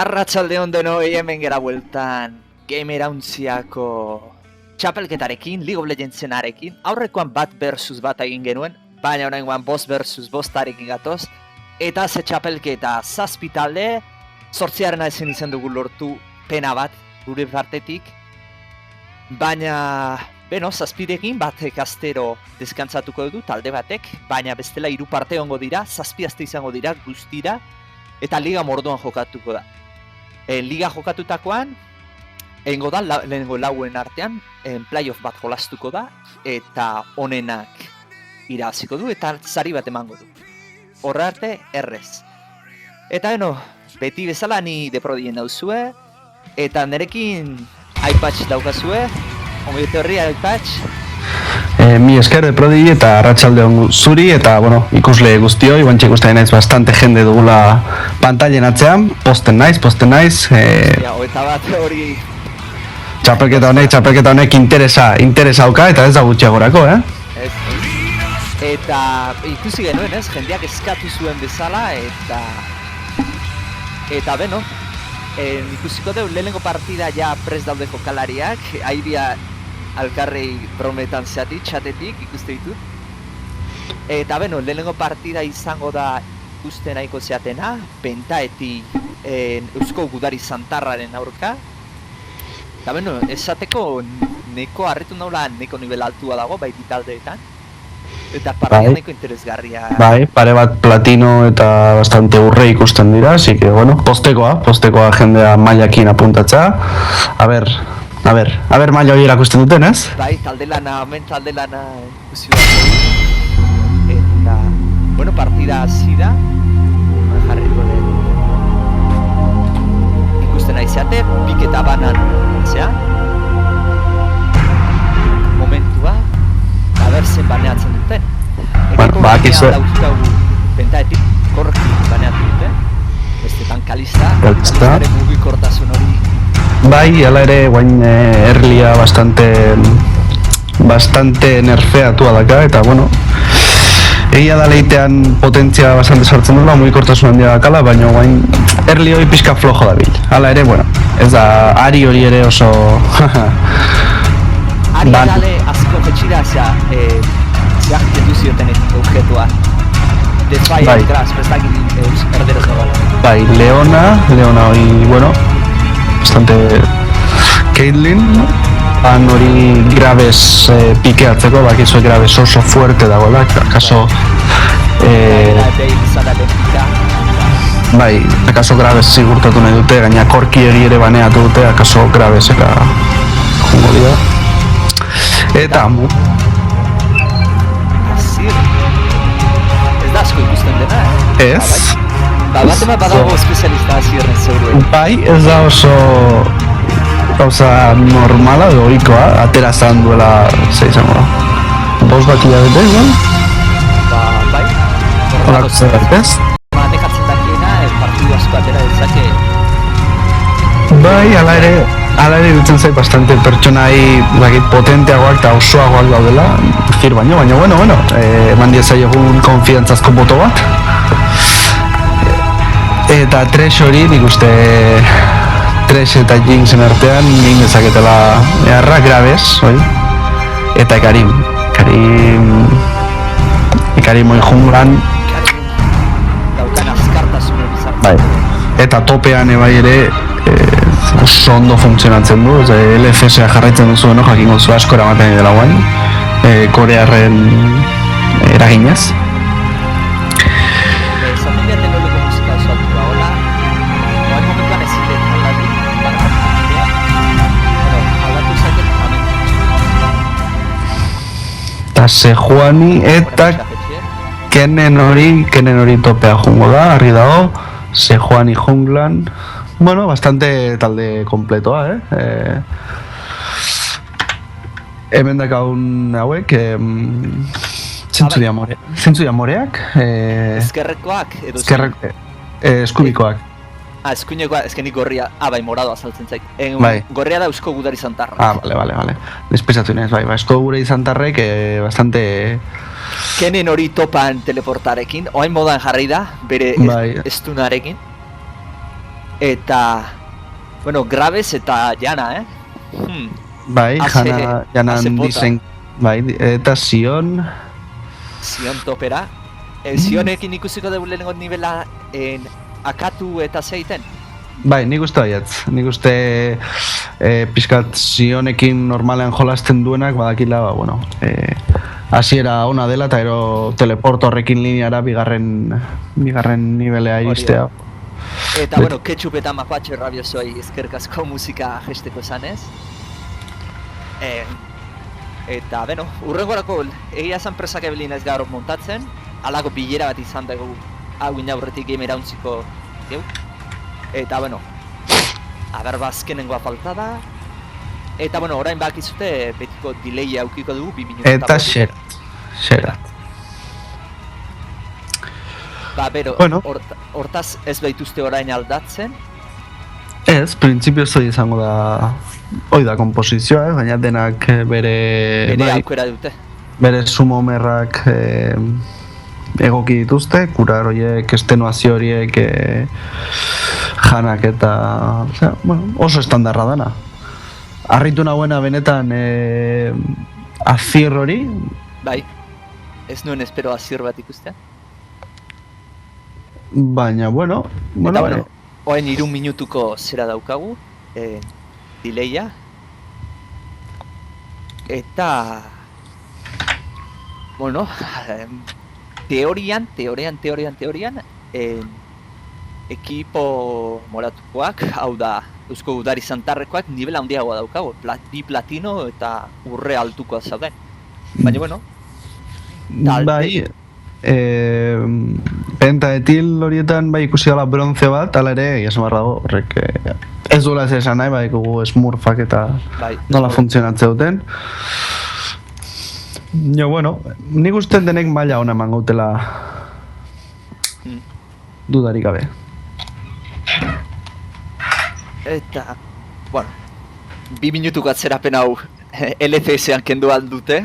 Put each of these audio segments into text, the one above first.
Arratsaldeon denoi, hemen gera bueltan Gamer Auntziako txapelketarekin, League of Legendsenarekin. Aurrekoan bat versus bat egin genuen, baina oraingoan bost versus bostarekin gatoz. Eta ze txapelketa 7 talde, 8 ezin izan dugu lortu pena bat gure partetik. Baina, beno, 7rekin batek astero deskantzatuko du talde batek, baina bestela 3 parte egongo dira, 7 aste izango dira guztira, eta liga mordoan jokatuko da. Liga jokatutakoan, egingo da, lehenengo lauen artean, playoff bat jolastuko da, eta onenak irabaziko du, eta sari bat emango du. Horra arte, errez. Eta beno, beti bezala ni deprodien dauzue, eta nerekin iPatch daukazue, ongi dute horri iPatch. Mi esker de Prodi eta arratsaldeon zuri eta bueno, ikusle guztioi, guantxe ikusten naiz bastante jende dugula pantailen atzean, posten naiz. Ja, eta bat hori... Txapelketa honek interesa auka eta ez da gutxiagorako, Ez. Eta ikusi genuen, ez, jendeak eskatu zuen bezala eta beno, ikusiko deu lehenengo partida ja prest daude jokalariak, aibia alkarrei brometan zeati, txatetik ikuste ditut. Eta beno, lehenengo partida izango da ikuste nahiko zeatena, Pentaeti Eusko Gudari Santarraren aurka. Eta beno, esateko neko harritu naula neko nivel altua dago, baiti taldeetan. Eta partida neko interesgarria. Bai, pare bat platino eta bastante urre ikusten dira, así que bueno, postekoa jendea mailakin apuntatza. A ver, maila hori erakusten duten, ez? Bai, talde lana ikusi bat. Eta, bueno, partida hasi da. Jarriko den. Ikusten aizeate, piketa banan zea. Momentua, zen baneatzen duten. Bakizue. Pentaetik korrekti baneatu duten. Bestetan kalistaren mugikortasun hori. Bai, ala ere, guain erlia bastante bastante nerfeatua daka, eta bueno, egia da leitean potentzia bastante sartzen dula, mugikortasun handia dakala, baina guain early hori pixka flojo dabil. Hala ere, bueno, ez da, ari hori ere oso... Ari dale asko jetxira, zehagiten duzioten objetua. The Fire Crash, bestakit erdero zegoela. Bai, Leona hori, bueno, bastante... Caitlyn, han hori Graves pikeatzeko, bakizu Graves oso fuerte dagoela, akaso... Bai, akaso Graves zigurtatu nahi dute, gaina korki ere baneatu dute, akaso Gravesera jungo dira. Eta amu. Azir. Ez da asko ikusten dena, Ez. Bat ema badago espezialista azirren zeure. Bai, ez da oso... Gauza normala edo ohikoa, atera zan duela, ze izango da. 2 bat hilabete, igual? Bai. Horako zerbait, ez? Nekatzen dakiena, partidu asko atera dezake. Bai, ala ere dutzen zait bastante pertsonai potenteagoak eta osoagoak daudela, gir baino, baina bueno, eman diezaiogun konfiantzazko boto bat. Eta Thresh hori, nik uste Thresh eta Jinxen artean, nik dezaketela beharra, Graves, oi? Eta Karim hori junglan. Daukan azkartasune bizarra. Bai. Eta topean ebai ere, oso ondo funtzionatzen du, LFS-a jarraitzen duzu beno, jakingo zu asko eramaten dela guain, korearren eraginez. Zaten behar denoleko musika oso altu da, hola, oain momentuan ezin dut aldatu, aldatu zaten amen. Eta Sejuani eta Kenen hori topea jungo da, argi dago, Sejuani junglan. Bueno, bastante talde kompletoa, hemen dakaun hauek, zintzu dira moreak? Ezkerrekoak edo Eskubikoak. Eskuinekoa, ezkenik gorria, bai, morado azaltzen zaik. Bai. Gorria da Eusko Gudari Zantarra. Vale. Despesatu inez, bai, Eusko Gudari Zantarrek bastante... Kenen hori topan teleportarekin, oain modan jarri da, bere estunarekin. Eta, bueno, Graves eta Jana, Bai, Jana dizen, bai, eta Sion topera. Sionekin ikusiko dugu lehenengo nivela akatu eta zeiten? Bai, nik uste baietz. Nik uste pixkat Sionekin normalean jolasten duenak badakila, bueno, hasiera ona dela eta ero teleporto horrekin lineara bigarren nivelea iristea. Eta, bueno, Ketchup eta Mapache rabiosoi ezkerkazko musika gesteko esanez. Eta, beno, urrengorako egia esan presak ebilin ez gaur montatzen, alako bilera bat izan dago hau inaurretik game erauntziko geu. Eta, bueno, agarba azkenengoa falta da. Eta, bueno, orain bakizute betiko delaya aukiko dugu 2 minutu. Eta xerat. Bero, hortaz ez behituzte orain aldatzen? Ez, printzipioz hori izango da, hori da komposizioa, baina denak bere aukera dute. Bere sumomerrak egoki dituzte, kurar horiek, estenuazio horiek, janak eta, oso estandarra dana. Arritu nagoena benetan Azir hori? Bai, ez nuen espero Azir bat ikustea. Baina, bueno... Eta, bueno, oain 3 minutuko zera daukagu, delaya. Eta... Bueno, teorian, ekipo moratukoak, hau da, Eusko Gudari Zantarrekoak, nivel handiagoa daukagu, 2 platino eta urre altukoa zauden. Baina, bueno... Bai... Pentaetil horietan bai ikusi gala bronze bat, ala ere, esan barra dago, horrek ez duela ez esan nahi, bai ikugu smurfak eta nola funtzionatze duten. Jo, bueno, nik usten denek maila hona eman gautela dudarik gabe. Eta, bueno, 2 minutuko atzerapen hau LCS-an kendu aldute,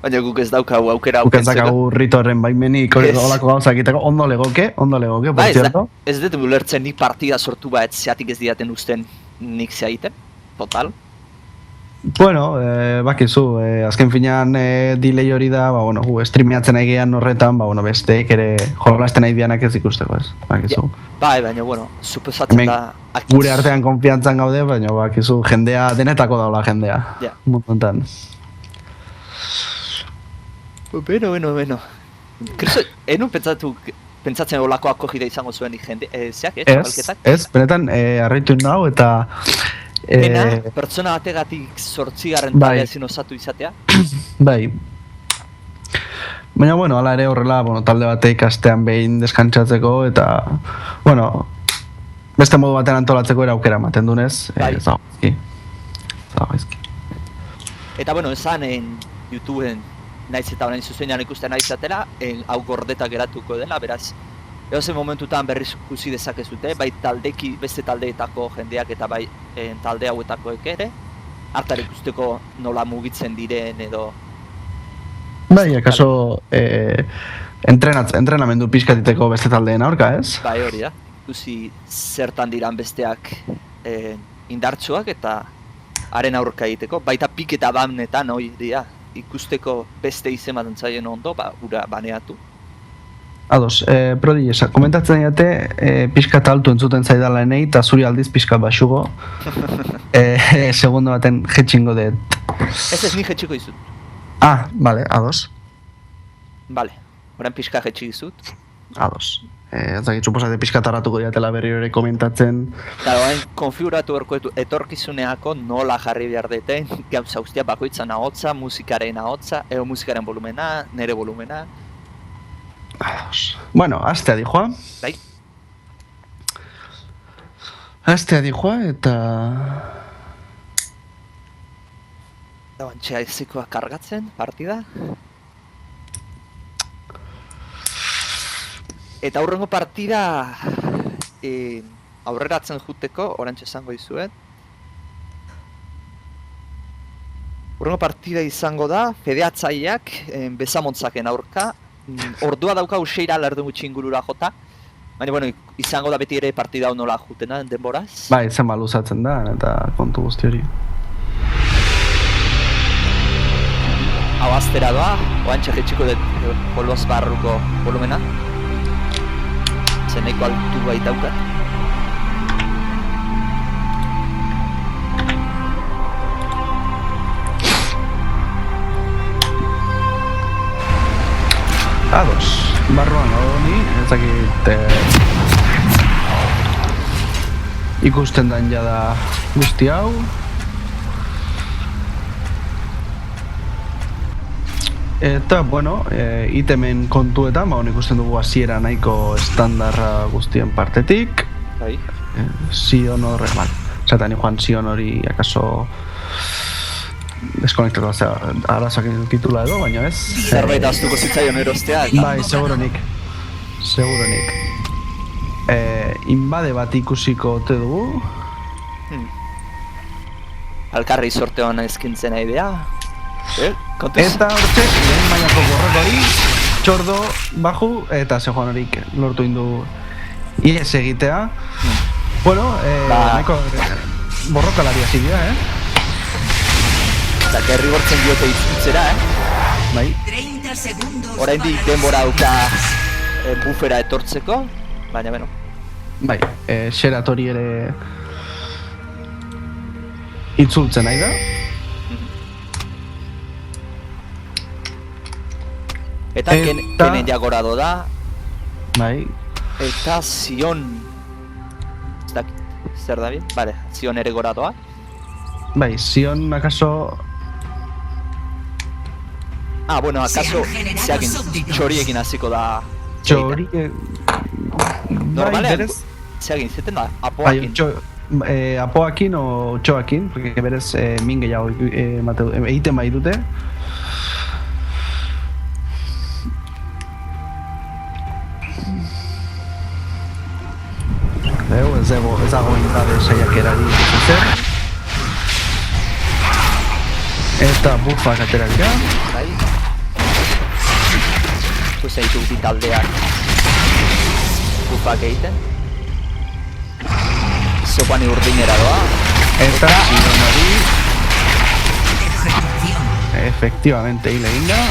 baina guk ez daukagu aukera Guk ez aukentzeko. dakagu Ritoren baimenik Ez. olako gauza egiteko, ondo legoke, por Ba, cierto. ez dut ulertzen nik partida sortu bat zeatik ez diaten usten nik zeaiten, total. Bueno, bakizu, azken finean delay hori da, ba, bueno, gu streameatzen nahi gehan horretan, ba, bueno, besteek ere jolasten nahi dianak ez ikusteko, ez, bakizu. Bai, baina, bueno, suposatzen Hemen da... gure artean konfiantzan gaude, baina bakizu, jendea, denetako daula jendea, Ja. muntontan. Bueno. Kristo, enun pentsatzen olako akogida izango zuen jende, zeak, Ez, benetan, harritu nau eta... Pena, pertsona bategatik 8. Bai. taldea ezin osatu izatea. Bai. Baina, bueno, ala ere horrela, bueno, talde batek astean behin deskantsatzeko eta, bueno, beste modu batean antolatzeko era aukera ematen dunez, Bai. ez dago gaizki. Eta, bueno, esan YouTubeen naiz eta orain zuzenean ikusten nahi izatela, hau gordeta geratuko dela, beraz, edozen momentutan berriz ikusi dezakezute, bai beste taldeetako jendeak eta bai talde hauetakoek ere, hartar ikusteko nola mugitzen diren edo... Bai, akaso entrenamendu pixkatiteko beste taldeen aurka, ez? Bai, hori da, ikusi zertan diran besteak indartsuak eta haren aurka egiteko, baita pik eta bamnetan hori dira, ikusteko beste izematen zaien ondo, ura baneatu. Ados, Prodi, komentatzen diate, pixkat altu entzuten zaidala enei, eta zuri aldiz pixkat baxugo. Segundo baten jetxingo dut. Ez ni jetxiko dizut. Ah, vale, ados. Vale, orain pixka jetxik dizut. Ados. Ez dakit, suposate pixkat arratuko diatela berri hori komentatzen. Claro, orain konfiguratu berko etorkizuneako nola jarri behar deten, gauza guztia bakoitzan ahotsa, musikaren ahotsa, edo musikaren volumena, nere volumena. Ados. Bueno, astea dijoa. Bai. Astea dijoa eta... Da bantxea ezikoa kargatzen, partida. Eta aurrengo partida aurreratzen juteko, orantxe esango dizuet. Aurrengo partida izango da, fedeatzaileak bezamontzaken aurka. Ordua daukagu 6 lerdu gutxi ingurura jota. Baina, bueno, izango da beti ere partida hau nola jutena denboraz. Bai, zenba luzatzen da, eta kontu guzti hori. Hau aztera doa, oantxe jetxiko dut Poloz barruko volumena. Zeneko altu baitaukat. Ados, barruan honi, ez dakit ikusten dan jada guzti hau. Eta, bueno, itemen kontuetan, ba, ikusten dugu hasiera nahiko estandarra guztien partetik. Bai. Zion horre, bale, zaten joan Zion hori akaso deskonektatu arazoak titula edo, baina ez. Zerbait aztuko zitzaion erostea. Bai, seguronik. Inbade bat ikusiko ote dugu. Alkarri sorte hona eskintzen idea. Kontuz? Eta hortxe, lehen mailako gorrek hori, txordo, baju, eta zejoan horik lortu indu ies egitea. Bueno, nahiko borrokalari hasi dira, Eta gerri bortzen diote itzultzera, Bai. Oraindik denbora dauka bufera etortzeko, baina beno. Bai, xerat hori ere itzultzen nahi da. Eta Kenen jagorado da, Bai. eta Zion... Ez dakit, zer da bien? Bale, Zion ere goradoa. Bai, Zion akaso... Bueno, akaso zeakin txoriekin hasiko da... Txori... Normalean, zeakin, zeten da, apoakin. Apoakin o txoakin, porque berez min gehiago egiten bai dute. Ez dago inbade saiakerari zer. Eta buffak atera dira. Bai. Ikusten ditu bi taldeak buffak egiten. Zopani urdinera doa. Eta Sion hori efectivamente hile eginda.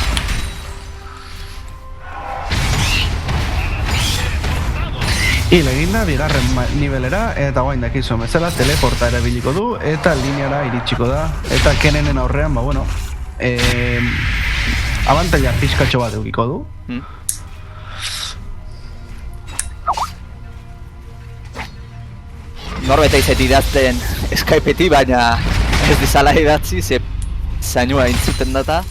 Hile eginda, bigarren nivelera, eta guain dakizu bezala teleporta erabiliko du, eta lineara iritsiko da. Eta Kenenen aurrean, ba bueno, abantaila pizkatxo bat eukiko du. Norbeta izet idazten Skype-eti, baina ez dizala idatzi, ze zainua intzuten data.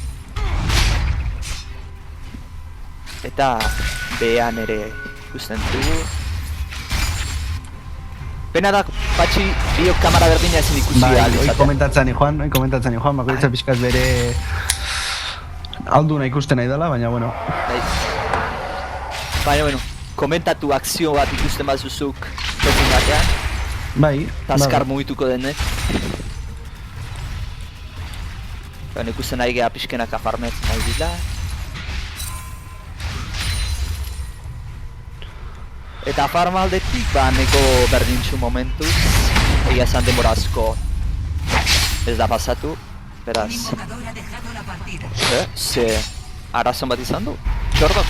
Eta behan ere ikusten dugu. Pena da, patxi, biok kamara berdina ezin ikusi Hoi komentatzen Juan, bakoitza pixkaz bere alduna ikusten nahi dela, baina bueno. Baina, bueno, komentatu akzio bat ikusten bat zuzuk tokin batean. Bai. Taskar mugituko denek. Baina ikusten nahi geha pixkenak afarmetzen nahi dila. Eta farma aldetik, ba, neko berdintxu momentuz. Egia esan denbora asko ez da pasatu, beraz. Ze arazon bat izan du, txordok.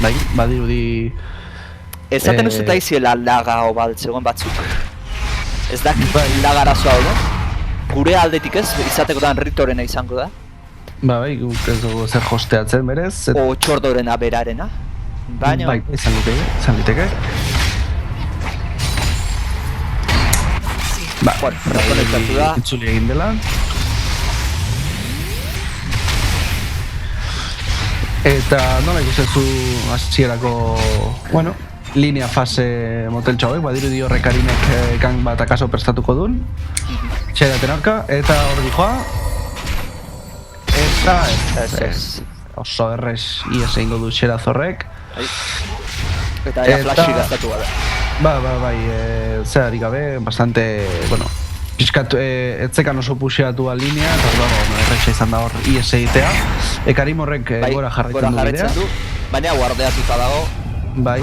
Bai, badirudi... Ezaten uste iziela laga o baltzegoen batzuk. Ez dakit laga arazoa hau, gure aldetik ez, izateko da Ritorena izango da. Bai, guk ez dugu zer hosteatzen berez. O txordorena berarena. Baina... Bai, izan liteke. Ba, rekonektatu da. Itzuli egin dela. Eta nola ikustezu hasierako, bueno, linea fase moteltxo hauek, badirudi horrek Karinek gang bat akaso prestatuko duen. Txeraten aurka, eta hor dijoa. Eta ez. Oso errez ies egingo du Xeraz horrek. Eta ea flashi gaztatu gara. Bai, zerarik gabe, bastante, bueno, pixkat etzekan oso puxeatu linea, eta erretxa izan da hor ies egitea. Karim horrek gora jarraitzen du bidea. Baina guardeatuta dago. Bai,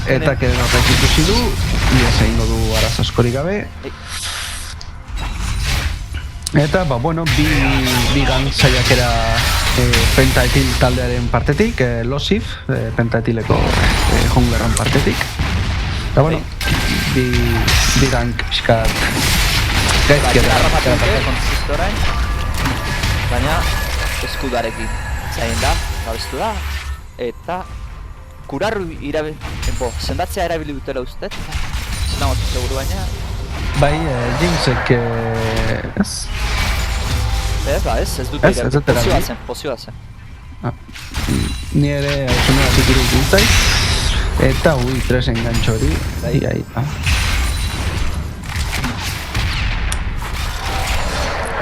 eta keden horrek ikusi du, ies egingo du araz askorik gabe. Eta, ba, bueno, bi gang saiakera Pentaetil taldearen partetik, Losif, Pentaetileko junglerran partetik. Eta, bueno, bi gang pixkat gaizkera. Baina, eskudarekin zain da, gabestu da. Eta, kurarru sendatzea erabili dutela ustez. Zenagotzu seguru baina. Bai, Jamesek ez? Ez dut ere, pozioa zen. Ni ere ausonera zikiru gintzai. Eta ui, 3 engantxo hori.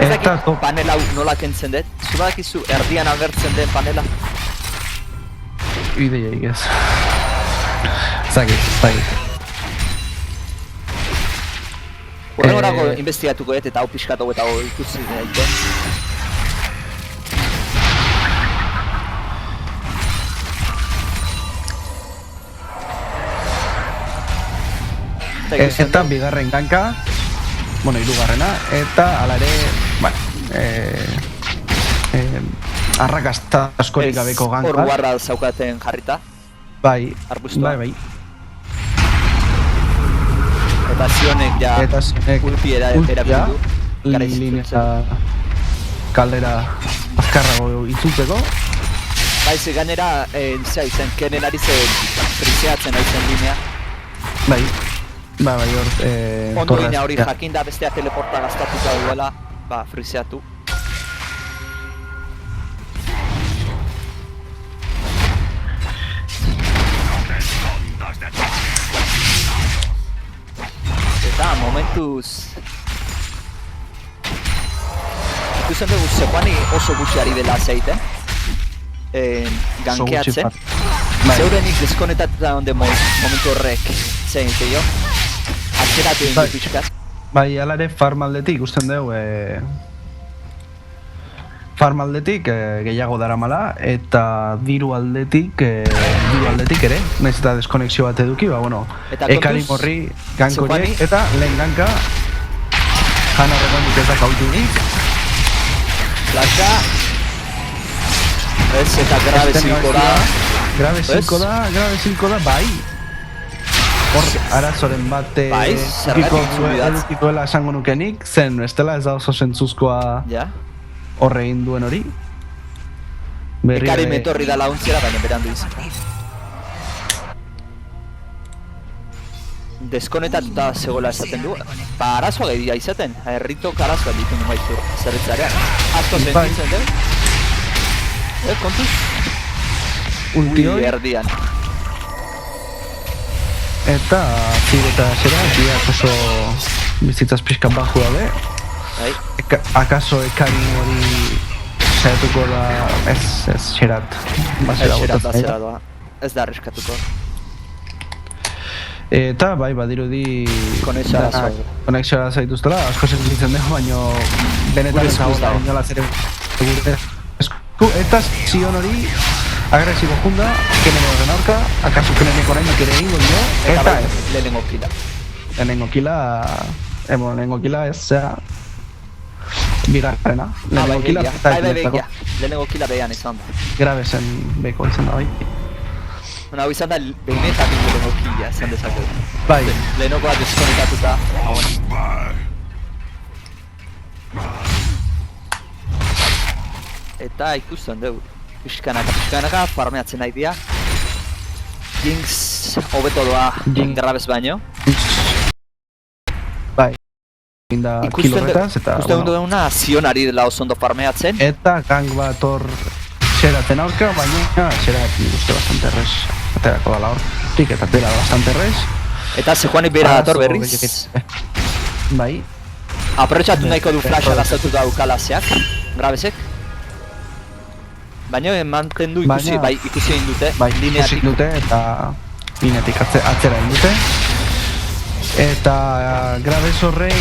Eta panela nola kentzen dut? Zu badakizu erdian agertzen den panela? Ideiaik ez. Zagit. Horregorago investigatuko eta hau pixkatu eta hau ikusi daite. Eta bigarren ganka, bueno, hirugarrena, eta ala ere, bueno, arrakasta askorik gabeko ganka. Hor guarra zaukaten jarrita. Bai. Eta Zionek ja ulpi erabildu. Linea kaldera azkarrago itzultzeko. Baize gainera, zen, Kenen ari zen friseatzen ari zen linea. Bai, hor... Ondo linea hori jakinda bestea teleporta gaztatuta duela, friseatu. Eta momentuz... Ikusten dugu Sejuani oso gutxi ari dela zeiten. Gankeatzen. Zeurenik deskonetatuta onde momentu horrek zein jo. Atzeratu egin du pixkaz. Bai, ala ere farm aldetik ikusten dugu farm aldetik gehiago daramala, eta diru aldetik ere, nahiz eta deskonexio bat eduki, bueno, ekari morri, ganko horiek, eta lehen ganka, jana horregondik ez da kauturik. Flasha. Ez, eta grabe 5 da. Grabe 5 da, bai. Hor, arazoren bate eduki duela esango nukenik, zen, estela ez da oso zentzuzkoa horre egin duen hori. Ekari metorri da launtzera, baina berandu izan. Deskonetatuta zegoela esaten du, arazoa gehiagia izaten, herritok arazoa ditu nun baitu zerretzarean. Asko sentitzen dut. Kontuz? Ultioi. Erdian. Eta zireta zera, biak oso bizitzaz pixkan baju dabe. Akaso ekari hori saiatuko da, ez xerat. Xerat bazera doa, ez da arriskatuko. Eta bai, badirudi konexioa zaituztela, asko sentitzen dugu, baina benetan ez hau da inola zere esku. Eta zion hori agresibo junda, kenen horren aurka, akaso keneneko oraindik ere egingo dio, eta ez. Lehenengo kila. Lehenengo kila ez, zera, bigarrena. Lehenengo kila behan izan da. Grabe zen beko izan da, bai. Hau izan da, behinetak lehenengo kila izan dezakegu. Bai. Lehenengo bat deskonekatuta. Eta ikusten dugu. Pixkanaka, farmeatzen nahi dira. Jinx hobeto doa grabez baino. Bai. Kilorretaz eta... Ikusten duguna Zionari dela oso ondo farmeatzen. Eta gang bat hor xeraten aurka, baina xerat nik uste bastante errez. Aterako dala hor, eta tela bastante errez. Eta Sejuani bera dator berriz. Bai. Aprobetxatu nahiko du flasha gaztatu daukala zeak, grabezek. Baina mantendu ikusi, bai ikusi egin dute. Bai, ikusi egin dute eta lineatik atzera egin dute. Eta grabez horrek,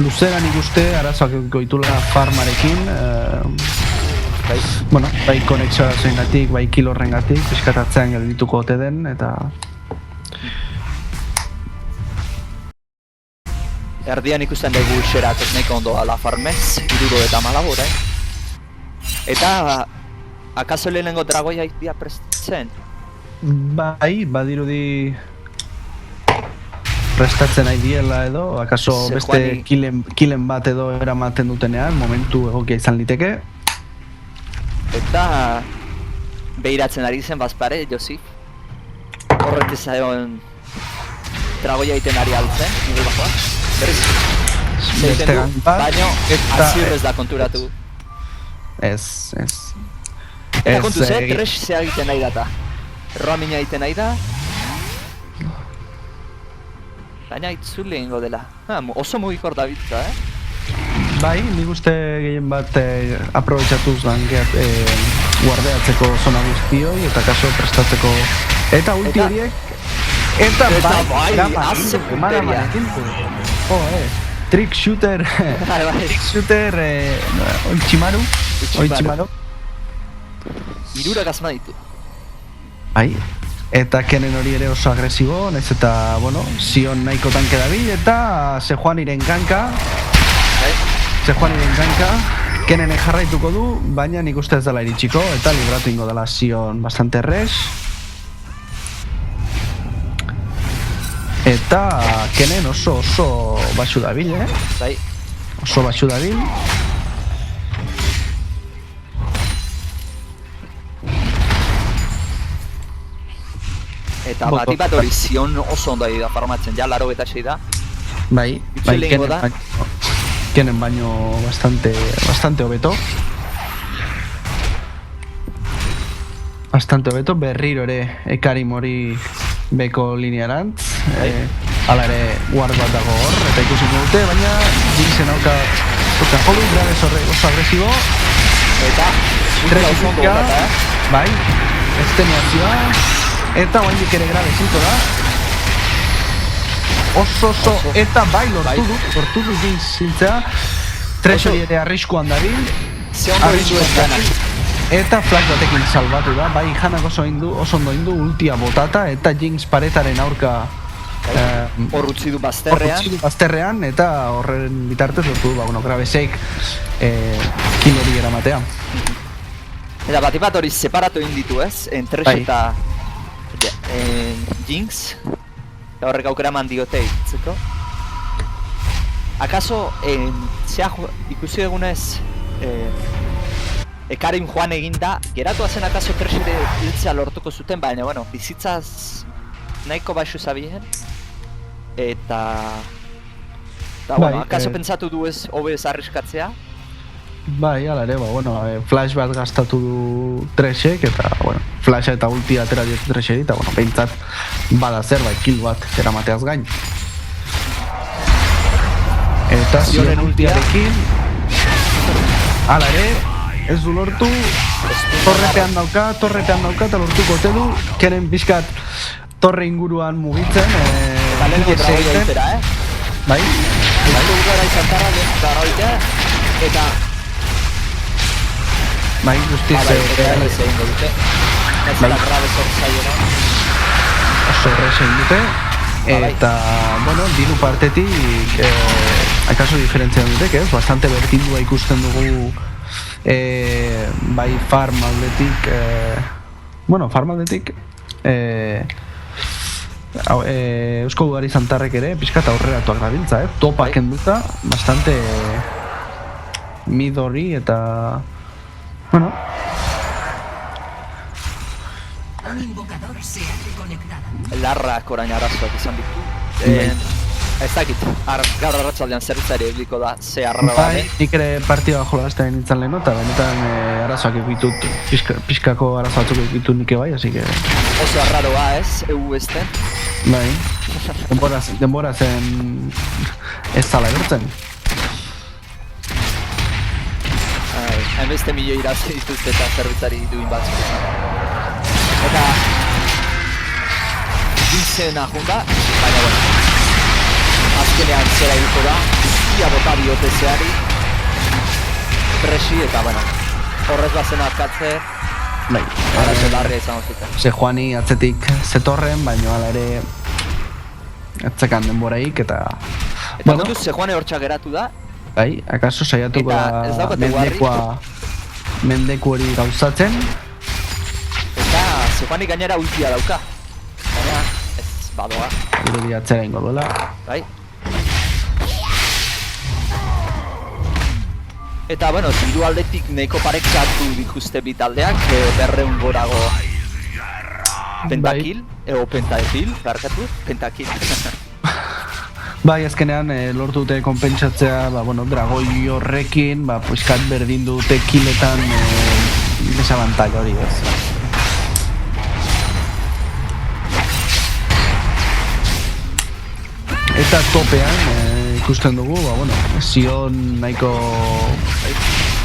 luzeran ikuste arazoak goitula farmarekin. Bai konexioa zoingatik, bai kilorrengatik, piskatatzean geldituko ote den, eta... Erdian ikusten dugu xeratek nahiko ondo ala farmez, 74 orain. Eta, akaso lehenengo dragoia itia prestatzen? Bai, badirudi prestatzen nahi diela edo, akaso beste kilen bat edo eramaten dutenean, momentu egokia izan liteke. Eta, behiratzen ari zen bazpare, Josif. Horrek ezaion dragoia egiten ari altzen, nire bajoa. Berriz, zeiten du, baino azirrez da konturatu. Ez. Eta kontuz, tres zea egiten nahi data. Roamina egiten nahi da. Baina itzule ingo dela. Oso mugikor da bitza, Bai, nik uste gehien bat aprobetxatuz guardeatzeko zona guztioi eta kaso prestatzeko. Eta ulti horiek... Eta bai, haze punteria. Trick shooter... Oichimaru. Irurak azma ditu. Bai, eta kenen hori ere oso agresibo, nahiz eta, Zion nahiko tanke dabil, eta Sejuaniren ganka. Kenenen jarraituko du, baina nik uste ez dela iritsiko, eta libratu ingo dela Zion bastante errez. Eta kenen oso baxu dabil, Bai. Oso baxu dabil. Eta bat hori Zion oso ondo da farmatzen, ja 86 da. Bai, kenen baino bastante hobeto. Bastante hobeto, berriro ere ekari mori beko linearantz. Hala ere guard bat dago hor, eta ikusiko dute, baina Jinxen auka jodu, grabez horre oso agresibo. Eta Tresuka, bai, esteneazioa. Eta oaindik ere grabeziko da. Oso, eta bai lortu du Jinx hiltzea. Tres hori ere arriskuan dabil. Ze ondo egin duen gana. Eta flash batekin salbatu da, bai Hanak oso ondo indu, ultia botata, eta Jinx paretaren aurka Hor utzi du bazterrean. Eta horren bitartez lortu du, Graveseik kill hori eramatea. Eta bat hori separatu egin ditu ez, Thresh eta Jinx. Eta horrek aukera eman diote itzeko. Akaso, ikusi egunez, Ekarin joan eginda, geratu zen akaso Thresh ere hiltzea lortuko zuten, baina, bizitzaz nahiko baixu zabien. Eta akaso pentsatu du ez, hobe ez arriskatzea? Bai, ala ere, flash bat gastatu du Threshek, eta, flasha eta ultia atera diotu Thresheri, eta, behintzat bada zerbait kill bat eramateaz gain. Eta zioren ultiarekin, ala ere, ez du lortu, torrepean dauka, eta lortuko ote du, keren pixkat torre inguruan mugitzen, lehenko dragoia itera, Bai? Lehko gara izantarra dragoia, eta... Bai, guztiz egin dute. Ez da grabe zortzaiera. Oso errez egin dute. Eta, diru partetik, akaso diferentzia dutek, ez? Bastante bertindua ikusten dugu bai farm aldetik, farm aldetik, Eusko Ugari Zantarrek ere, pixkat aurreratuak dabiltza, topak enduta, bastante mid hori eta... Larrak orain arazoak izan ditu. Ez dakit, gaur arratsaldean zerbitzari ediko da, ze arra bane. Nik ere partida jolazten nintzen lehen, eta benetan arazoak egitut, pixkako arazo batzuk egitut nik ebai, así que... Oso arraroa ez, ezten? Bai, denbora zen ez zala egertzen. Hainbeste milioi irazi dituzte eta zerbitzari duin batzuk izan. Eta... Dintzena junda, baina azkenean zera egiko da, izkia bota diote zeari, Threshi eta horrez bazen arkatze, arazo larria izango zuten. Sejuani atzetik zetorren, baina hala ere atzekan denboraik eta... Eta gutuz Sejuani hortxa geratu da. Bai, akaso saiatuko da mendeku hori gauzatzen. Eta Sejuani gainera ultia dauka. Baina ez badoa. Irudi atzera ingo duela. Bai. Eta, diru aldetik nahiko parekatu dituzte bi taldeak, 200 gorago pentakil, pentaepil, barkatu, pentakil. Bai, azkenean lortu dute konpentsatzea, dragoi horrekin, puiskat berdin dute kiletan desabantaila hori ez. Eta topean ikusten dugu, Sion nahiko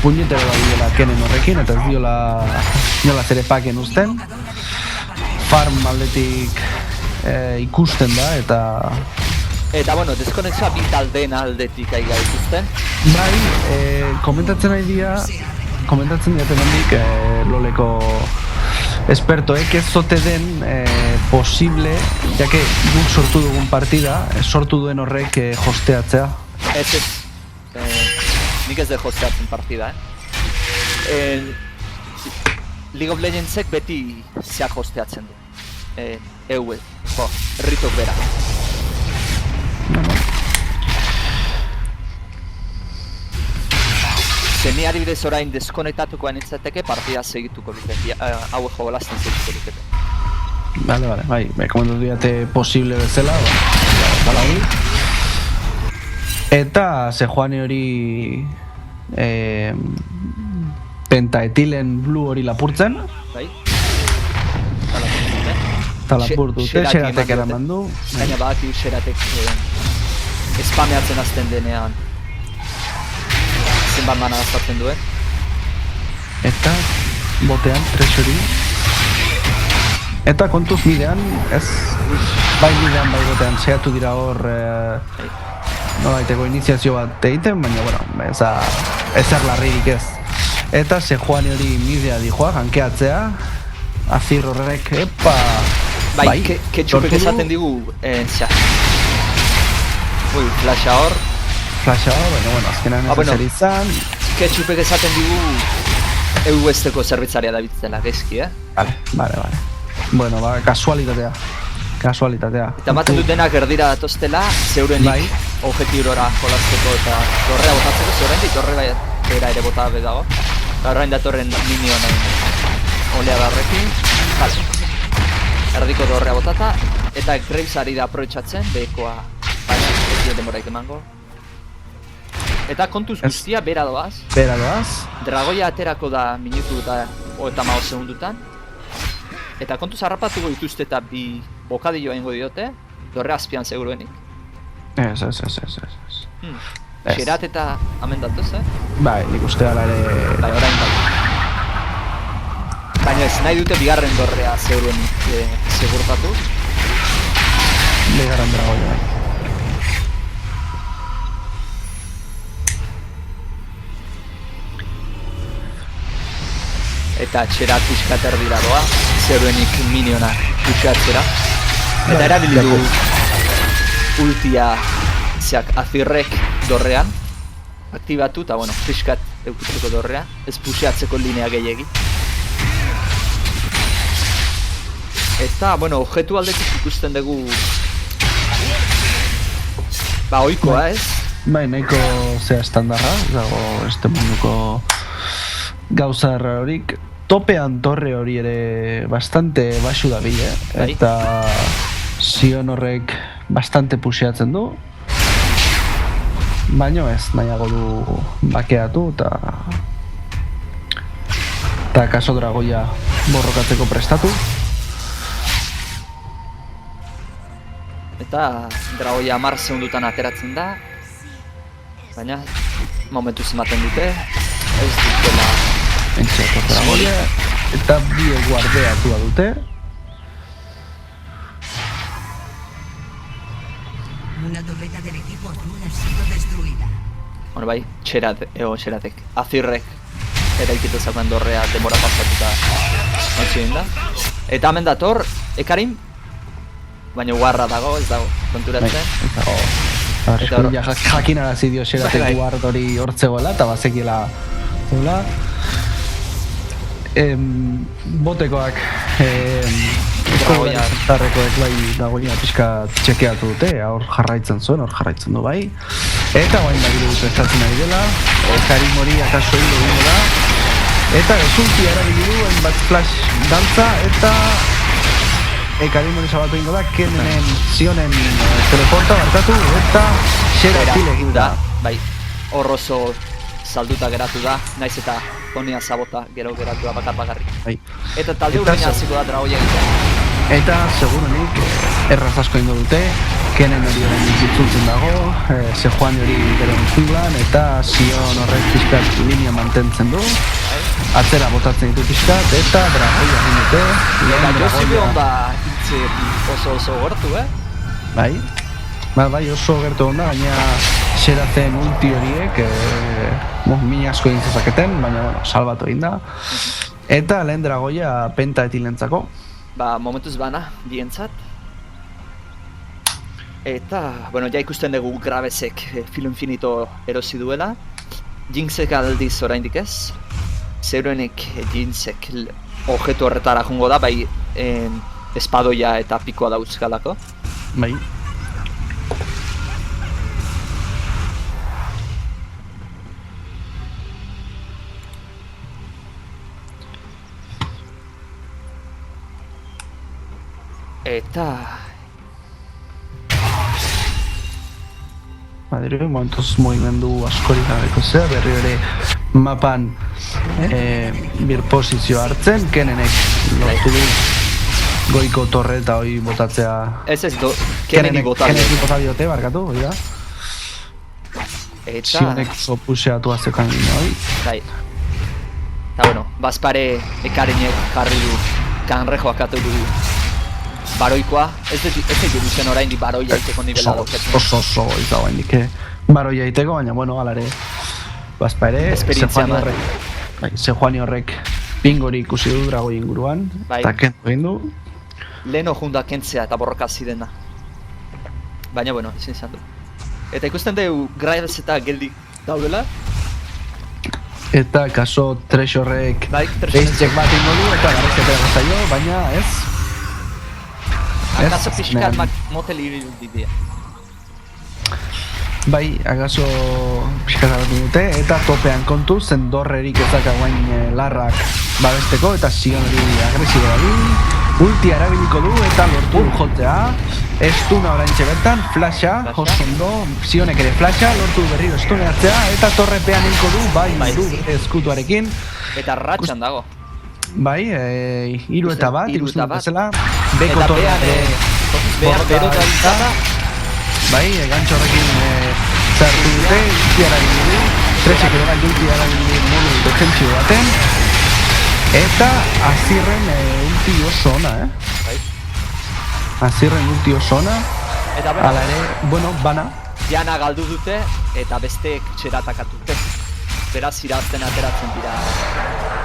puñetero da diola Kenen horrekin, eta ez diola nola zerepaken uzten. Farm aldetik ikusten da, eta... Eta, deskonexioa bi taldeen aldetik aiga ikusten. Bai, komentatzen diaten handik loleko espertoek ez zote den posible, jake guk sortu dugun partida, sortu duen horrek hosteatzea. Ez, nik ez de hosteatzen partida, League of Legendsek beti zeak hosteatzen du. Ritok bera. Zeni adibidez orain deskonektatuko anitzateke partida segituko dute, hauek jogolazten segituko dute. Vale, bai, komentatu diate posible bezala, bala hori. Eta Sejuani hori pentaetilen blue hori lapurtzen. Bai. Eta lapurtu dute, Xeratek eraman du. Gaina badaki Xeratek spameatzen azten denean. Zenbat mana gaztatzen duen. Eta botean, Thresh hori. Eta kontuz midean, ez, bai midean, bai botean, saiatu dira hor nolaiteko iniziazio bat egiten, baina, ezer larririk ez. Eta Sejuani hori midea dijoa, gankeatzea. Azir horrek, epa! Bai, ketxupek esaten digu, flasha hor. Flasha hor, bueno, azkenan ez ezer izan. Ketxupek esaten digu, EU-esteko zerbitzaria da bitzela, gezki, Vale. Bueno, kasualitatea. Eta maten dut denak erdira datoztela, zeurenik objektibora jolazteko eta dorrea botatzeko, zeurenik dorre bera ere bota bedago. Eta horrein datorren minionen olea barrekin. Erdiko dorrea botata, eta Graves ari da aprobetxatzen, behekoa ez dio demoraik emango. Eta kontuz guztia bera doaz. Dragoia aterako da minutu eta 30 segundutan. Eta kontuz harrapatuko dituzte eta bi bokadillo egingo diote, dorre azpian seguruenik. Ez. Xerat eta amen datuz, Bai, nik uste ala ere... Bai, orain bat. Baina ez nahi dute bigarren dorrea seguruenik segurtatu. Bigarren dragoia, bai. Eta Xerat pixkat erdira doa, zeruenik miniona puxatzera. Eta erabili du ultia Azirrek dorrean aktibatu eta bueno, pixkat eukitzeko dorrea, ez puxatzeko linea gehiegi. Eta, bueno, objektu aldetik ikusten dugu ohikoa, ez? Bai, nahiko zea estandarra, dago este munduko gauza errorik. Topean torre hori ere bastante baxu da bile, eta Sion horrek bastante puxeatzen du. Baina ez, nahiago du bakeatu eta kaso dragoia borrokatzeko prestatu. Eta dragoia 10 segundutan ateratzen da, baina momentuz ematen dute, ez dutela entxeko dragoia, eta bi guardeatua dute. Una torreta del equipo azul ha sido destruida. Bueno, bai, Xeratek, Azirrek eraikita zaukan dorrea demora pasatuta ontsi egin da. Eta hemen dator, Ekarim, baina guarra dago, ez dago, konturatzen. Eta jakinarazi dio Xeratek guard hori hortzegoela, eta bazekiela zegoela. Botekoak Zarrekoek bai dagoia pixka txekeatu dute, hor jarraitzen du bai. Eta guain bagiru prestatzen ari dela, Karim hori akaso hilo dugu da. Eta resultia erabili du, bat flash dantza, eta Karim hori zabatu ingo da, Kenenen Sionen teleporta barkatu, eta Xeratil egin da. Bai, hor oso salduta geratu da, naiz eta Tonia Zabota gero geratu da bakarrik. Eta talde urreina hasiko da dragoia egitea. Eta segurunik erraz asko ingo dute, Kenen hori horrein itzultzen dago, Sejuani hori gero entzulan, eta Sion horrek pixkat linea mantentzen du. Atzera botatzen ditu pixkat, eta dragoia egin dute. Eta Josibion da hitze oso gertu, Bai, oso gertu onda, baina Xeraten ulti horiek min asko egin zezaketen, baina salbatu egin da. Eta lehen dragoia penta etilentzako. Momentuz bana, bientzat. Eta, ja ikusten dugu Gravesek Filo Infinito erosi duela. Jinxek aldiz oraindik ez. Zeurenek Jinxek objektu horretara jongo da, bai espadoia eta pikoa dauzkalako. Bai. Eta... Madero, momentuz mugimendu askorik gabeko zea, berri ere mapan birposizio hartzen, Kenenek lortu du goiko torreta hori botatzea... Ez, Keneni bota diote. Keneni bota diote, barkatu, hori da. Eta... Sionek zopuseatu azekan gine hori. Bai. Eta bazpare Ekarinek jarri du, kanrejoak atu du baroikoa, ez dut duzen orain di baroia iteko nivela dauketzen. Oso izago hain dike baroia iteko, baina alare bazpa ere, esperientzia Bai, Sejuani horrek pingori ikusi du dragoi inguruan, Bai. eta kendu egin du. Leno junda kentzea eta borroka zidena. Baina, bueno, ezin izan du. Eta ikusten dugu Graves eta geldi daudela. Eta kaso Treasurek Bai, face-check bat ingo du, eta garrez epera zaio, baina ez. Akaso pixkat motel ibil didea. Bai, agaso pixkat abatu dute, eta topean kontu, zendorrerik ezak guain larrak babesteko, eta zion hori agresibo dabil. Ultia erabiliko du, eta lortu jotzea. Estuna oraintxe bertan, flasha, ondo, zionek ere flasha, lortu berriro estuneatzea, eta torrepean inko du, bai, du eskutuarekin. Eta ratxan dago. Bai, hiru eta bat, ikusten dut bezala. Beko Eta torrean, behan bero da izata. bai, gantxo horrekin zartu dute, ultia erabili du. Tresek ere bai ultia erabili modu defentsio baten. Eta Azirren ulti oso ona, Bai. Azirren ulti oso ona. Eta Hala ere, bueno, bana. Jana galdu dute eta besteek txeratakatute. Beraz irazten ateratzen dira.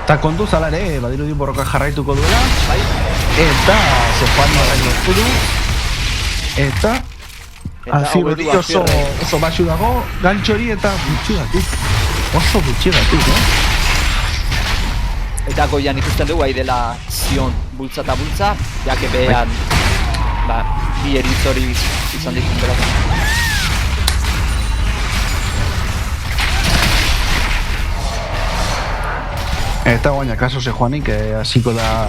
Eta kontuz hala ere, badirudi borroka jarraituko duela. Bai. Eta Sejuani horrek lortu du. Eta Azir hori oso baxu dago, gantxo hori eta gutxigatik. Oso gutxigatik, Eta goian ikusten dugu ahi dela zion bultza eta bultza, jake behan bi eritz hori izan ditun dela. Eta guaina kaso Sejuanik hasiko da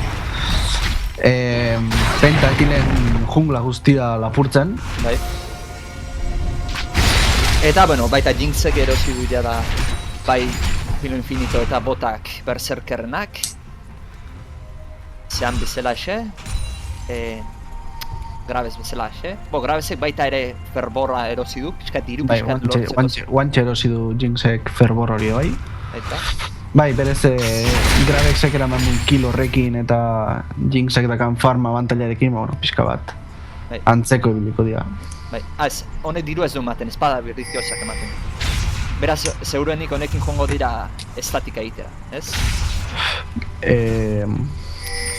Pentatilen jungla guztia lapurtzen. Bai. Eta, bueno, baita Jinxek erosi du da bai Hilo Infinito eta botak berserkerrenak. Zean bezalaxe. Graves bezalaxe. Gravesek baita ere ferborra erosi du, pixkat diru Bai, pixkat lortzeko. guantxe erosi du Jinxek fervor hori bai. Eta, Bai, berez Gravesek eraman duen kill horrekin eta Jinxek dakan farma abantailarekin, bueno, pixka bat bai, antzeko ibiliko dira. bai. Ez, honek diru ez du ematen, espada berriziosak ematen. Beraz, zeuruenik honekin jongo dira estatika egitera, ez?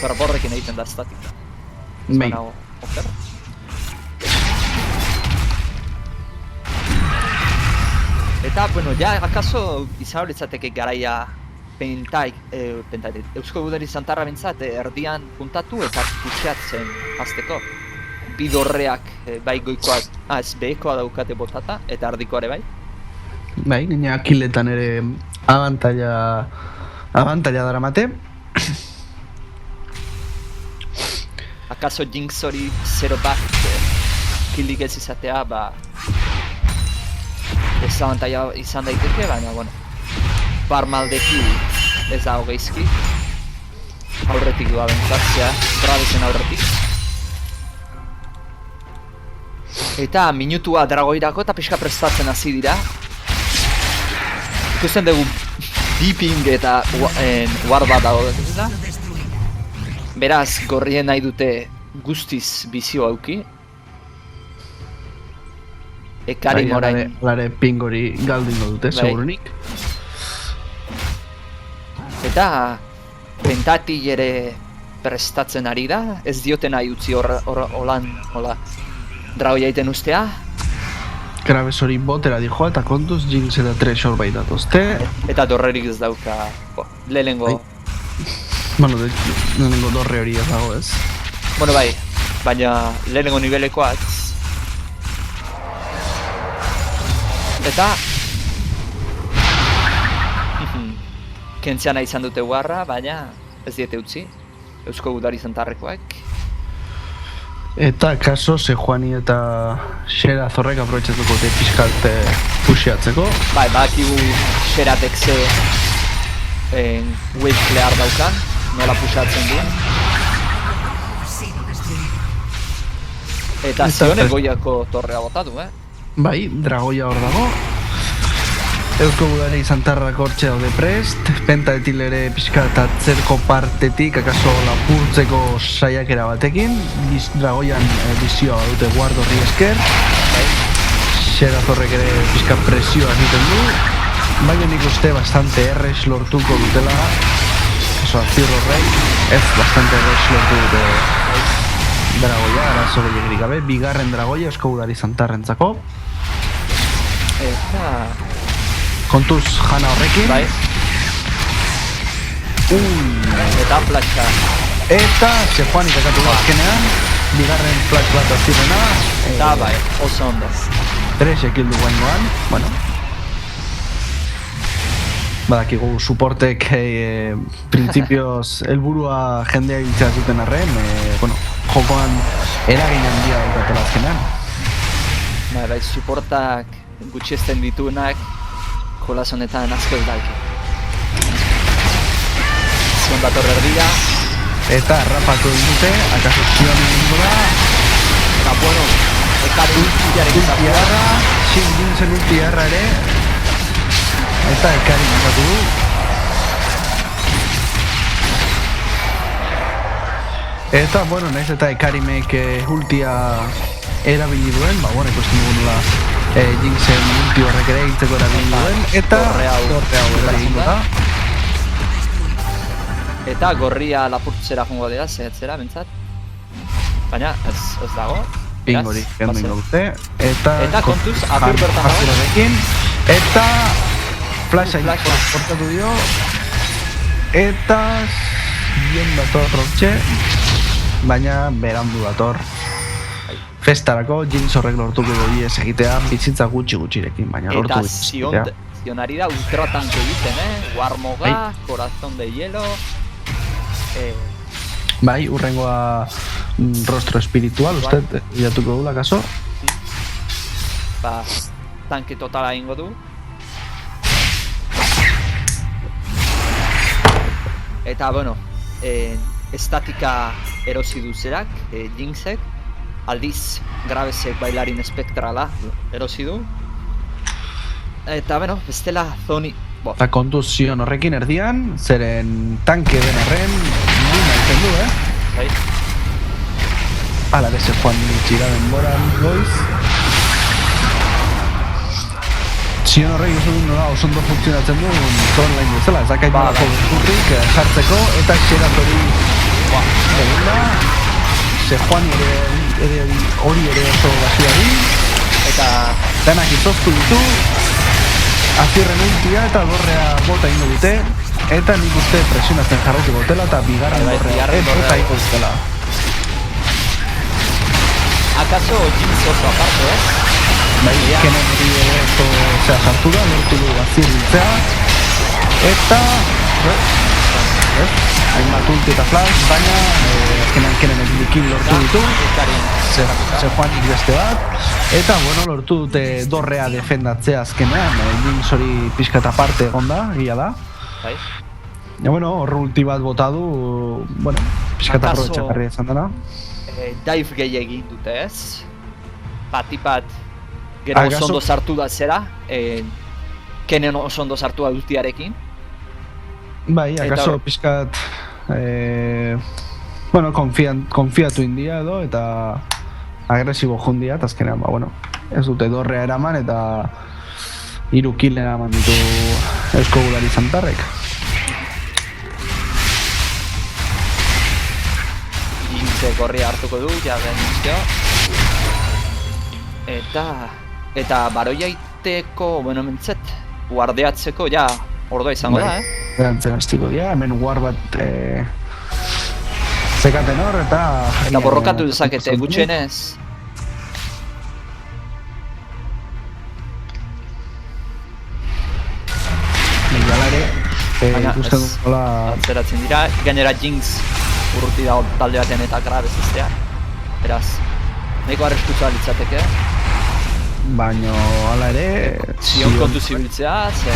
Ferborrekin egiten da estatika. Bai. Banago, oker? Eta, bueno, ja, akaso izan horitzateke garaia Eusko Gudari Zantarra bintzat erdian puntatu eta puxeatzen hasteko. Bidorreak bai goikoak, ez behekoa daukate botata eta erdikoare bai. Bai, gaina killetan ere abantaila daramate. Akaso Jinx hori 0 bat killik ez izatea, ez abantaila izan daiteke, baina, bueno, parmaldeki ez dago geizki. Aurretik doa bentzatzea, Gravesen aurretik. Eta minutua dragoirako eta pixka prestatzen hasi dira. Ikusten dugu Deeping eta Ward bat dago da. Beraz, gorrien nahi dute guztiz bizio auki. Ekarim orain. Lare pingori galdingo dute, Bai. segurunik. Eta Pentatil ere prestatzen ari da. Ez dioten nahi utzi hola dragoia egiten ustea. Graves hori botera dijoa eta kontuz Jinx eta Treasure bai datozte. Eta dorrerik ez dauka lehenengo. Bai. Bueno, lehenengo dorre hori ez dago ez. Bueno, bai, baina lehenengo nivelekoa ez. Eta kentzeana izan dute guarra, baina ez diete utzi. Eusko Gudari Zantarrekoak. Eta kaso Sejuani eta Xera Zorrek aprobetxatuko dute pixkat pusheatzeko. Bai, badakigu Xeratek ze wave clear daukan, nola pusatzen duen. Eta zionek goiako torrea botatu, Bai, dragoia hor dago. Eusko Gudari Zantarrak hortxe daude prest. Pentatil ere pixkat atzerko partetik, akaso lapurtzeko saiakera batekin. Dragoian bizioa dute guard horri esker. Xera Zorrek ere pixkat presioa egiten du. baina nik uste bastante errex lortuko dutela, eso, Azirro Rei, ez bastante errex lortu dute dragoia, arazo gehiagirik gabe, bigarren dragoia eskogulari zantarrentzako. Eta... Kontuz jana horrekin. Bai. Eta flasha. Eta Sejuanik akatu da azkenean, bigarren flash bat azirrena. Eta bai, oso ondo. 3 ekildu guaingoan, bueno. Badakigu suportek principios helburua jendea hiltzea zuten arren, bueno, jokoan eragin handia daukatela azkenean. Bai, suportak gutxiesten dituenak jolas honetan asko edalki. Zion dator erdia. Eta errapatu dute, akaso Zion egingo da. Eta bueno, eta ultiaren ultiarra, Jinxen ultiarra ere. Eta Ekari mandatu du. Eta, bueno, naiz eta Ekarimek ultia erabili duen, ba, bueno, ikusten dugu nola Jinxen ulti horrek ere egiteko erabili duen, eta dorre hau erabili da. Eta gorria lapurtzera jongo dira, zehatzera, bentsat. Baina, ez dago. Pingori, kendu ingo dute. Eta kontuz, apur bertan dago. Eta flasha portatu dio. Eta bien dator Roche, baina berandu dator. Festarako Jinx horrek lortuko doi ez egitea bizitza gutxirekin, baina lortu egitea. Eta Zionari da ultratanke egiten, Warmoga, Corazón de Hielo. Bai, urrengoa rostro espiritual, uste, jatuko dula kaso. Ba, tanke totala ingo du. Eta, bueno, estatika erosi duzerak, Jinxek. Aldiz, Gravesek bailarin espektrala erosi du. Eta, bueno, bestela zoni... Eta kontuz Zion horrekin erdian, zeren tanke den arren, nina egiten du, Bai. Ala que se joan txira denboran goiz. Zion horrek oso ondo funtzionatzen du frontline bezala, ez dakait malako gurrik jartzeko, eta xerat hori da. Se joan hori ere oso basiari. Eta danak izoztu ditu. Azirren ultia eta dorrea bota ingo dute. Eta nik uste presionatzen jarraitu gotela eta bigarren dorrea bota ingo dutela. Akaso Jinx oso aparte, Bai, kenen hori ere oso sartu da, lortu du Azir diltzea. Eta... hainbat ulti eta flash, baina azkenean kenen egikin lortu ditu. Se joan beste bat. Eta, bueno, lortu dute dorrea defendatzea azkenean. Jinx hori pixka eta parte egon da, gila da. Bai. Ja, bueno, horre ulti bat bota du, bueno, pixka eta aprobetxakarria izan dena. Dive gehi egin dute ez. Batipat gero oso ondo sartu da zera. Kenen oso ondo sartu da ultiarekin. Bai, akaso pixkat, bueno, konfiatu india edo, eta agresibo jundia, eta azkenean, ba, bueno, ez dute dorrea eraman, eta 3 kill eraman ditu eskogulari zantarrek. Jinxe gorria hartuko du, ja den izteo. Eta baroia iteko, bueno, mentzet, guardeatzeko, ja, ordua izango da, Berantzen hastiko dira, hemen war bat zekaten hor, eta borrokatu dezakete, gutxienez. Hala ere, ikusten duela... Atzeratzen dira, gainera Jinx urruti dago talde baten eta Graves iztea. Beraz, nahiko arriskutza litzateke. Baina, hala ere... Zion kontu zibiltzea, ze...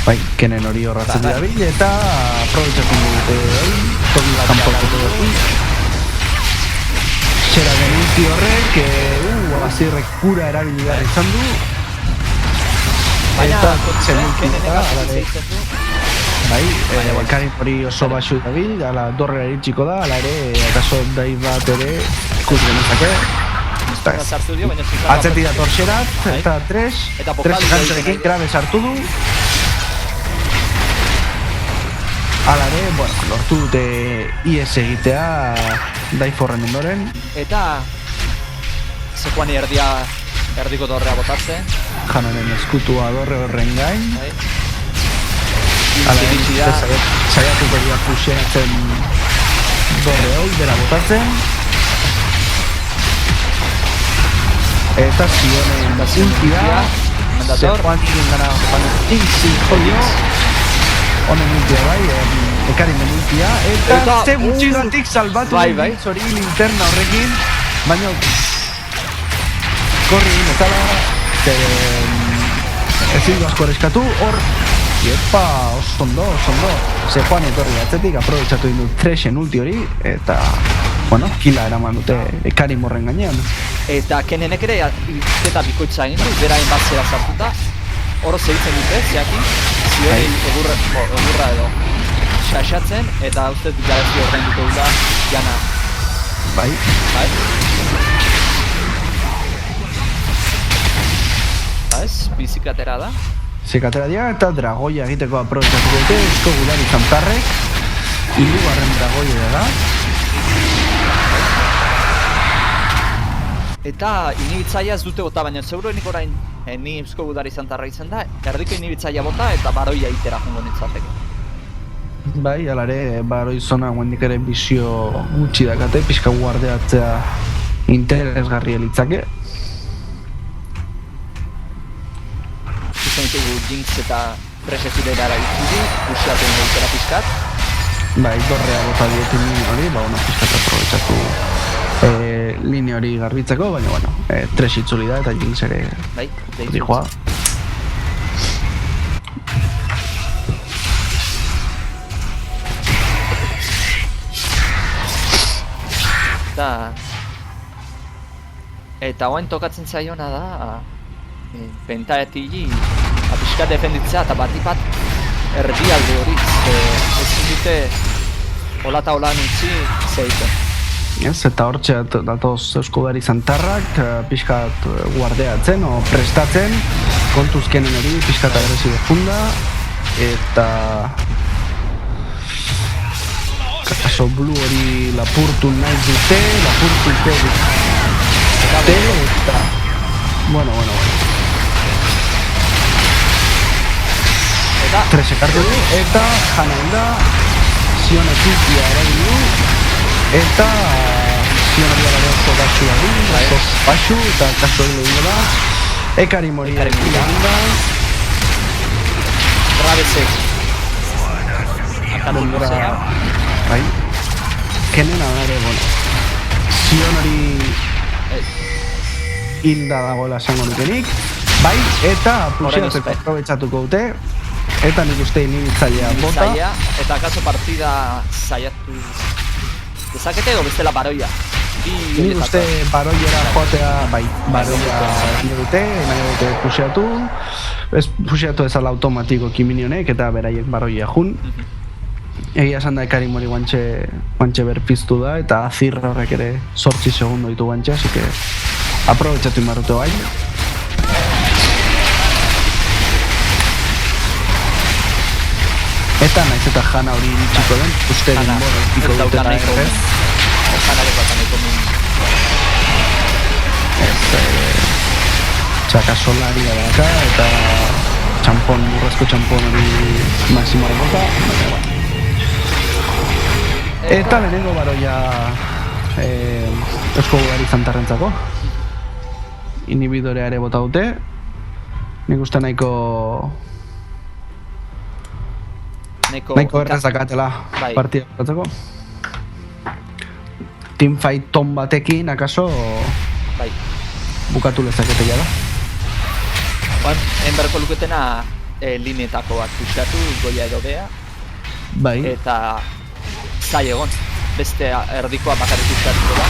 Bai, kenen hori horratzen dira bil, eta aprobetxatzen dute hori, toki kanpoko dugu. Xera den ulti horrek, Azirrek kura erabili behar izan du. Baina, kenen bai, Ekari hori oso baxu da bil, dorrera iritsiko da, ala ere, akaso dai bat ere ikus genezake. Eta sartu dio, baina zuzan... Atzetik dator Xerat, eta 3 gantzorekin grabe sartu du. Alare, bueno, lortu dute IS egitea Daiforren ondoren. Eta... Sekuani erdiko dorrea botatzen. Janaren eskutua dorre horren gain. Infinitida. Saiatuko dira fusionatzen dorre hori, bera botatzen. Eta Zionen ultia. Sekuanin gana jodio. Honen ultia bai, Ekarimen ultia. Eta Zegutxigatik salbatu hori linterna horrekin. Baina korri egin ezala, ezin asko erreskatu, hor, iepa, osondo. Sekuan etorri atzetik, aprobetxatu dindu Thrashen ulti hori, eta, bueno, kila eraman dute Ekarim horren gainean. Eta Kenenek ere, eta bikoitza egin du, berain batzera sartuta, hor segitzen dute, zeakin, Zioen egurra edo xaxatzen, eta uste garazi horrein dute dula, jana. Bai. Ez, bizikatera da. Zikatera dira eta dragoia egiteko aprobetxatuko dute, Eusko Gudari Zantarrek, hirugarren dragoia da. Eta inhibitzaia ez dute bota, baina seguruenik orain ni Eusko Gudari Zantarra izan da, erdiko inhibitzaia bota eta baroia itera jongo nintzateke. Bai, alare, baroi zona guendik ere bizio gutxi dakate, pixka guardeatzea interesgarri elitzake. Ditugu Jinx eta Presezidera erabiltzuzi, usiatu egitera pizkat. Bai, dorrea bota dietu linea hori, bueno, pizkat aprobetxatu linea hori garbitzeko, baina, bueno, Thresh itzuli da eta Jinx ere dijoa. Eta oain tokatzen zaiona da, Pentaetili apiskat defenditzea eta batipat erdialde hori ezin dute hola eta hola nintzi zeiten. Ez, eta hortxe datoz Eusko Gudari Zantarrak pixkat guardeatzen o prestatzen kontuzkenen hori pixkat agresi defunda eta kaso Blue hori lapurtu nahi dute, eta bueno. Eta Thresh ekartu du, eta Janain da, Zionek ultia eragin du, eta Zionek gara oso gaxua du, oso baxu, eta kaso hilo da, Ekarim hori egin da, Rabezek akatu gozea. Bai, kenena da ere, bueno, Zion hori hilda dagoela esango nukenik, bai, eta pusiatzeko aprobetxatuko dute, eta nik uste inhibitzailea bota. Eta akaso partida saiatu dezakete edo bestela baroia. Nik uste baroiera joatea, bai, baroia dute, nahi dute pusiatu. Ez pusiatu ezala automatikoki minionek eta beraiek baroia jun. Egia esan da Ekarim hori guantxe berpiztu da, eta Azirra horrek ere 8 segundo ditu guantxe, así que aprobetxatu inbarrute bai. Eta naiz eta Jana hori ditxiko den, uste denbora ikiko dutena errez. Janarek bat aneko min. Txaka solari da daka, eta txampon, burrazko txampon hori Maximo Arbota. Eta lehenengo baroia Eusko Gudari Zantarrentzako. Inhibidorea ere bota dute. Nik uste nahiko errez dakatela partida botatzeko. Teamfight ton batekin, akaso bukatu lezakete da. Enberko luketena lineetako bat puxatu, goia edo bea. Bai. Eta zai egon, beste erdikoa bakarrik puxatu da.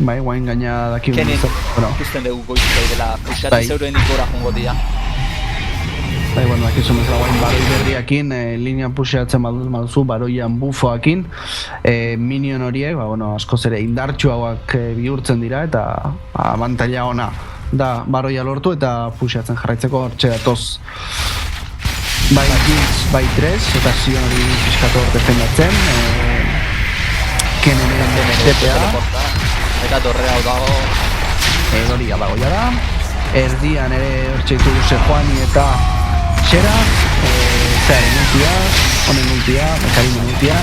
Bai, guain gaina daki ikusten dugu goizkei dela puxatu zeurenik gora jongo dira. Bueno, akizu bezala guain baroi berriakin, linean puxeatzen baduzu baroian bufoakin, minion horiek, askoz ere indartsuagoak bihurtzen dira eta abantaila ona da baroia lortu eta puxeatzen jarraitzeko hortxe datoz. Bai Jinx, bai Tres, eta Sion hori fiskatu hor defendatzen, Kenenen TPA, eta dorrea hau dago. Hori dago jara. Erdian ere hortxe ditugu Sejuani eta Xera, zearen ultia, honen ultia, Mekarimen ultia,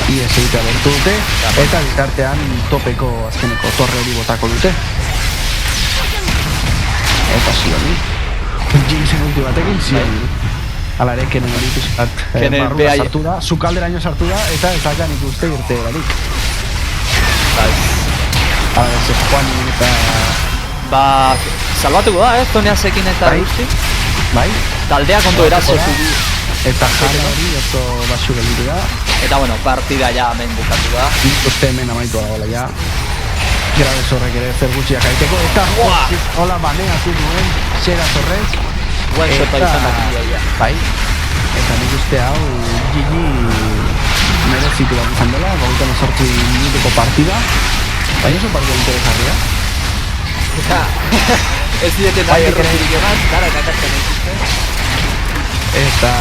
IS egitea lortu dute, eta bitartean topeko azkeneko torre hori botako dute. Eta Sioni. Jinxen ulti batekin Sioni. Hala ere, Kenen hori pizkat barrura sartu da, sukalderaino sartu da, eta ez dakan ikuste irte erarik. Hala ere, Sejuani eta... salbatuko da, Toniasekin eta Rusti. Bai. Taldeak ondo erasotu du. Eta jara hori oso basu gelditu da. Eta partida ja hemen bukatu da. Uste hemen amaitu dagoela ja. Grabez horrek ere zer gutxiak aiteko. Eta hola baneatu duen Xera Torres. One shot izan da ja. Bai. Eta nik uste hau Gigi merezitu bat izan dela. 28 minutuko partida. Baina oso partida interesgarria. Ez direte nahi errozirik eman, dara kakatzen egizte. Eta...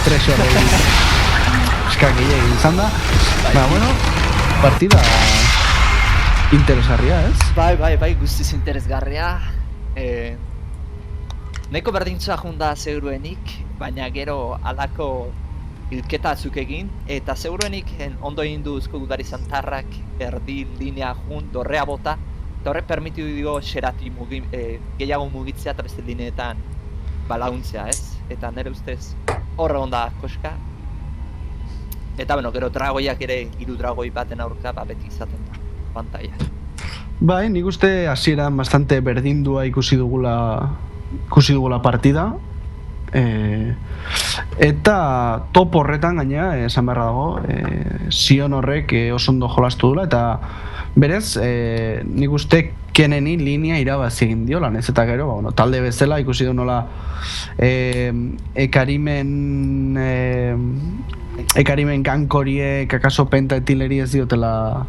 Treasure eskak egin izan da. Partida... interesgarria, ez? Bai, guztiz interesgarria. Neko berdintzua junda seguruenik, baina gero alako hilketa atzuk egin. Eta seguruenik ondo egin du uzko gudari zantarrak, erdi, linea jun, dorrea bota. Eta horrek permitiu digo Xerati gehiago mugitzea eta beste lineetan laguntzea, ez? Eta nire ustez horre onda koska. Eta gero dragoiak ere 3 dragoi baten aurka beti izaten da pantaia. Bai, nik uste hasieran bastante berdindua ikusi dugula partida. Eta top horretan gaina, esan beharra dago, Sion horrek oso ondo jolastu dula eta berez, nik uste Keneni linea irabazi egin diola, ez eta gero, talde bezala ikusi du nola Ekarimen gankoriek, akaso penta etileri ez diotela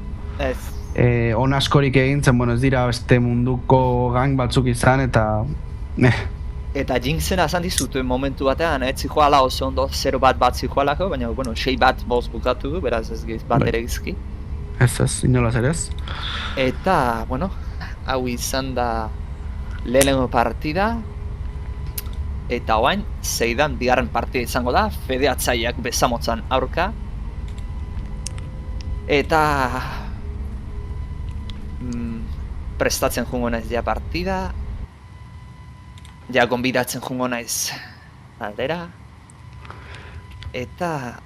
on askorik egintzen, ez dira beste munduko gang batzuk izan eta... Eta Jinxen azan dizut momentu batean, ez zijoala oso ondo 0-1 zijoalako, baina 6-1 bukatu du, beraz ez gehiz bat ere gizki. Ez, inolaz ere ez. Eta, hau izan da lehenengo partida. Eta oain, zeidan bigarren partida izango da, fedeatzaileak bezamotzan aurka. Eta... prestatzen jungo naiz ja partida. Ja gonbidatzen jungo naiz aldera. Eta...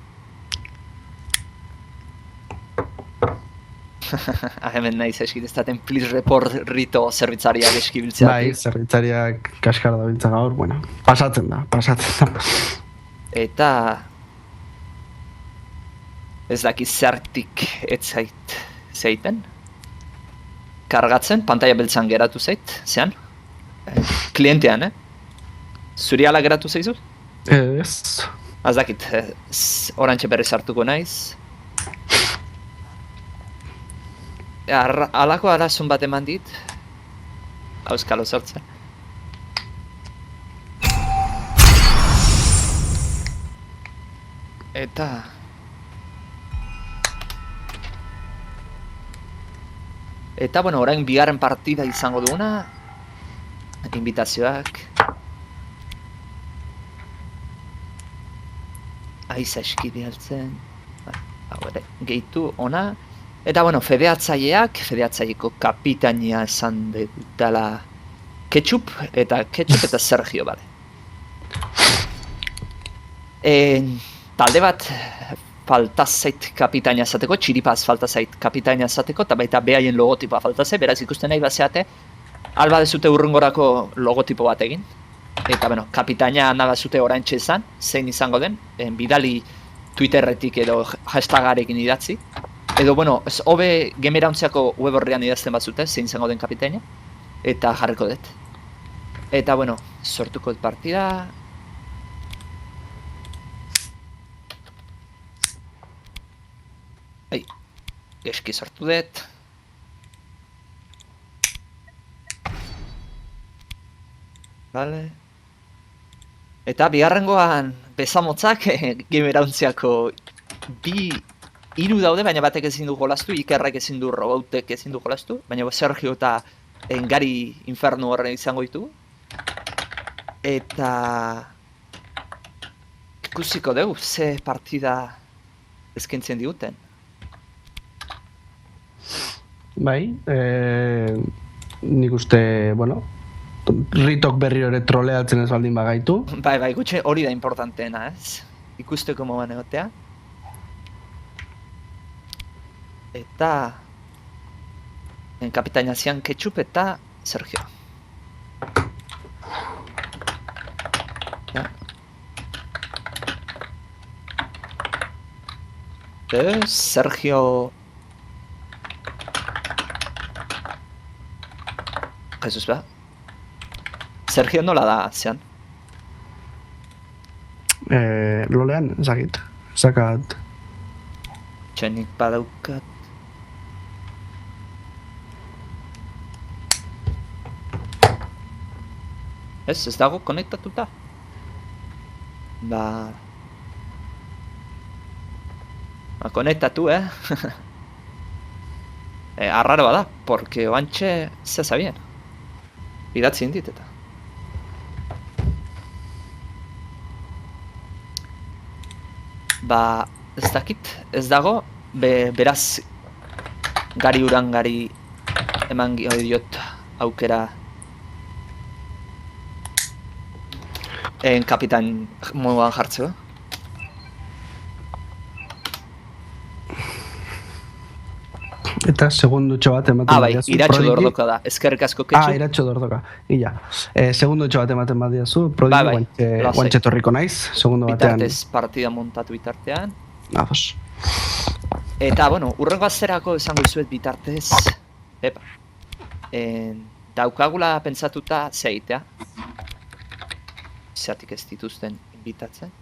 hemen naiz eskideztaten please report Rito zerbitzariak eskibiltzeatik. Bai, zerbitzariak kaskar da biltzen gaur, pasatzen da. Eta... ez daki zertik ez zeiten. Kargatzen, pantalla beltzan geratu zait, zean? Klientean, Zuri ala geratu zeizu? Ez. Az dakit, orantxe berriz hartuko naiz. Alako arazun bat eman dit. Auskalo sortzen. Eta, orain bigarren partida izango duguna. Invitazioak. Aiza eskide altzen. Hau ere, gehitu ona. Eta, fedeatzaileko kapitania esan dutela Ketchup eta Sergio, bale. Talde bat falta zait kapitania zateko, txiripaz falta zait kapitania zateko, eta baita behaien logotipoa falta zait, beraz ikusten nahi bazeate, alba dezute urrungorako logotipo bat egin. Eta, kapitania nabazute oraintxe izan, zein izango den, bidali Twitterretik edo hashtagarekin idatzi. Edo, hobe Gamerauntziako web horrean idazten bazute, zein izango den kapitaina, eta jarriko dut. Eta, bueno, sortuko dut partida. Ai, eski sortu dut. Vale. Eta bigarrengoan bezamotzak gemeraunziako hiru daude, baina batek ezin du jolastu, Ikerrek ezin du, Robautek ezin du jolastu, baina Sergio eta Gari Infernu horren izango ditugu. Eta ikusiko dugu, ze partida eskaintzen diguten. Bai, nik uste, bueno, Ritok berri ere troleatzen ez baldin bagaitu. Bai, gutxe hori da importanteena, ez? Ikusteko moan egotea. Eta kapitaina zian Ketchup eta Sergio. Ja. Sergio... Jesus ba? Sergio nola da, zean? Lolean, zakat. Txenik badaukat. Ez dago konektatuta? Ba, konektatu, arraroa da, porque oantxe ze zabien. Idatzi indit eta. Ba, ez dakit, ez dago, beraz Gari Urangari eman diot aukera kapitain moduan jartzeko. Eta segundutxo bat ematen badiazu. Iratxo dordoka da, eskerrik asko Ketxu. Iratxo dordoka, illa. Segundutxo bat ematen badiazu, Prodigi guantxe torriko naiz, segundu batean. Bitartez partida montatu bitartean. Ados. Eta, bueno, urrengo azterako esango izuet bitartez. Epa. Daukagula pentsatuta zeitea. Zeatik ez dituzten inbitatzen.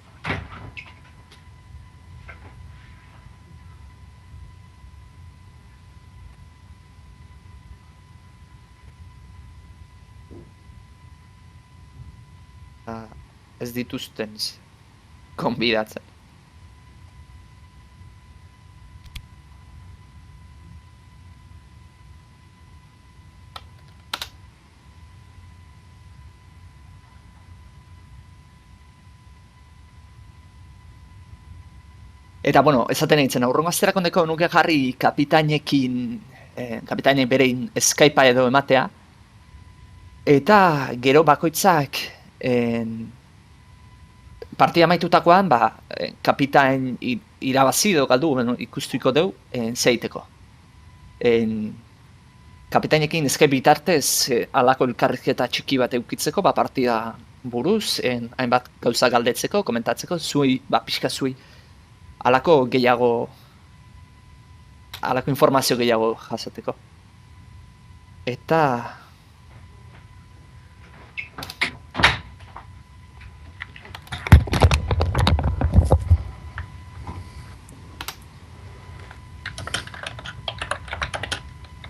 Ez dituzten konbidatzen. Eta, bueno, esaten eitzen, aurrengo azterako neko nuke jarri kapitainekin, kapitainek berein Skypea edo ematea. Eta gero bakoitzak partida amaitutakoan, kapitain irabazi edo galdu, ikustuiko deu, zeiteko. Kapitainekin Skype bitartez alako elkarrizketa txiki bat eukitzeko, partida buruz, hainbat gauza galdetzeko, komentatzeko, zui, pixka zui, alako gehiago, alako informazio gehiago jasateko. Eta...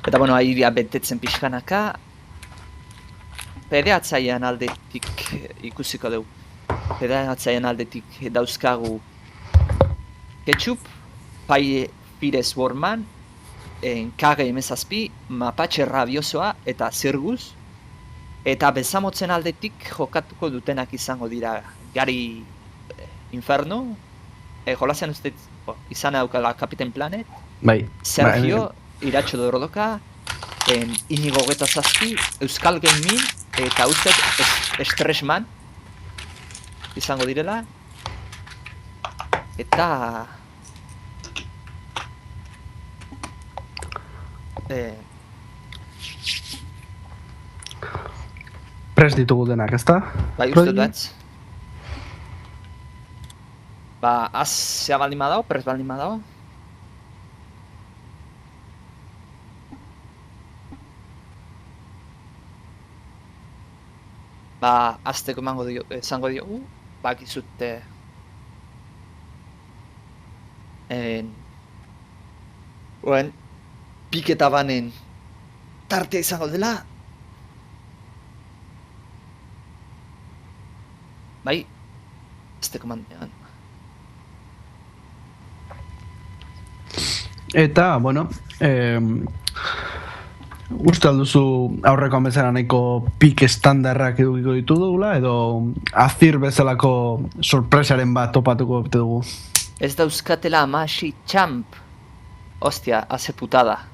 Eta, bueno, airea betetzen pixkanaka. Pedeatzaian aldetik ikusiko dugu. Pedeatzaian aldetik dauzkagu Ketchup, Pai Pires Borman, Kage Emezazpi, Mapache Rabiosoa eta Zirguz. Eta bezamotzen aldetik jokatuko dutenak izango dira Gari Inferno. Jolasean uste izan daukala Captain Planet. Bai. Sergio, Iratxo Dordoka, Inigo Getazazpi, Euskal Gaming eta uste Stressman izango direla. Eta... Prest ditugu denak, ezta? Bai, uste duetz. Azea baldin badao, prest baldin badao. Ba, azteko esango diogu, bakizute Oen, piketa banen tartea izango dela. Bai, azteko mandean. Eta, bueno, uste alduzu aurreko bezala nahiko pik estandarrak edukiko ditu dugula, edo azir bezalako sorpresaren bat topatuko bete dugu? Ez dauzkatela amasi champ. Ostia, hace putada.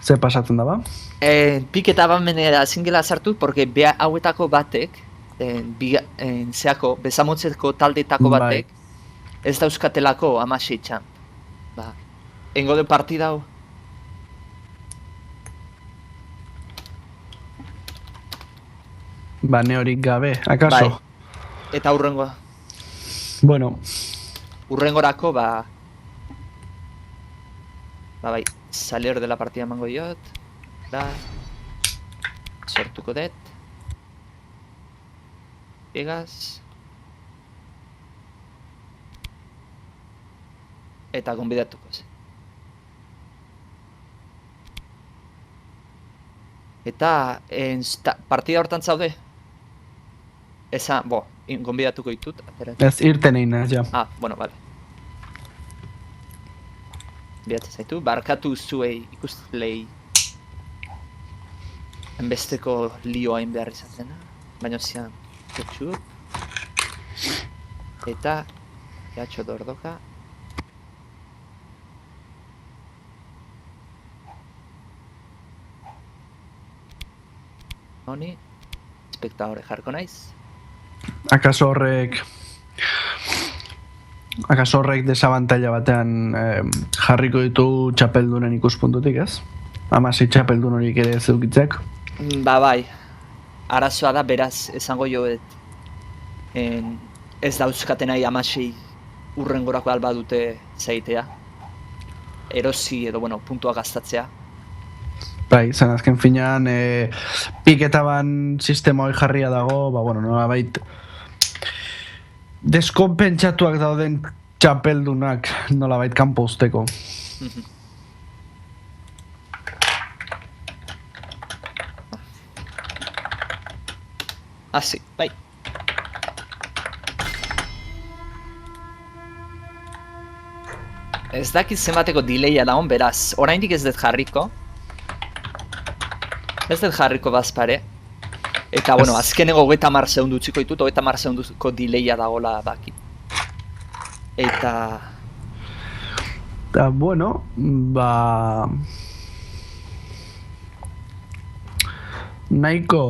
Ze pasatzen da ba? Piketa bamenera zingela sartu, porque beha hauetako batek, zeako, bezamotzeko taldetako batek, ez dauzkatelako amasi champ. Ba, engo de partida hau. Ba, neorik gabe, akaso? Bai. Eta hurrengoa. Bueno. Hurrengorako, ba, bai, salir de la partida emango diot. Da, sortuko det. Egaz. Eta gonbidatuko zen. Eta, partida hortan zaude? Eza, gonbidatuko ditut. Ez irten egin, ja. Ah, bueno, vale. Biatzen zaitu, barkatu zuei ikustlei enbesteko lioa hain behar izatena. Baina zian, ketchup. Eta, jatxo dordoka. Honi, espektadore jarko naiz. Akaso horrek desabantaila batean jarriko ditu txapeldunen ikuspuntutik, ez? Amasi txapeldun horik ere ez edukitzek. Ba bai, arazoa da beraz esango joet ez dauzkaten nahi amasei urrengorako alba dute zaitea. Erosi edo, puntua gastatzea. Bai, zen azken finean piketaban sistema hori jarria dago, nolabait deskonpentsatuak dauden txapeldunak nolabait kanpo usteko. Asi, bai. Ez dakit zenbateko delaya daun, beraz, oraindik ez dut jarriko. Ez dut jarriko bazpare. Eta, azkeneko 30 segundu utziko ditut, 30 segunduko delaya dagoela baki. Eta, nahiko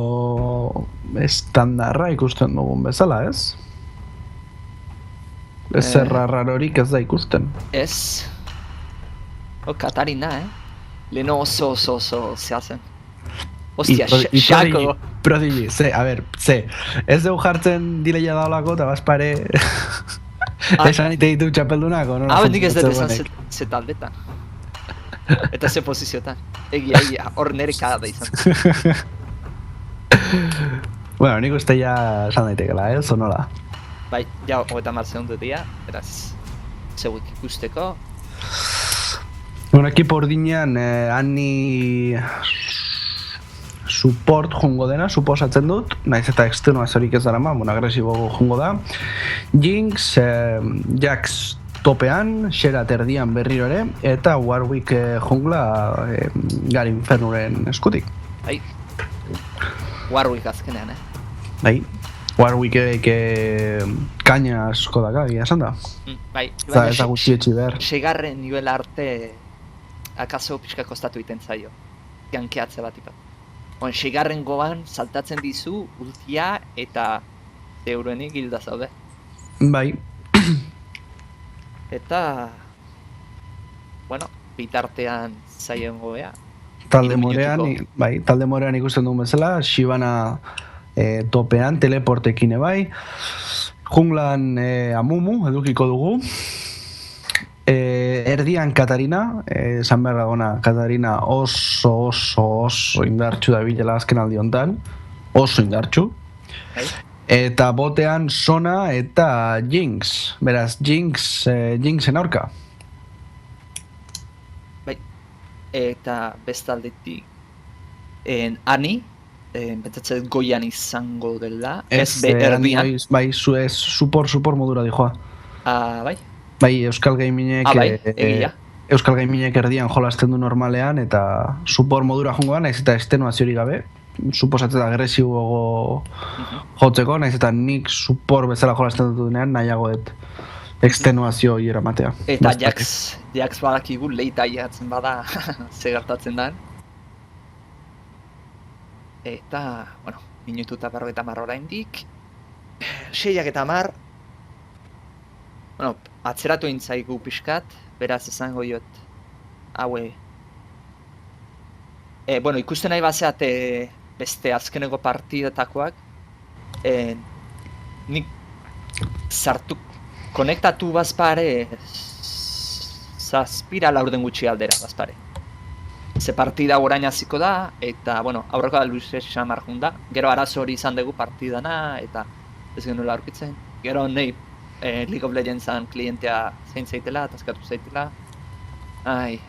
estandarra ikusten dugun bezala, ez? Ez zerrarrarorik ez da ikusten. ez. Katarina, Leno oso zehazen. Ostia, xako. Prodigi, ez dugu jartzen dileia daolako eta bazpare esan ite ditu txapeldunak, no? Nik ez dut esan ze taldetan. Eta ze posiziotan. Egia, hor nire kagada izan. Bueno, nik uste ja esan daitekela, ez, o nola? Bai, ja, 30 segundu dira, beraz, zeuik ikusteko. Ekipo ordinean, hani support jongo dena, suposatzen dut, naiz eta externo azorik ez dara agresibo jongo da. Jinx, Jax topean, Xerath erdian berriro ere, eta Warwick jungla Gar Infernuren eskutik. Bai, Warwick azkenean, Bai, Warwick kaina asko daka, egia esan da. Bai, ez da gutxietxi behar. 6. nivel arte akaso pixka kostatu iten zaio. Gankeatze bat ipat. 6. goan saltatzen dizu ultia eta zeurenik hilda zaude. Bai. Eta, bitartean zaien goea. Talde morean ikusten duen bezala, Shyvana topean, teleportekin bai. Junglan Amumu edukiko dugu. Erdian Katarina, esan behar dagona, Katarina oso indartxu da bilela azken aldi hontan, oso indartxu. Eta botean Sona eta Jinx, beraz, Jinxen aurka. Bai, eta bestaldetik Ani, pentsatzen goian izango dela, ez erdian. Bai, support modura dijoa. Bai? Bai, Euskal Gaminek egia. Euskal Gaminek erdian jolasten du normalean eta support modura jongoa, naiz eta estenuaziorik gabe. Suposatzen da agresiboago jotzeko, naiz eta nik support bezala jolasten dutunean nahiagoet extenuazio hiera matea. Eta Jax badakigu leita jatzen bada ze gertatzen da. Eta, bueno, minutu eta 50 oraindik. 6:10. Bueno, atzeratu intzaigu pixkat, beraz esango jot, haue. Bueno, ikusten nahi bazeate beste azkeneko partidetakoak, nik konektatu bazpare, zazpira laurden gutxi aldera bazpare. Ze partida orain hasiko da, eta, bueno, aurreko da Luis Xamar junda, gero arazo hori izan dugu partidana, eta ez genuela aurkitzen. Gero nahi League of Legendsan klientea zein zaitela, ataskatu zaitela. Ai.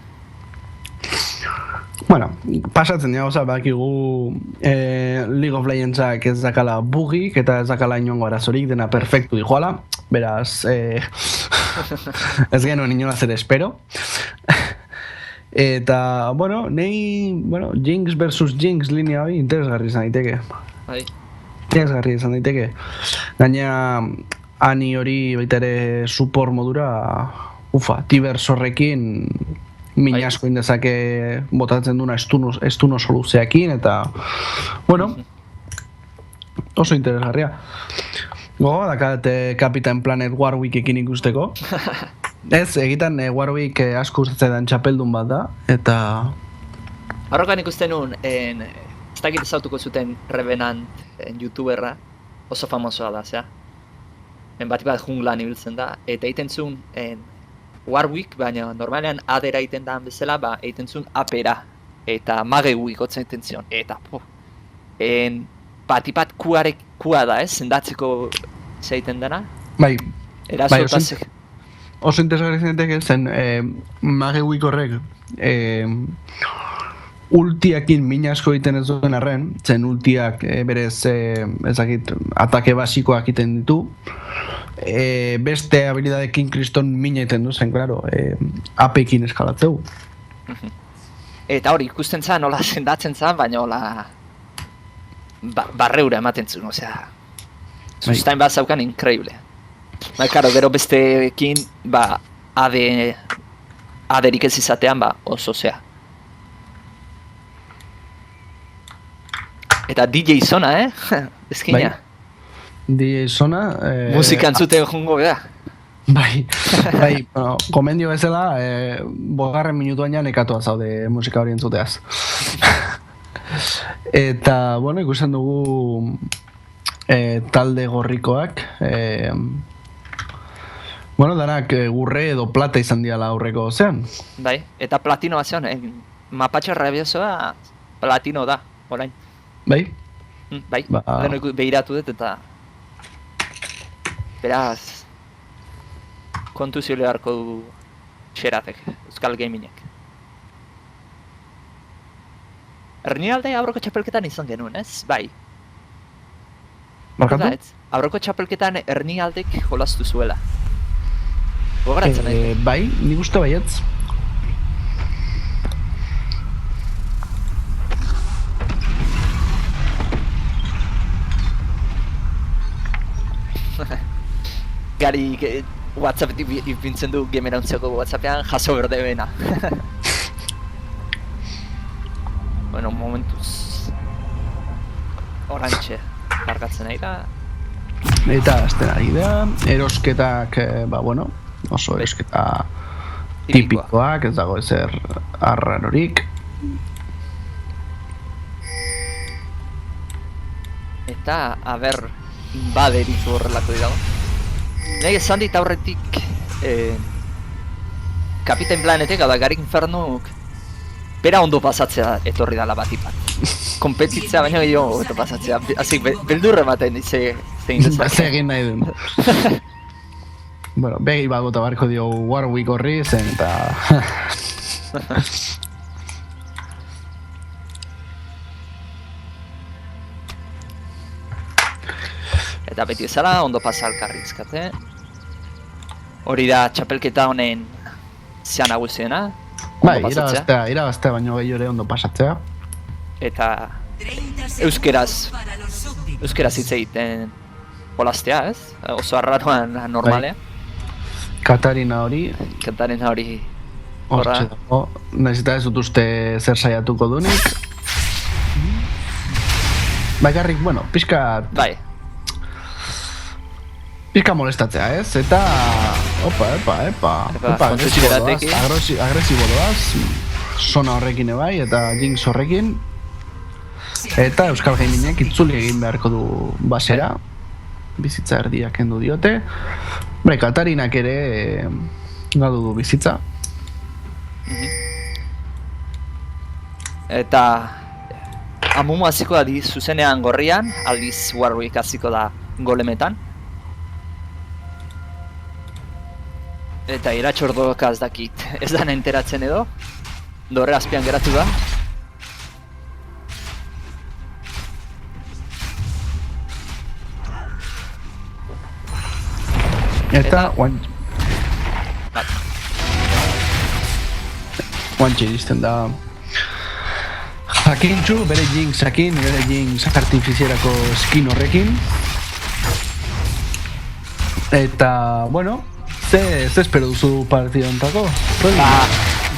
Bueno, pasatzen dira gauza, bakigu League of Legendsak ez dakala bugik eta ez dakala inongo arazorik, dena perfektu dijoala, beraz, ez genuen inolaz ere espero. Eta, bueno, Jinx versus Jinx linea hori interesgarri izan daiteke. Bai. Interesgarri izan daiteke. Gaina, Ani hori baita ere support modura, Tibers horrekin min asko indezake botatzen duna estuno soluzeakin, eta, bueno, oso interesgarria. Gogo, dakat Captain Planet Warwickekin ikusteko. Ez, egitan Warwick asko gustatzen den txapeldun bat da, eta... Horrokan ikusten nun, ez dakit ezautuko zuten Revenant youtuberra, oso famosoa da, zera. Bat junglan ibiltzen da, eta egiten zuen Warwick, baina normalean adera egiten da bezala, egiten zuen apera, eta mageu ikotzen egiten zion, eta bat kua da, sendatzeko zeiten dena. Bai, Erazotazek. Oso interesgarri zeneteke zen mageuik horrek ultiakin min asko egiten ez duen arren, zen ultiak berez ezakit atake basikoak egiten ditu, beste habilidadekin kriston min egiten du zen, claro, apekin eskalatzeu. Eta hori ikusten zan, nola sendatzen zan, baina hola barreura ematen zuen, osea, sustain bat zaukan increíble. Karo, gero besteekin, aderik ez izatean, oso zea. Eta DJ Sona, ezkina. DJ Sona... Musika entzuten jongo beda. Bai, bueno, komendio bezala, 5. minutuan ja nekatua zaude musika hori entzuteaz. Eta, bueno, ikusten dugu talde gorrikoak, bueno, danak gurre edo plata izan diala aurreko zean. Bai, eta platino bat zeon, mapatxo rabiosoa platino da, orain. Bai? Bai, behiratu dut eta... Beraz... kontuzio leharko du xeratek, Euskal Gaminek. Ernialde aurreko txapelketan izan genuen, ez? Bai. Markatu? Aurreko txapelketan Ernialdek jolastu zuela. Gogoratzen nahi? Bai, nik uste baietz. Gari WhatsAppetik ipintzen du gemerantzeko WhatsAppean jaso berde bena. Bueno, momentuz orantxe kargatzen nahi da. Eta azten ari da, erosketak, bueno, oso erosketa tipikoak, ez dago ezer arrarorik. Eta, baderik horrelako dirago. Nahi esan dit aurretik Kapitain Planetek, da Garik Infernuk, bera ondo pasatzea etorri dala batipat. Kompetitzea baina gehiago ondo pasatzea, hazik beldurre ematen zein dezak. Zegin nahi duen. Bueno, begi bat bota barko dio Warwick horri zen eta... Eta beti ezala, ondo pasa alkarrizkate. Hori da txapelketa honen zean nagusiena. Bai, irabaztea baino gehiago ere ondo pasatzea. Eta 30 euskeraz para los súbditos. euskaraz hitz egiten jolastea, ez? Oso arraroan normalea. Katarina hori, Kantarena hori hortxe dago. Nahiz eta ez dut uste zer saiatuko dunik. Bakarrik, bueno, pixka molestatzea, ez? Eta... Epa, agresibo doaz. Sona horrekin ebai, eta Jinx horrekin. Eta Euskal Gaminek itzuli egin beharko du basera. Bizitza erdiak kendu diote. Katarinak ere galdu du bizitza. Eta Amumu hasiko da zuzenean gorrian, aldiz Warwick hasiko da golemetan. Eta iratxordoka ez dakit, ez da enteratzen edo. Dorre azpian geratu da. Eta guantxe iristen da Jakintxu, bere Jinxakin, bere Jinx artifizierako skin horrekin. Eta, bueno, ze espero duzu partida ontako?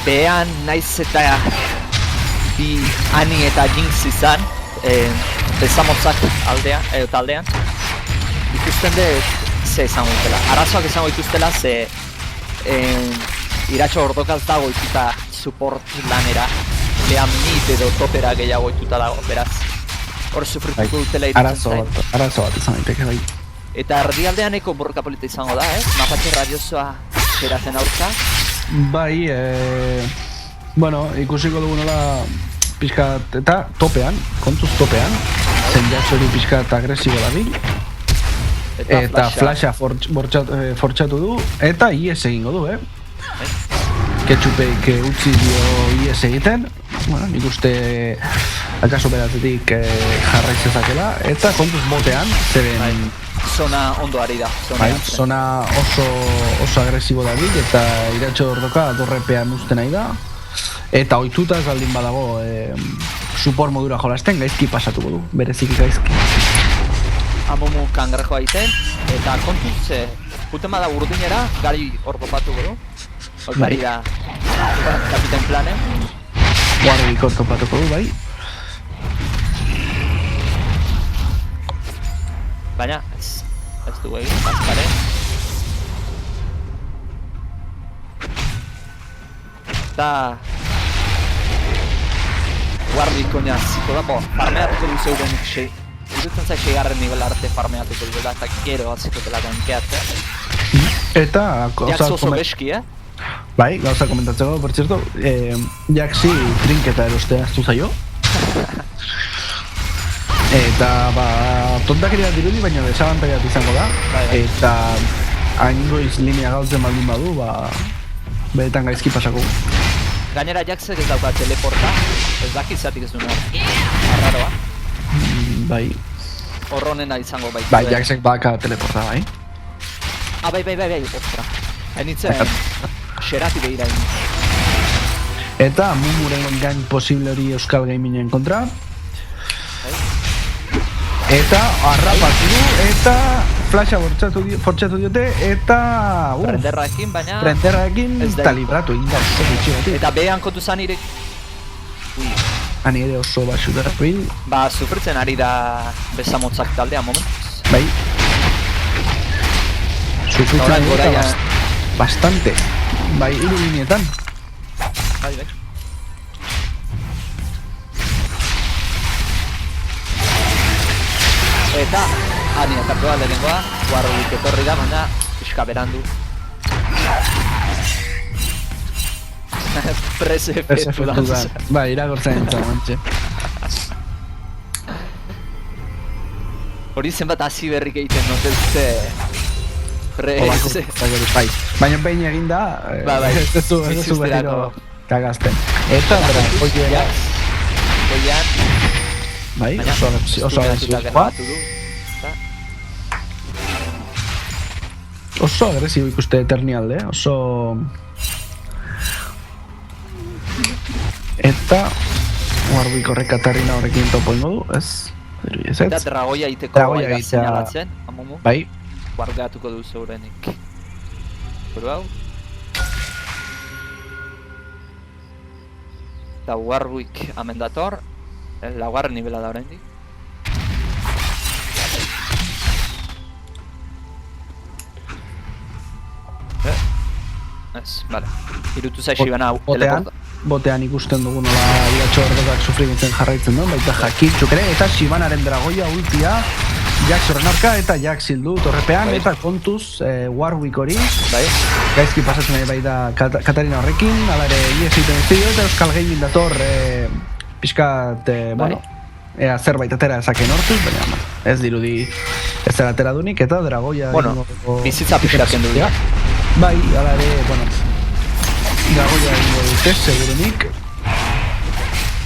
Behan naiz eta bi Ani eta Jinx izan, bezamotzak taldean. Ikusten dut ze izango dutela. Arazoak izango dituztela ze iratxo ordokaz dago ituta support lanera. Lehan mid edo topera gehiago ituta dago, beraz. Hor sufrituko dutela irutzen zain. Arazo bat izan daiteke bai. Eta erdialdeaneko borroka polita izango da, ez? Mapatxe radiozoa beratzen aurka. Bai, bueno, ikusiko dugu nola pixkat, eta topean, kontuz topean. Zen jaxori pixkat agresibo dabil. Eta flasha fortxatu du, eta IS egingo du, Ketxupeik utzi dio IS egiten. Bueno, nik uste akaso beratetik jarraiz ezakela. Eta kontuz botean, zeren... Zona ondo ari da. Zona oso agresibo dabil, eta iratxo ordoka dorrepean uste nahi da. Eta ohituta ez baldin badago support modura jolasten, gaizki pasatuko du, bereziki gaizki. Amumu kangrejoa egiten, eta kontuz, juten bada urdinera, gari hor topatuko du. Hori da, Kapitain Planen. Warwick hor topatuko du, bai. Baina, ez du egin, bazkare. Eta... Warwick oina ziko da, farmeatuko du zeuden irutzen zaik segarren nivel arte farmeatuko duela, eta gero atziko dela gankeatzea. Eta... Jax oso beski, Bai, gauza komentatzeko, por cierto, Jaxi trinketa erostea aztu zaio. Eta, tontakeria dirudi, baina desabantaiat izango da. Eta, haingoiz linea galtzen baldin badu, beretan gaizki pasako. Gainera Jaxek ez dauka teleporta, ez dakit zatik ez duen arraroa. Bai. Horronena izango baitu. Bai, Jaxek baka teleporta, bai. Bai, ostra. Hainitzen, xerati behira egin. Eta, Mumuren gang posible hori Euskal Gamingen kontra. Eta, harrapatu du, eta flasha fortxatu diote, eta... Prenderraekin, baina... Prenderraekin, eta libratu egin da oso gutxi batik. Eta behan kontu zan irek... Ani ere oso baxu derrapuin. Sufritzen ari da bezamotzak taldea momentuz. Bai. Sufritzen ari da bastante. Bai, hiru linietan. Bai. Eta, Ani atartua lehenengoa, Warwick etorri da, baina pixka berandu. Presefetu da. Ba, iragortzen entzan, mantxe. Hori zenbat hasi berrik egiten notezte. Bai, baina behin eginda, Bai. ez zu berriro kagazten. Eta, bera, Goian. bai, oso agresiboa. Oso agresibo ikuste Eternialde, oso... Eta... Warwick horrek Katarina horrekin topo ingo du, ez? Eta dragoia iteko bai seinalatzen, amumu. Bai. Guardatuko du zeurenik. Buru hau. Eta Warwick amendator. Laugarren nivela da oraindik. Ez, bale. Irutu zaixi bana Botean ikusten dugu nola iratxo ordokak sufrimentzen jarraitzen duen, baita Jakitxuk ere, eta Shibanaren dragoia ultia, Jax horren arka eta Jax hildu torrepean, eta kontuz Warwick hori, gaizki pasatzen ari baita Katarina horrekin, ala ere ies egiten ez dio, eta Euskal Gaming dator pixkat, bueno, ea zerbait atera ezaken hortuz, baina ez dirudi ez zera atera dunik, eta dragoia... Bueno, bizitza pixeraken du dira. Bai, ala ere, bueno, dragoia egingo dute, segurunik.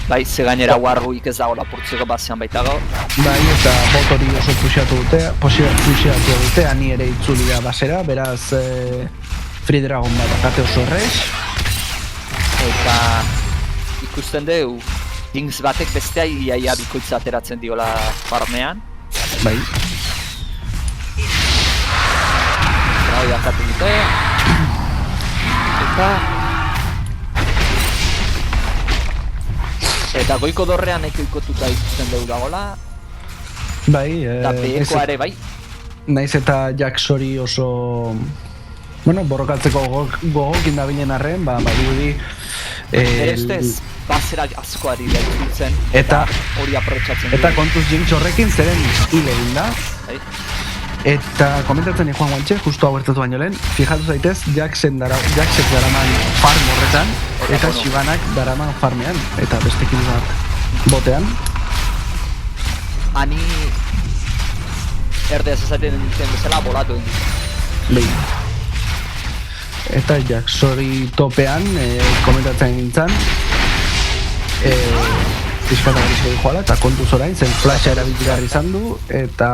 Bai, ze gainera Warwick ez dago lapurtzeko bazean baita gaur. Bai, eta bot hori oso puxatu dute, ani ere itzuli da basera, beraz Free Dragon bat akate oso errez. Eta ikusten dugu, Jinx batek bestea iaia bikoitza ateratzen diola farmean. Bai. Dragoia akatu dute. Eta goiko dorrean eko ikotuta ikusten dugu dagoela. Bai, eta behekoa ere bai. Naiz eta Jax hori oso... Bueno, borrokatzeko gogokin da binen arren, dirudi... Ere ustez, bazera askoari da itzultzen. Eta hori aprotxatzen du. Eta kontuz Jinx horrekin zeren hil egin da. Bai. Eta komentatzen Juan Guantxe, justu hau bertatu baino lehen, fijatu zaitez, Jaxek daraman farm horretan, eta Shibanak daraman farmean, eta bestekin bat botean. Ani erdeaz esaten duten bezala bolatu egin. Behin. Eta Jax hori topean, komentatzen gintzen, pixkata garizko dijoala, eta kontuz orain, zen flasha erabilgarri izan du, eta...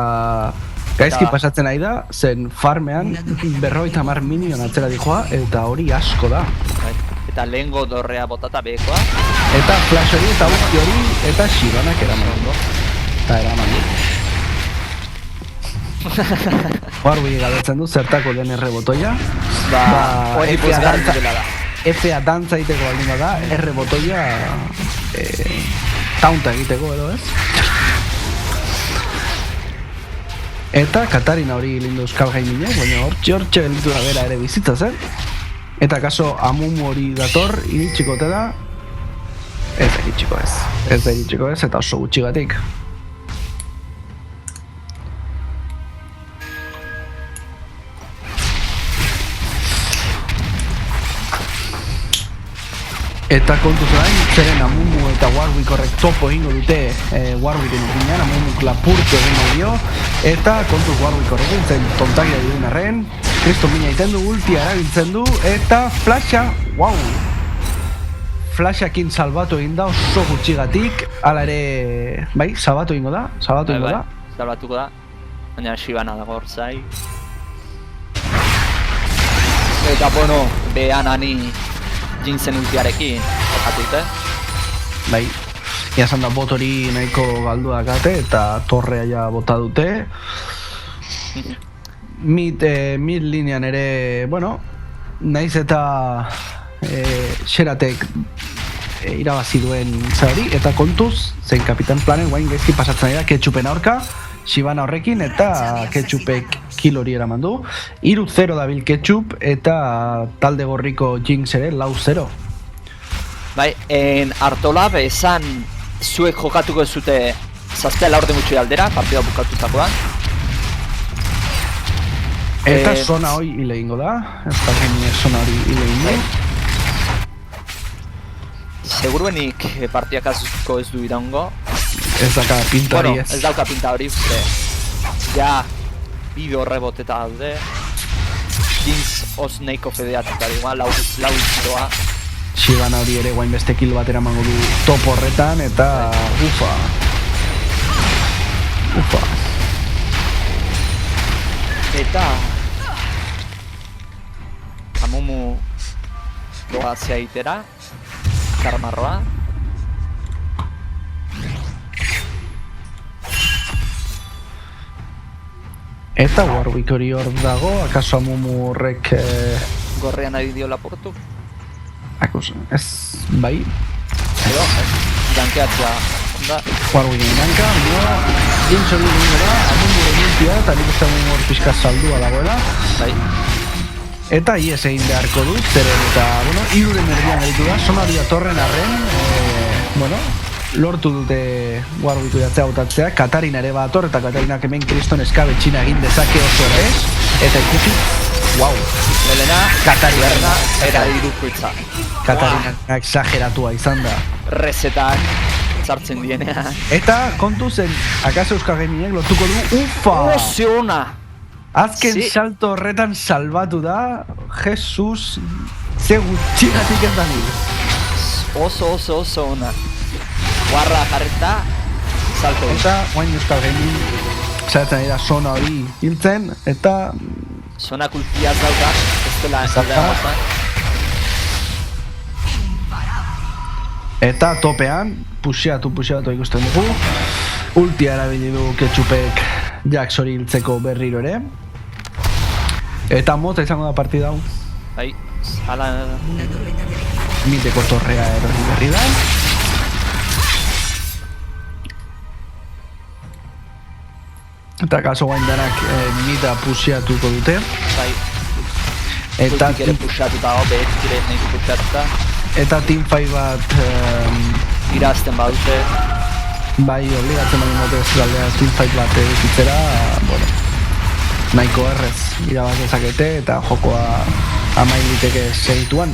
Gaizki pasatzen ari da, zen farmean 50 minion atzera dijoa, eta hori asko da. Eta lehengo dorrea botata behekoa. Eta flash hori eta ulti hori, eta Shibanak eraman ondo. Eta eraman du. Warwick galdetzen du, zertako den errebotoia. Hori buzgarritu dela da. F-a dantza egiteko baldin da, errebotoia... taunta egiteko edo ez? Eta Katarina hori lindu Euskal Gaiminek, baina hortxe gelditu da bera ere bizitza zen. Eta kaso Amumu hori dator, iritsikote da. Ez da iritsiko ez, eta oso gutxigatik. Eta kontuz orain, zeren Amumu eta Warwick horrek topo egingo dute Warwicken urginean, Amumuk lapurtu egingo dio. Eta kontuz Warwick horrekin zen tontakia duen arren, Kriston mina egiten du, ultia erabiltzen du, eta flasha, wow! Flashakin salbatu egin da oso gutxigatik, hala ere, bai, salbatu egingo da, salbatuko da, baina Shibana dago hor zai. Eta bueno, behan ani Jinxen ultiarekin jokatu dute. Bai, esan da bot hori nahiko galduak ate eta torrea ja bota dute. Mid linean ere, bueno, naiz eta Xeratek irabazi duen zari, eta kontuz, zein Kapitan Planet guain gaizki pasatzen ari da Ketchupen aurka, Shibana horrekin eta Ketchupek kill hori eraman du. 3-0 dabil Ketchup eta talde gorriko Jinx ere 4-0. Bai, Artolab esan zuek jokatuko zute zaztea laurde mutxoi aldera, partida bukatutakoan. Eta zona hori hile ingo da, ez da genien zona hori hile ingo. Seguruenik partiak asko ez du iraungo. Ez daka pinta hori Bueno, ez dauka pinta hori, ja, bide horreboteta daude. Jinx os neiko fedeatuta dugu, lau iztoa. Shibana hori ere guain beste kill bat eramango du top horretan, eta ufa. Eta Amumu doa zeaitera Karmarroa. Eta Warwick hori hor dago, akaso Amumu horrek Gorrean ari dio laportu. ez, bai, Edo, dankeatzea da. Warwicken danka, Jinx hori dugu da, Amumu regintia, eta nik uste Amumu hor pixka saldua dagoela. Bai. Eta ies egin beharko du, zeren eta, bueno, iruren erdian gaitu da, sonari datorren arren, lortu dute Warwick jatzea botatzea, Katarina ere bator, eta Katarinak hemen kriston eskabetxina egin dezake oso errez, eta ikusi, wow, Helena, Katarina, era irukoitza. Katarina exageratua izan da. Resetak sartzen dienean. Eta kontu zen, akaso Euskal Geminek lotuko du, ufa! Ze ona! Azken Sí. salto horretan salbatu da, Jesus, ze gutxinatik ez da nire. Oso ona. Guarra jarreta, salto. Eta guain Euskal Gaming saiatzen ari da zona hori hiltzen, eta Zona kultiaz dauka, ez dela Exacta. Eta topean, puxeatu ikusten dugu. Ultia erabili du Ketxupek Jax hori hiltzeko berriro ere. Eta mota izango da partida hau. Bai, ala... Una torreta de equipos. Miteko torrea erori berri da. Eta kaso guain danak mita puxeatuko dute. Bai, Eta kultik ere puxatuta, behetik ere nahi puxatuta. eta teamfight bat Irazten badute. bai obligatzen bali mote zaldea teamfight bat edukitzera, bueno, nahiko errez irabaz dezakete eta jokoa amailiteke segituan.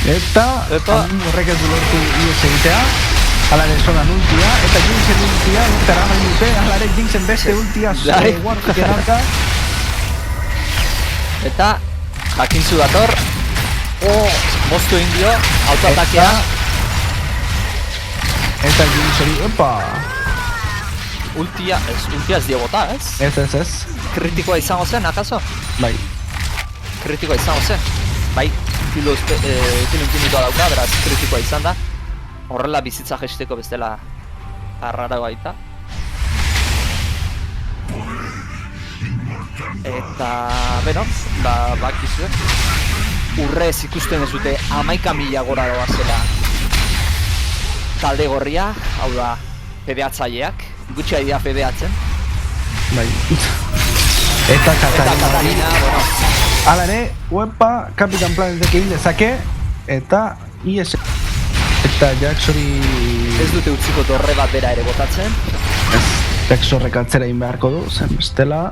Eta Epa. horrek ez du lortu ies egitea, alare sonan ultia, eta Jinxen ultia, lortara main dute, alare Jinxen beste ultia Bai. Warwicken arka. Eta, jakintzu dator. Moztu indio, autoatakea. Eta Jinx hori, opa! Ultia ez dio bota, ez? Ez. Kritikoa izango zen, akaso? Bai. Kritikoa izango zen. Bai, kilo infinitua dauka, beraz kritikoa izan da. Horrela bizitza jesteko bestela arrara baita. Eta, beno, bakizue. Urrez ikusten ez dute 11.000 gora doazela talde gorria, hau da, fedeatzaileak, gutxi dira fedeatzen. Bai. Eta Katarina, bueno, hala ere, uepa, Kapitan Planetek egin dezake, eta ies eta Jax hori ez dute utziko dorre bat bera ere botatzen. Jax horrek atzera egin beharko du, zen bestela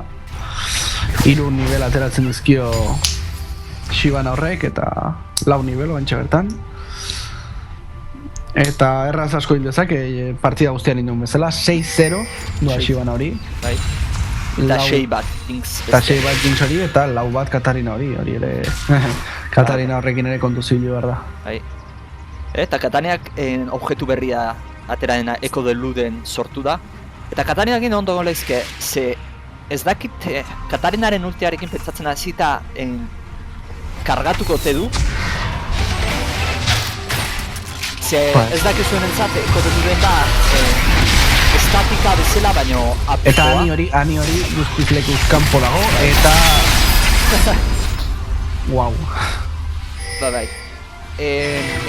3 nivel ateratzen dizkio Shibana horrek, eta 4 nivel oantxe bertan. Eta erraz asko hil dezake, partida guztian induen bezala, 6-0 doa Shibana hori. Bai. Eta Lau- sei bat, Jinx Eta 6 bat Jinx hori, eta 4 bat Katarina hori ere Katarina horrekin ere kontu zibilu behar da. Bai. Eta Katarinak objektu berria atera dena Echo the Luden sortu da. Eta Katarinakin ondo goleizke, ze ez dakit Katarinaren ultiarekin pentsatzen hasi eta kargatuko te du. Ze Bai. ez dakit zuen entzat Echo the Luden da estatika bezala, baino apekoa. Eta ani hori guztiz lekuz kanpo dago, eta... Wow. Bai.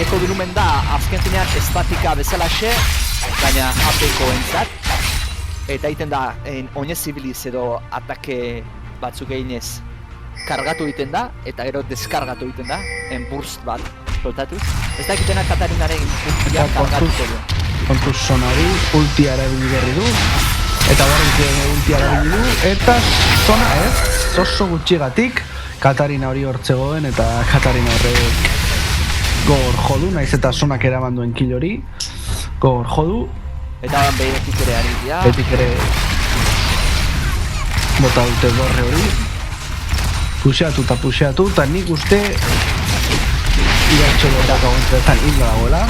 Eko dilumen da, azken finean estatika bezalaxe, baina apeko entzat. Eta egiten da, oinez zibiliz edo atake batzuk eginez kargatu egiten da, eta gero deskargatu egiten da, burst bat soltatuz. Ez da egitena Katarinaren ultia kargatuko du. Kontuz zona hori, ultia erabili berri du, eta Warwick ultia erabili du, eta zona ez, oso gutxigatik, Katarina hori hortzegoen eta Katarina horrek gogor jodu, naiz eta sonak eraman duen kill hori. Gogor jodu. Eta behiretik ere ari dira. Betik ere bota dute dorre hori. Puxeatu eta nik uste iratxo dut gagontzetan hilda dagoela.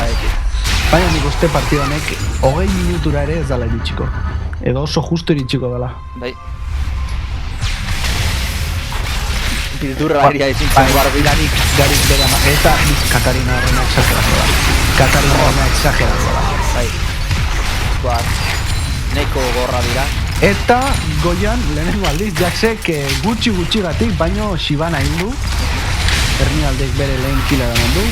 Baina nik uste partida honek 20 minutura ere ez dala iritsiko. Edo oso justo iritsiko dela. Bai. Bildurra eria ezintzen barbiranik. Garik bera eta Katarina horrena exageratu da. Katarina horrena exageratu da. Bai. Neko gorra dira. Eta goian lehenengo aldiz Jaxek gutxi gatik baino Shibana hildu. Hernialdek bere lehen kila da mandu.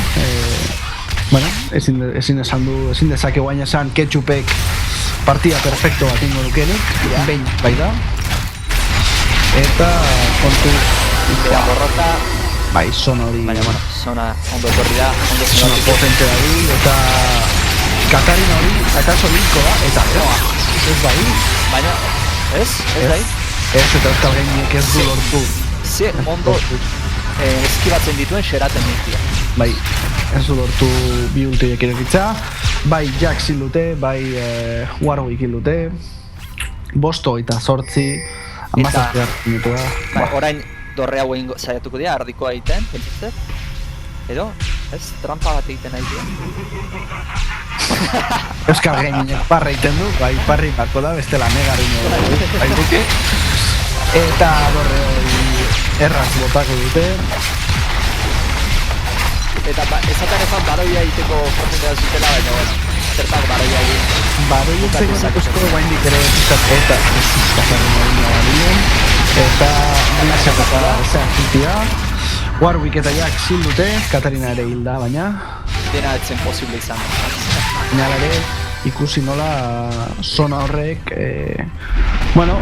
Bueno, ezin dezake guain esan Ketchupek partida perfecto bat ingo dukenik, behin bai da. Eta kontu Bera borrota. Bai, zona hori. Baina, bueno, zona ondo etorri da. Zona potente da du, eta Katarina hori, akaso hilko da, eta ez bai. Baina, ez bai. Ez eta euskal gainiek ez du lortu. Ze, ondo eskibatzen dituen xeraten ditia. Bai, ez du lortu bi ultiek irekitza. Bai, Jax hil dute, bai Warwick hil dute. Bosto eta 8, 17 minutu da. Bai, orain dorre hau egin saiatuko dira, ardikoa egiten, pentsatzen. Edo, ez, trampa bat egiten nahi dira. Euskal gainiek parra egiten du, bai parri bako da, bestela negarino bai duke. Eta dorre hori erraz botako dute. Eta esaten ezan baroia egiteko porzentea zutela, baina bueno, zertak baroia egin. Baroia egiteko ikusko guain dikere eta ezkazaren hori nabarien. Eta binazako da zean zitia. Warwick eta Jax hil dute, Katarina ere hil da, baina dena etzen posible izan. Baina ere ikusi nola zona horrek bueno,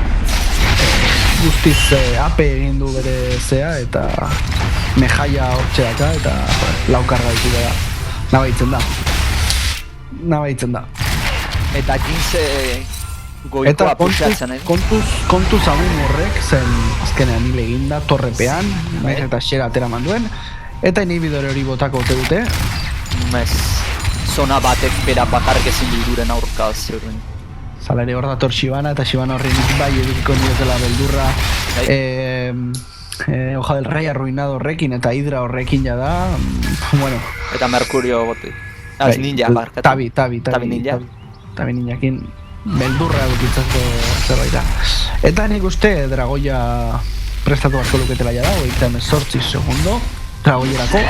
guztiz ape egin du bere zea eta mejaia hortxe daka eta laukarga ditu da. Nabaitzen da. Eta Jinx goikoa puxatzen, kontuz agun horrek zen azkenean hile eginda torrepean, naiz eta xera atera manduen, eta inhibidore hori botako ote dute. Ez, zona batek bera bakarrik ezin duren aurka zeuden. Zala ere hor dator Shibana, eta Shibana horrenik bai edukiko niretela beldurra. Hoja del Rey arruinado horrekin eta Hydra horrekin ja da, bueno. Eta Mercurio bote. Az ninja, barkatu. Tabi ninja. Tabi ninjakin beldurra edukitzako zerbait da. Eta nik uste Dragoia prestatu barko luketela ja da, 18 segundo Dragoierako.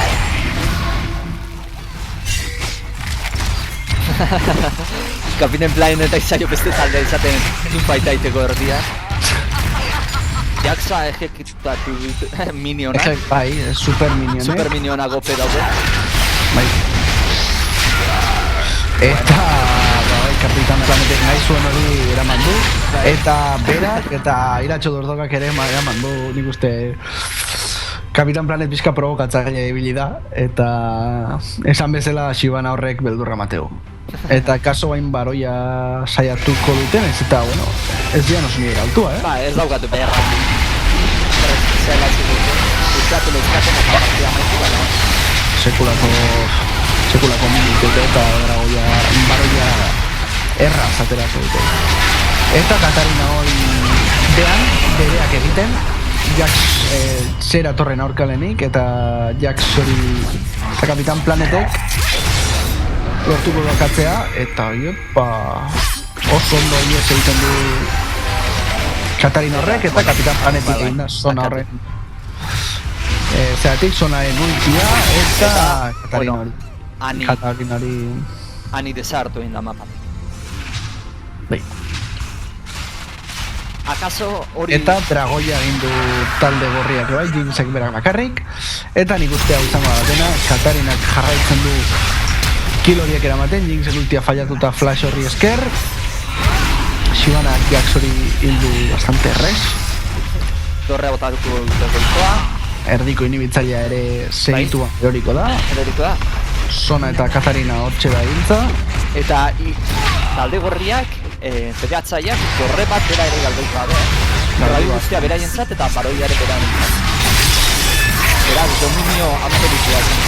Kapiten Plain eta izaio beste talde izaten baita iteko erdia. Jaxa ejekutatu minionak. Bai, super minionek. Super miniona gope daude. Bai. Eta Kapitan Planetek nahi zuen hori eraman du. Eta berak eta Iratxo Dordokak ere eraman du, nik uste Kapitan Planet bizka provokatzaile ibili da. Eta esan bezala Shibana horrek beldurra mateu. Eta kaso bain baroia saiatuko duten, ez eta, bueno, ez dian oso nire altua, Ba, ez daukatu beharra. Zela zidute, uskatu lezkaten apartia maitu, baina. Sekulako minutute eta baroia erraz aterako dute. Eta Katarina hori bereak egiten, Jax zera torren aurkalenik eta Jax hori eta Kapitan Planetek lortuko dokatzea eta oso ondo ies egiten du Katarina horrek eta Kapitan Planetik egin da zona horren. Zeratik zonaren ultia eta Katarina hori. Katarina hori... Ani desartu egin da mapan. Bai. Akaso hori... Eta Dragoia egin du talde gorriak bai, Jinxek berak bakarrik. Eta nik uste hau izango batena, Katarinak jarraitzen du kill horiek eramaten, Jinxek ultia fallatuta flash horri esker. Shibanak Jax hori hildu bastante errez. Dorrea botatuko dute goikoa. Erdiko inhibitzailea ere segituan eroriko da. Zona eta Katarina hortxe da hiltza. Eta talde gorriak, pegatzaiak, dorre bat bera ere galdeiko gabe. Baroi guztia beraientzat eta baroia ere beraientzat. beraz, dominio absolutua zen.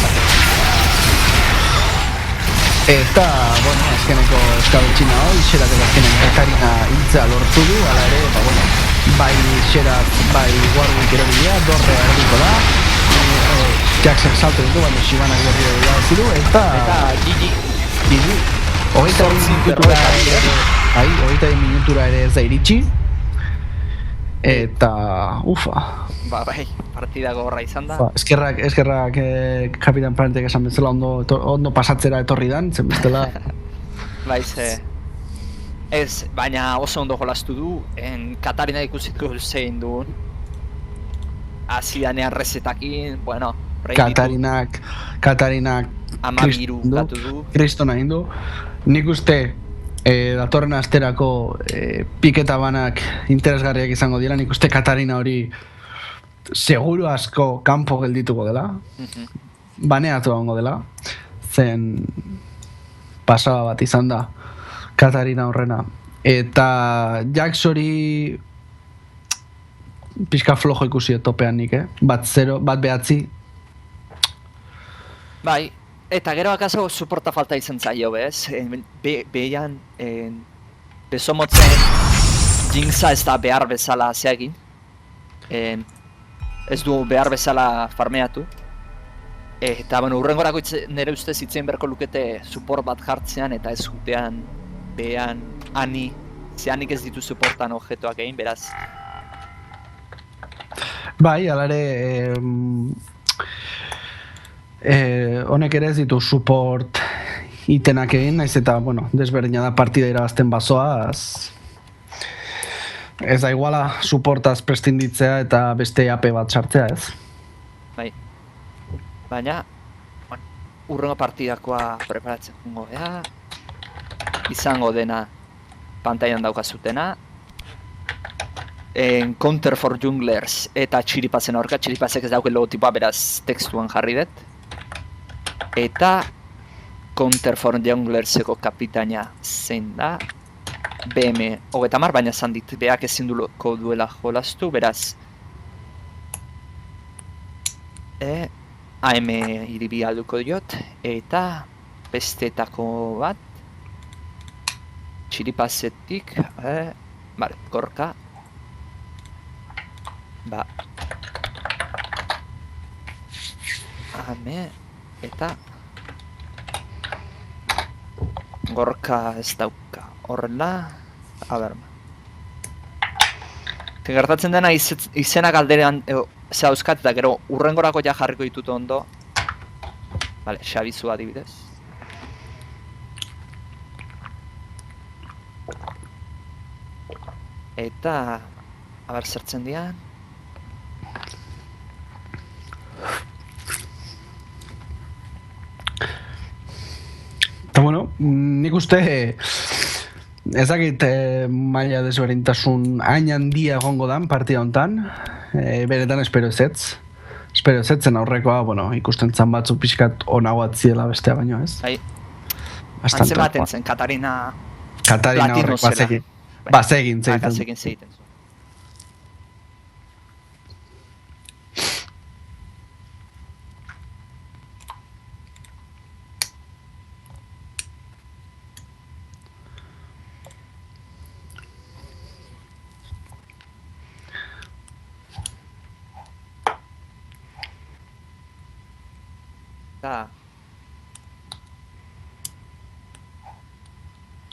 Eta, bueno, azkeneko eskabetxina hori, xerak eta azkenen Katarina hiltzea lortu du, ala ere, eta, bueno, bai xerak, bai Warwick erabilia, dorre erdiko da, Jackson salto ditu, baina Shibanak berri irabazi du, eta Gigi, hogeita minutura ere ez da iritsi, eta, ufa. Bai, partida gogorra izan da. Eskerrak Kapitan Planetek esan bezala ondo pasatzera etorri dan, zen bestela. Bai, ez, baina oso ondo jolastu du, Katarina ikusiko zein duen. Hasidanean rezetakin, bueno, Katarinak amabiru gatu du. Kriston egin du. Nik uste datorren asterako piketa banak interesgarriak izango dira, nik uste Katarina hori seguru asko kanpo geldituko dela, baneatu egongo dela, zen pasaba bat izan da Katarina horrena, eta Jax hori pixka flojo ikusi topean nik, bat 0, bat 9. Bai, eta gero akaso suporta falta izan zaio, bez? Behan, besomotzen Jinxa ez da behar bezala zeagin, ez du behar bezala farmeatu. Eta, bueno, urrengorako nire ustez itzen berko lukete support bat jartzean eta ez jutean behan ani, zeanik ez ditu supportan objetoak egin, beraz. Bai, alare, honek ere ez ditu support itenak egin, naiz eta, bueno, desberdina da partida irabazten bazoaz. Ez da iguala supportaz prestinditzea eta beste AP bat sartzea, ez? Bai. Baina, bueno, urrengo partidakoa preparatzen jungo beha. Izango dena pantailan daukazutena. Counter for Junglers eta Txiripazen aurka. Txiripazek ez dauke logotipoa, beraz tekstuan jarri dut. Eta Counter for Junglerseko kapitaina zein da. BM 30, baina esan dit beak ezin duela jolastu, beraz AM iribi alduko diot, eta bestetako bat Txiripazetik, vale, Gorka ba AM eta Gorka ez dauka horrela, a ber. Gertatzen dena izenak alderean zauzkat eta gero urrengorako ja jarriko ditut ondo. Vale, Xabizu adibidez. Eta, a ber, zertzen dian. Eta bueno, nik uste ez dakit maila desberdintasun hain handia egongo dan partida hontan, beretan espero ezetz. Espero ezetzen aurrekoa, bueno, ikusten zan batzu pixkat onago atziela bestea baino, ez? Bai, antze baten zen, Katarina horrek bazegin. Bazegin zeiten. Bazegin zeiten.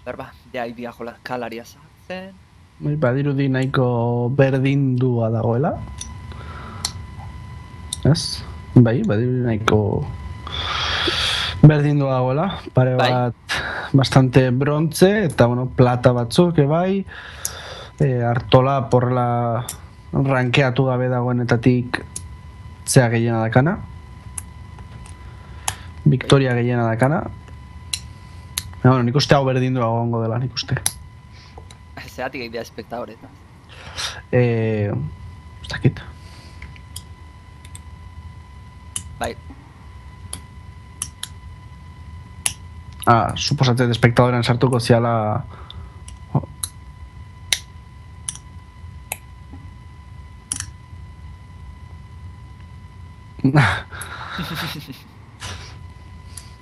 Berba, ja idia jola kalaria zartzen. Badirudi nahiko berdindua dagoela. Ez? Bai, badirudi nahiko berdindua dagoela. Pare bat bastante brontze eta bueno, plata batzuk bai. Artola porrela rankeatu gabe dagoenetatik zea gehiena dakana. Victoria gehiena dakana. Bueno, nik uste hau berdindua gongo dela, nik uste. Zeratik egitea espektadoretan. Ez dakit. Bai. Suposatzen espektadorean sartuko ziala...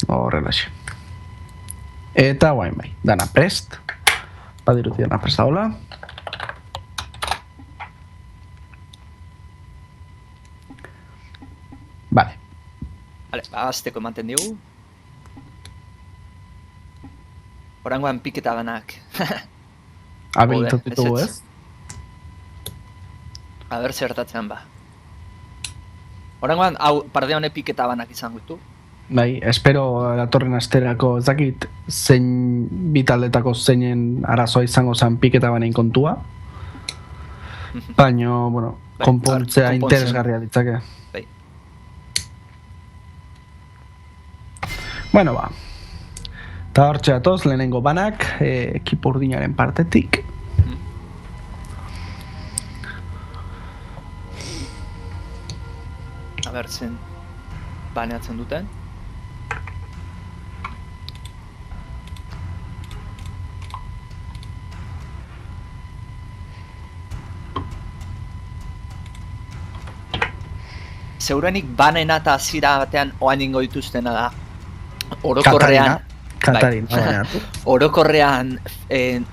Horrelaxe. Eta guain bai, dana prest. Badiruti dana prest daola. Vale. Vale, azteko ematen digu. Horangoan piketa banak. Habilitatu dugu ezetz. ez? Aber zertatzen ba. Horangoan, hau, parde honek piketa banak izango ditu. Bai, espero datorren asterako ez dakit zein bitaldetako zeinen arazoa izango zen piketa banein kontua. Baina, bueno, Bai, konpontzea konpontzen. interesgarria ditzake. Bai. Bueno, ba. Eta hortxe datoz, lehenengo banak, ekipo urdinaren partetik. Aber zen baneatzen duten. Zeurenik banena eta hasiera batean oan ingo dituztena da. Orokorrean, Katarina, baina. orokorrean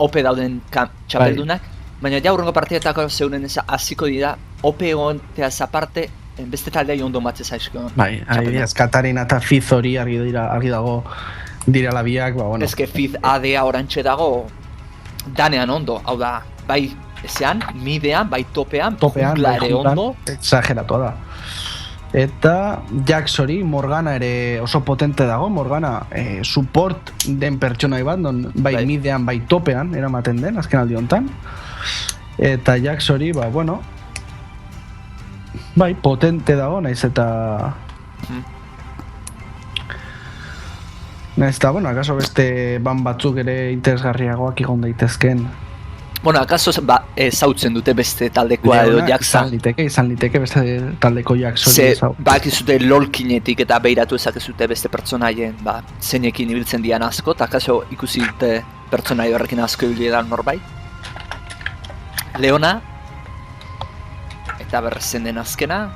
ope dauden txapeldunak, baina ja hurrengo partietako zeuren hasiko dira ope egonteaz aparte beste taldei ondo matze zaizko. Bai, adibidez, Katarina eta Fiz hori argi dago direla biak, ba, bueno. Eske Fiz ADA orantxe dago danean ondo, hau da, bai ezean, midean, bai topean jungla ere ondo. Exageratua da. Eta Jax hori, Morgana ere oso potente dago, Morgana support den pertsonai bat, non bai midean, bai topean, eramaten den, azken aldi hontan. Eta Jax hori, ba, bueno, bai, potente dago, naiz eta... Naiz eta, bueno, akaso beste ban batzuk ere interesgarriagoak egon daitezken. Bueno, akaso zautzen dute beste taldekoa edo Jaxa. Izan liteke beste taldeko Jax hori Ze, zautzen. bakizute LOL-kinetik eta beiratu ezakezute beste pertsonaien, ba, zeinekin ibiltzen dian asko, eta akaso ikusi dute pertsonai horrekin asko ibili da norbait. Leona, eta berrezen den azkena.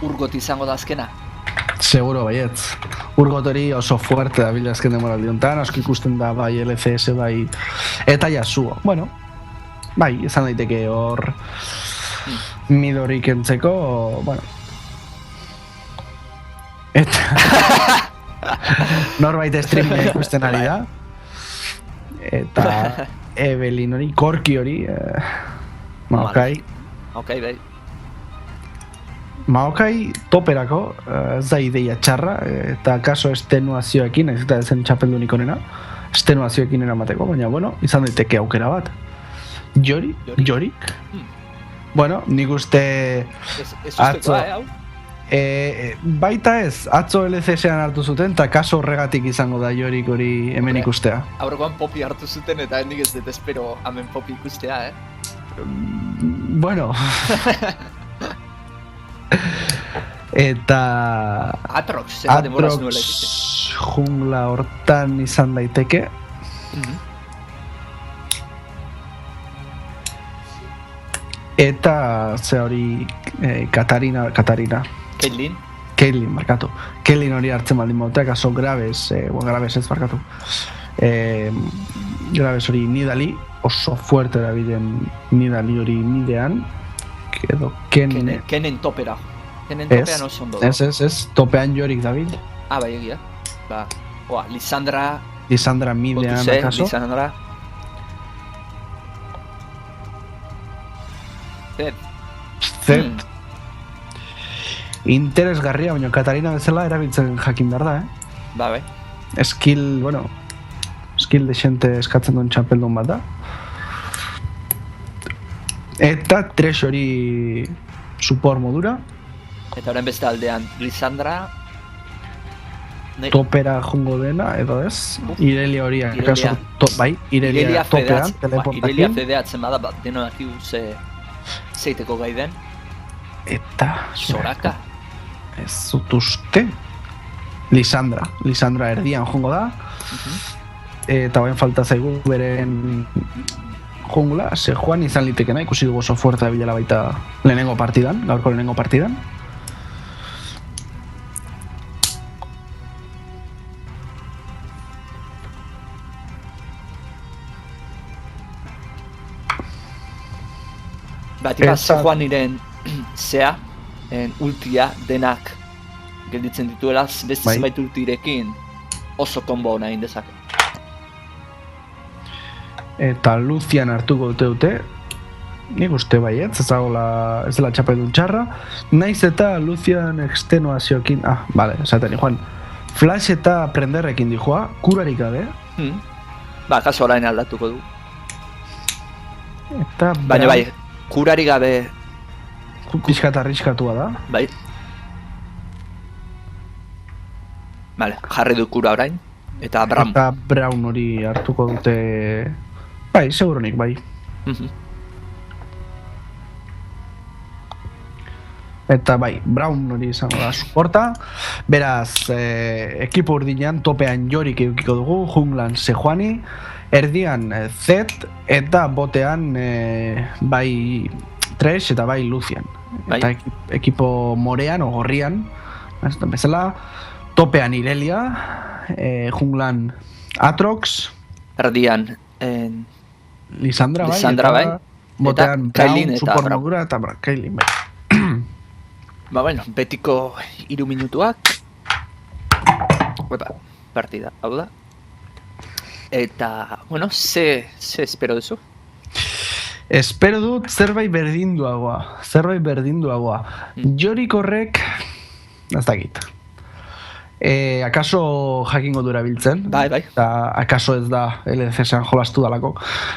Urgot izango da azkena. Seguro baietz. Urgot hori oso fuerte da bila azken demoraldi honetan, asko ikusten da bai LCS bai eta Yasuo. Bueno, bai, izan daiteke hor midori kentzeko, bueno. Eta norbait streaming ikusten ari da. Eta Evelyn hori, Korki hori, Maokai. Ok, bai. Maokai toperako, ez da ideia txarra, eta kaso estenuazioekin, ez eta zen txapeldunik onena, estenuazioekin eramateko, baina, bueno, izan daiteke aukera bat. Jorik? Bueno, nik uste atzo... hau? Baita ez, atzo LCS-ean hartu zuten, eta kaso horregatik izango da Jorik hori hemen ikustea. Aurrekoan Poppy hartu zuten, eta hendik ez dut espero hemen Poppy ikustea, Bueno... Eta... Atrox, zera demoraz nuela egiten. Jungla hortan izan daiteke. Eta ze hori Katarina Caitlyn, markatu. Caitlyn hori hartzen baldin bauteak, aso Graves, Graves ez markatu. Graves hori Nidali, oso fuerte da biden Nidali hori midean. Edo Kenen topera. Kenen topean oso ondo da. Ez, topean Jorik dabil. Ah, bai egia. Ba, Lisandra midean akaso. Lisandra. Zed. Interesgarria, baina Katarina bezala erabiltzen jakin behar da, Ba, bai. Skill desente eskatzen duen txapeldun bat da. Eta Thresh hori support modura. Eta orain beste aldean, Lisandra... Topera jungo dena, edo ez? Irelia hori, akaso, bai, Irelia topean, teleportakin. Irelia fedeatzen bada, bat deno dakigu zeiteko gai den. Eta... Soraka. Ez zut uste. Lisandra erdian jungo da. eta bain falta zaigu beren jungla, Sejuani izan litekena, ikusi dugu oso fuertea bilela baita lehenengo partidan, gaurko lehenengo partidan. Batik Sejuaniren zea, ultia denak gelditzen dituela, beste zenbait ultirekin oso kombo hona egin dezake. Eta Lucian hartuko dute, nik uste baietz, ez dela txapeldun txarra, naiz eta Lucian extenuazioekin, bale, esaten Juan, Flash eta prenderrekin dijoa, kurarik gabe. Kaso orain aldatuko du. Eta baina bai, kurarik gabe pixkat arriskatua da. Bai. Vale, jarri du kura orain. Eta Braum. Eta Braum hori hartuko dute... Bai, seguronik, bai. Eta bai, Braum hori izango da suporta. Beraz, ekipo urdinean topean Jorik edukiko dugu, junglan Sejuani, erdian Zed, eta botean bai Thresh eta bai Lucian. Bai. Eta ekipo morean o gorrian, bezala, topean Irelia, junglan Atrox, erdian Lisandra bai, botean Kailin Braum, support modura eta Kailin bai. Bueno, betiko 3 minutuak. Partida, hau da. Eta, bueno, ze espero duzu? Espero dut zerbait berdinduagoa. Jorik horrek, ez dakit. Akaso jakingo du erabiltzen. Bai. Eta akaso ez da LCS-ean jolastu dalako.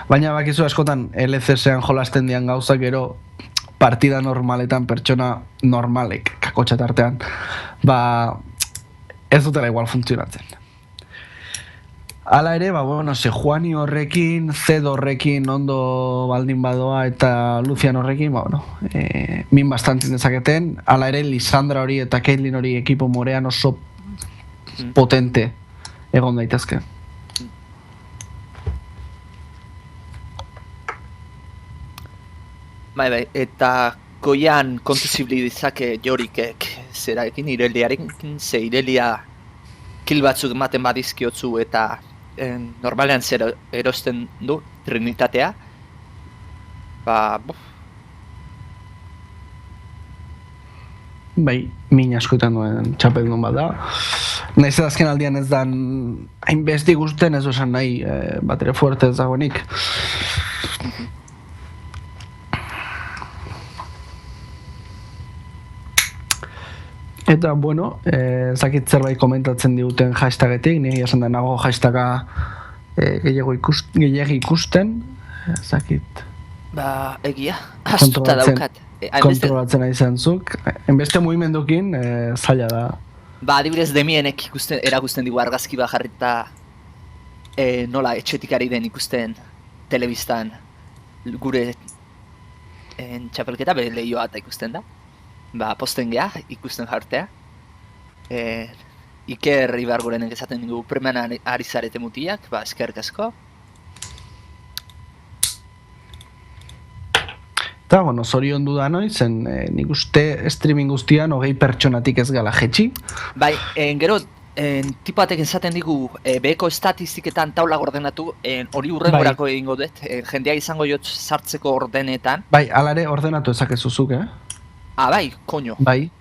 Baina bakizu askotan LCS-ean jolasten dian gauzak gero partida normaletan pertsona normalek kakotxat artean. Ez dutela igual funtzionatzen. Hala ere, Sejuani horrekin, Zed horrekin ondo baldin badoa eta Lucian horrekin, min bastantzin dezaketen. Hala ere, Lisandra hori eta Caitlyn hori ekipo morean oso potente egon daitezke. Bai, eta goian kontuzibli dizake Jorikek zerarekin, Ireliarekin, ze Irelia kill batzuk ematen badizkiotzu eta normalean zer erosten du, Trinitatea. Bai, min askotan duen txapeldun bat da. Naiz azken aldian ez dan hainbesti guztien ez osan nahi batere fuerte ez dagoenik. Eta, zakit zerbait komentatzen diguten hashtagetik, nire esan da nago hashtaga gehiagi ikusten, zakit. Egia, astuta daukat. Kontrolatzen ari zentzuk. Enbeste mugimendukin, zaila da. Adibidez Demienek erakusten digu argazki bat jarrita nola etxetik ari den ikusten telebistan gure txapelketa bere lehioa eta ikusten da. Posten geha, ikusten jartea. Iker Ibargorenek esaten dugu preman ari zarete mutiak, eskerrik asko. Eta, zorion du da noizen, nik uste streaming guztian 20 pertsonatik ez gala jetxi. Bai, gero, tipatek esaten digu, beheko estatistiketan taula ordenatu, hori urrengorako egingo dut, jendea izango jot sartzeko ordenetan. Bai, alare ordenatu ezakezuzuk, Bai, koño. Bai,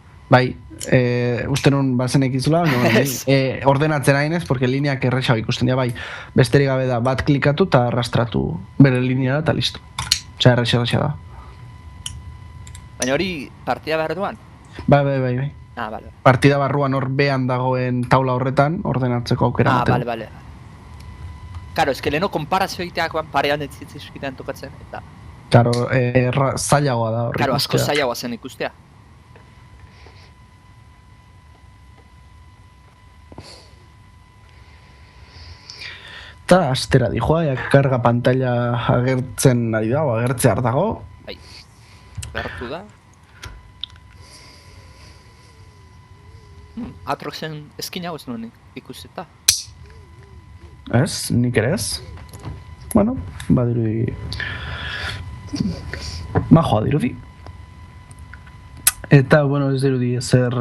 uste nun bazenek izula, ordenatzen hainez, porque lineak errexau ikusten dira, bai, besterik gabe da, bat klikatu eta arrastratu bere lineara eta listo. Osea, errexa da. Baina hori partida behar duan? Bai. Bale. Partida barruan hor behan dagoen taula horretan ordenatzeko aukera. Bale. Karo, eske leheno konparazio egiteakoan parean ez zizkitan tokatzen, eta... Karo, zailagoa da horrik. Karo, asko zailagoa zen ikustea. Eta astera dijoa, karga pantalla agertzen ari dago, agertzear dago. Bai, bertu da. Atroxen eskinago ez nuen ikuseta. Ez, nik ere ez. Bueno, badirudi... Majoa dirudi. Eta, bueno, ez dirudi ezer...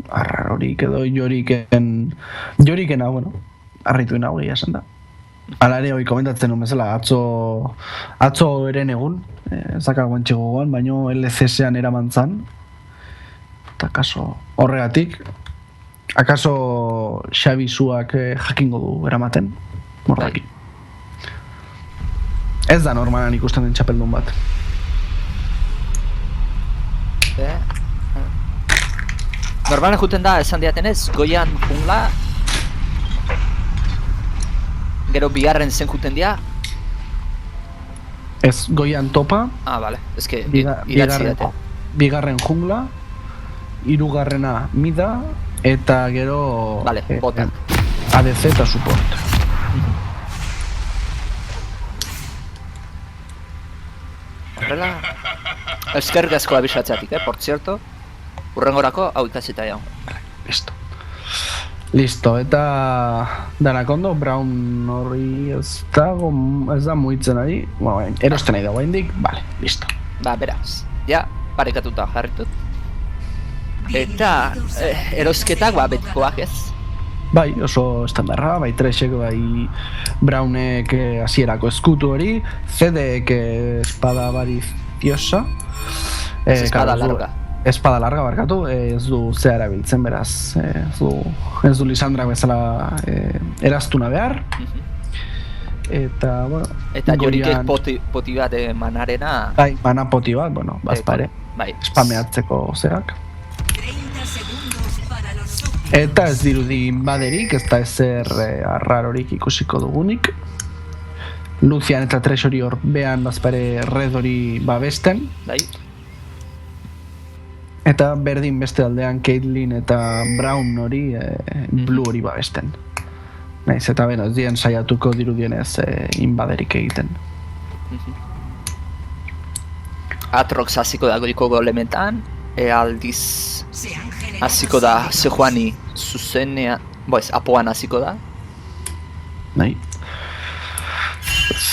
arrarorik edo jorikena, bueno, harritu nago egia esan da. Hala ere, hoi komentatzen nuen bezala, atzo eren egun, zakar guantxe gogoan, baino LCS-an eraman zan. Eta kaso horregatik, akaso Xabi Zuak jakingo du eramaten, morraki. Ez da normalan ikusten den txapeldun bat. Normalan juten da, esan diatenez, goian jungla, gero bigarren zen juten dia. Ez, goian topa, Vale, ez que idatzi date. bigarren jungla, hirugarrena mida, eta gero... Vale, botan. ADC eta support. Horrela, eskerrik asko abisatzeatik, por cierto. Urrengorako hau ikasita jau. Listo, eta danakondo, Brown horri ez da muitzen ari, bueno, erosten nahi dago hendik, vale, listo. Beraz, ja, parekatuta jarritut. Eta, erosketak, betikoak ez. Bai, oso estandarra, bai Threshek, bai Brownek hasierako eskutu hori, Zedek espada bariziosa. Espada larga. Espada larga barkatu, ez du zea erabiltzen, beraz, ez du Lisandra bezala eraztuna behar. Eta, bueno... Eta jorikek poti bat manarena... Bai, mana poti bat, bueno, bazpare. Bai. Spameatzeko zeak. Eta ez dirudi baderik, ez da ezer arrarorik ikusiko dugunik. Lucian eta Treasury hor behan bazpare red hori babesten. Bai. Eta berdin beste aldean Caitlyn eta Brown hori blue hori babesten. Naiz, eta beno, ez dien saiatuko dirudienez inbaderik egiten. Atrox hasiko da goiko golemetan, aldiz hasiko da Sejuani zuzenea, apoan hasiko da. Nahi.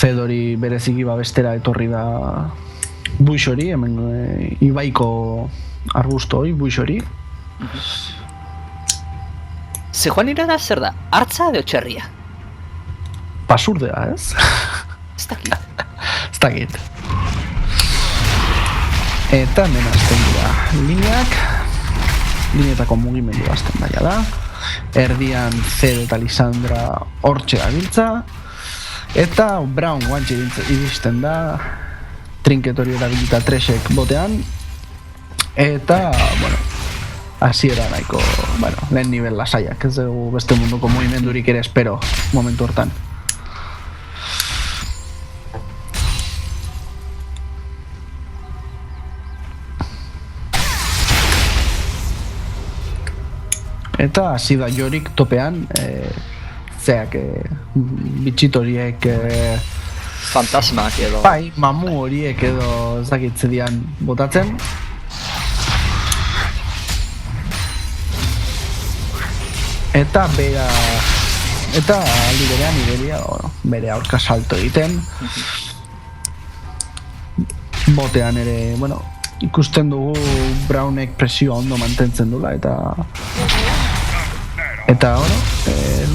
Zedori bereziki babestera etorri da Buix hori, hemen Ibaiko arbusto hori, Buix hori. Sejuanira da zer da? Hartza edo txerria? Pasurdea, ez? Ez dakit. Ez dakit. Eta hemen azten dira lineetako mugimendu azten daia da. Erdian Zed eta Lisandra hortxe gabiltza. Eta Brown guantxe iristen da. Trinket hori erabilita Threshek botean. Eta, bueno, hasiera nahiko, bueno, lehen nivel lasaiak. Ez dugu beste munduko mugimendurik ere espero momentu hortan. Eta hasi da Jorik topean, zeak, bitxitoriek... Fantasmak edo... Bai, mamu horiek edo ezakitze dian botatzen. Eta bera... Eta aldi berean Iberia, bere aurka salto egiten. Botean ere, bueno, ikusten dugu Brownek presioa ondo mantentzen dula, eta bueno,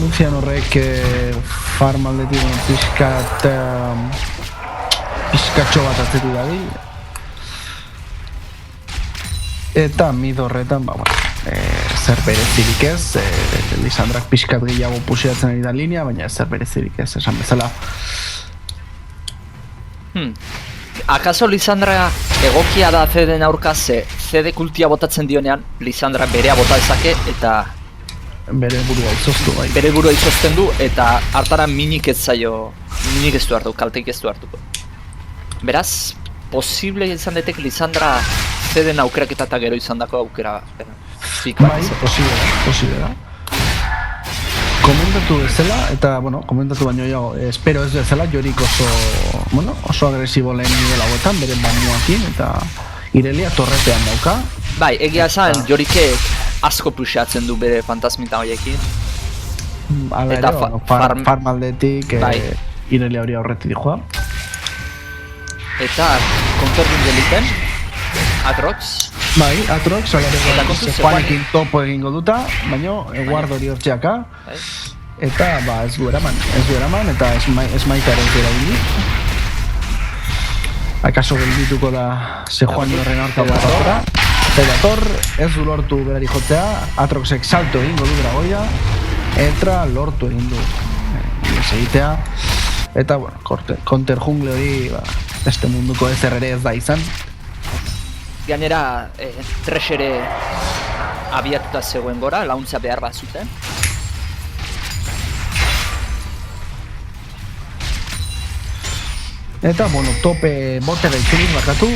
Lucian horrek farm aldetik pixkatxo bat atzetu dabil. Eta mid horretan, zer berezirik ez, Lisandrak pixkat gehiago pusiatzen ari da linea, baina zer berezirik ez, esan bezala. Akaso Lisandra egokia da Zeden aurka Zede kultia botatzen dionean Lisandra berea bota dezake eta bere burua izoztu bai. Bere burua izozten du eta hartara minik ez du hartu, kalteik ez du hartuko. Beraz, posible izan detek Lisandra Zeden aukeraketa eta gero izan dako aukera. Bai, posible da. Komentatu bezala, eta, bueno, komentatu baino jo, espero ez bezala, Jorik oso agresibo lehen nivela hauetan, beren banuakin, eta Irelia torretean dauka. Bai, egia esan, Jorikek asko puxatzen du bere fantasmita horiekin. Hala Eta ere, bueno, farm aldetik Bai. Irelia hori aurretik dijoa. Eta kontordun deliten, Atrox, Bai, Atrox, Eta alare kontuz Juanekin topo egingo duta, baina guard hori hortxeaka, bai? eta ez du eraman, eta esmaitaren zera indi. Akaso geldituko da Sejuani horren aurka batora. Predator ez du lortu berari jotzea, Atroxek salto egingo du dragoia, eta lortu egin du egitea. Eta, bueno, counter jungle hori, beste munduko ezer ere ez da izan. Gainera, Thresh ere abiatuta zegoen gora, launtza behar bat zuten. Eta, bueno, tope botera itzulik bakatu,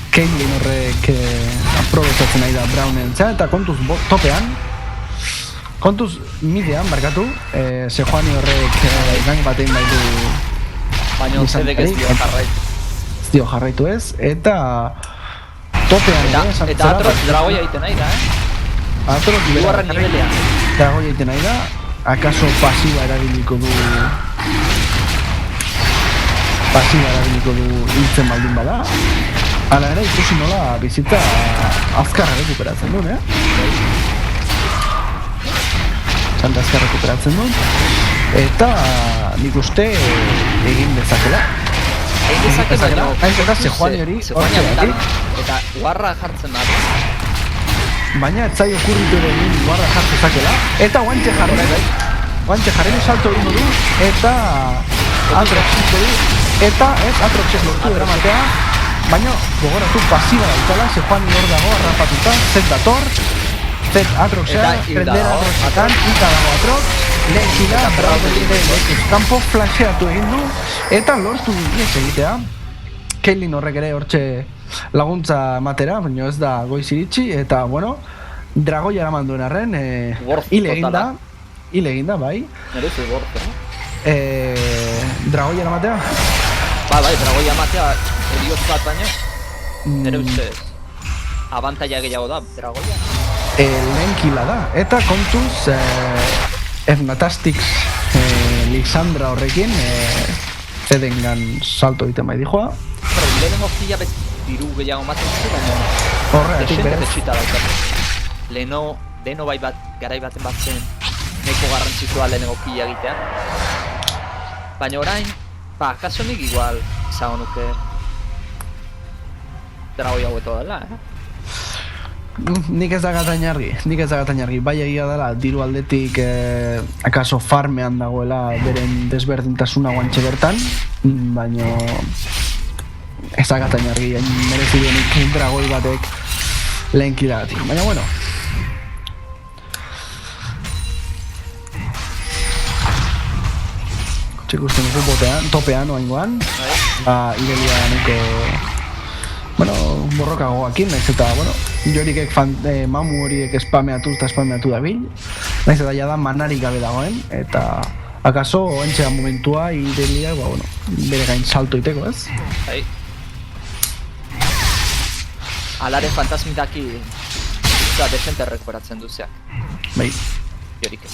Caitlyn horrek aprobetzatzen nahi da Brownen zera, eta kontuz midean barkatu, Sejuani horrek gang batein bai du Baina zedek ez dio jarraitu. ez dio jarraitu ez, eta topean Eta Atrox dragoia egiten nahi da, Atrox Hirugarren nivelean. dragoia egiten nahi da, akaso pasiba erabiliko du hiltzen baldin bada. Hala ere ikusi nola bizitza azkarra rekuperatzen duen, Santa azkar rekuperatzen duen. Eta nik uste egin dezakela. Egin dezake baina... Eta Sejuani hori hortzegatik. Eta guarra jartzen da. Baina ez zai okurritu ere egin guarda jartzezakela. Eta guantxe jarren salto egingo du. Eta Atrox du. Eta Atroxek lortu eramatea. Baina gogoratu pasiba dautela, Sejuani hor dago arrapatuta, Z dator, Z Atroxea, prendera Atroxetan, ika dago Atrox, lehen kila, bravo dire lekuz kanpo, flasheatu egin du, eta lortu ies egitea. Caitlyn horrek ere hortxe laguntza ematera, baina ez da goiz iritsi, eta bueno, dragoia eraman duen arren, hile egin da, bai. Nere zu Dragoia eramatea? Bai, dragoia ematea eriotz bat baino, nire ustez, abantaia gehiago da, dragoia. Lehen kila da, eta kontuz Fnatastix Lisandra horrekin zedengan salto egiten bai dijoa. Lehenengo kila beti diru gehiago maten zu, baina horregatik berez. betxita daukatu. Leheno bai bat, garai baten bat zen neko garrantzitsua lehenengo kila egitea. Baina orain, akaso nik igual izango nuke dragoi haueto dela, Nik ez da gatain argi, bai egia dela diru aldetik akaso farmean dagoela beren desberdintasuna guantxe bertan, baina ez da gatain argi, merezi duenik dragoi batek lehen kilagatik, baina bueno. Txikusten dugu topean oaingoan, Irelia niko, bueno, borrokagoakin, naiz eta, bueno, jorikek mamu horiek spameatu dabil, naiz eta jada manarik gabe dagoen, eta akaso entxean momentua Irelia, bueno, bere gain salto iteko, ez? Bai. Alare fantasmitaki desente rekuperatzen duzeak. Bai. Jorikek.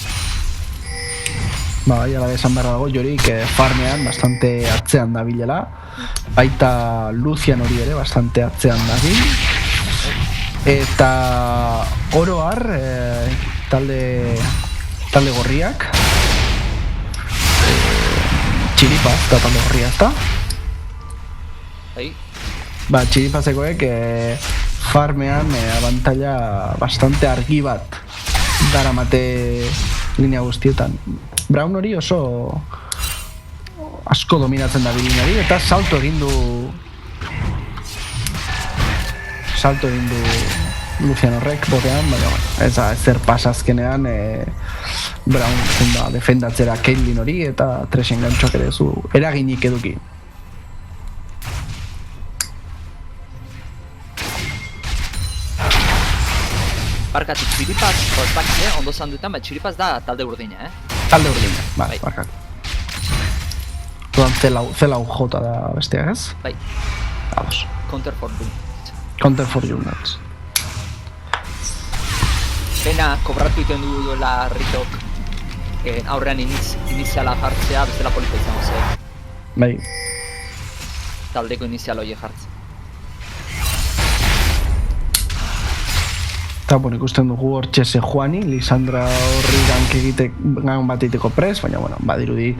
Bai, ala esan behar dago, Jorik farmean bastante atzean dabilela, baita Lucian hori ere bastante atzean dabil, eta oroar talde gorriak, Txiripaz eta talde gorria ezta? Bai. Ba, Txiripazekoek farmean abantaila bastante argi bat daramate linea guztietan. Brown hori oso asko dominatzen da bilinari eta salto egin du Lucian horrek botean, baina ez da ezer pasazkenean Brown da defendatzera Caitlyn hori eta Thrashen gantxoak ere zu eraginik eduki. Barkatu, Txiripaz, ondo zan dutan, Txiripaz da talde urdina, Talde urdina, bai, barkatu. Duan zelau jota da besteak ez? Bai. Ados. Counter for Units. Pena Pena kobratu iten duela Ritok aurrean iniziala jartzea, bestela polita izango zen. Bai. Taldeko inizial horiek jartzea. Eta, bueno, ikusten dugu hor txese Juani, Lisandra horri gan bat egiteko pres, baina, bueno, badirudi.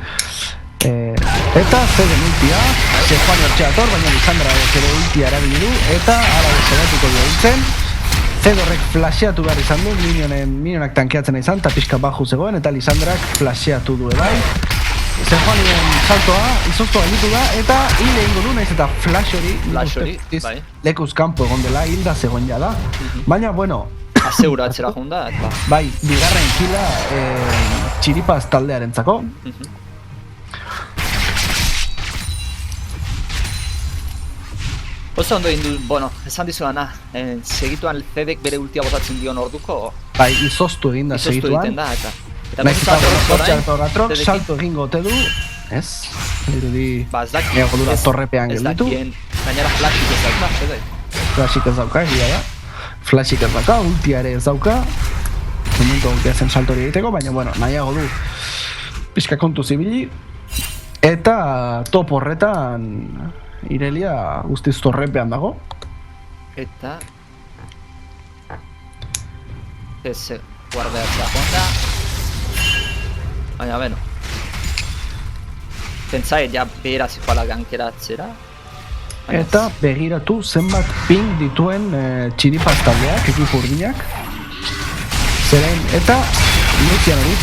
Eta, zeden ultia, ze Juani hor txeator, baina Lisandra ere ultia erabili du, eta ala deseratuko dira Zed horrek flasheatu behar izan du, minionak tankeatzen izan, eta pixka baju zegoen, eta Lisandrak flasheatu du ebai. Ze Juanien saltoa, izoztua gelditu da, eta hil egingo du, nahiz eta flash hori, bai. lekuz kanpo egon dela, hilda zegoen jada. Baina, bueno, aseguratzera junda, eta... bai, bigarren kila txiripaz taldearentzako. Oso ondo egin du, bueno, esan dizudana, segituan Zedek bere ultia botatzen dion orduko... Bai, izoztu egin da segituan. Izoztu egiten da, eta... Nahiz eta Atrox salto egingo ote du, ez? Dirudi... Ba, ez daki... Ego dura torrepean gelditu. Ez dakien, gainera flashik ez dauka, Zedek. Flashik ez dauka, egia da. Flashik ez dauka, ultia ere ez dauka. Momentu ultia zen salto hori egiteko, baina, bueno, nahiago du pixka kontu zibili. Eta top horretan... Irelia guztiz torrepean dago. Eta... Ez guardatzea jonda. Baina, beno. Pentsaet ja beraz iguala gankeratzera. Eta begiratu zenbat ping dituen txiripaz taldeak, ekipo urdinak. Zeren, eta Lucian hori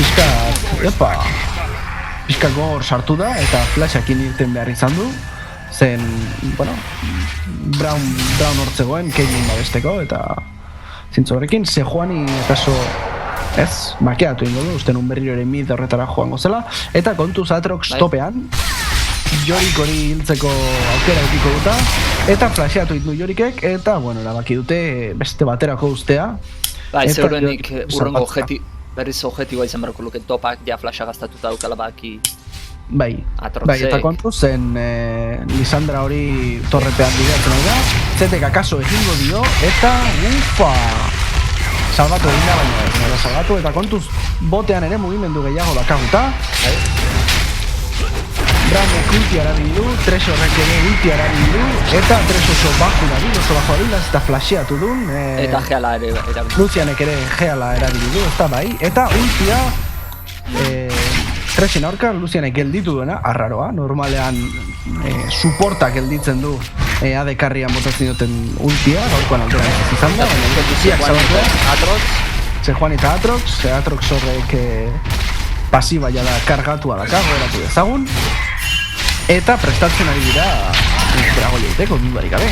pixka gor sartu da, eta flashakin irten behar izan du. Zen, bueno, Brown hortzegoen, Caitlyn babesteko, eta zintzo horrekin, ze Juani akaso, ez, makeatu ingo du, usten un berriro ere mid horretara joango zela, eta kontuz Atrox topean, Jorik hori hiltzeko aukera edukiko duta, eta flasheatu ditu Jorikek, eta, bueno, erabaki dute beste baterako ustea. Bai, zeurenik urrengo berriz objetiboa izan berko luke topak, ja flasha gaztatuta daukala baki. Bai, eta kontu zen Lisandra hori torrepean bideatzen hori da, Zedek akaso egingo dio, eta ufa! Salbatu egin da, baina salbatu, eta kontuz botean ere mugimendu gehiago dakaguta. Braunek ultia erabili du, Tresorrek ere ultia erabili du, eta Tres oso bajo dabil, eta flasheatu duen. Eta gehala ere erabili. Lucianek ere gehala erabili du, ez da bai, eta ultia... Tresen aurka, Lucianek gelditu duena, arraroa, normalean suportak gelditzen du AD-karrian botatzen duten ultia, gaurkoan aldera ez izan da, baina guztiak zabatua, ze Juan eta Atrox, ze Atrox horrek pasiba jada kargatua daka, goeratu dezagun, eta prestatzen ari dira dragoia egiteko, dudarik gabe.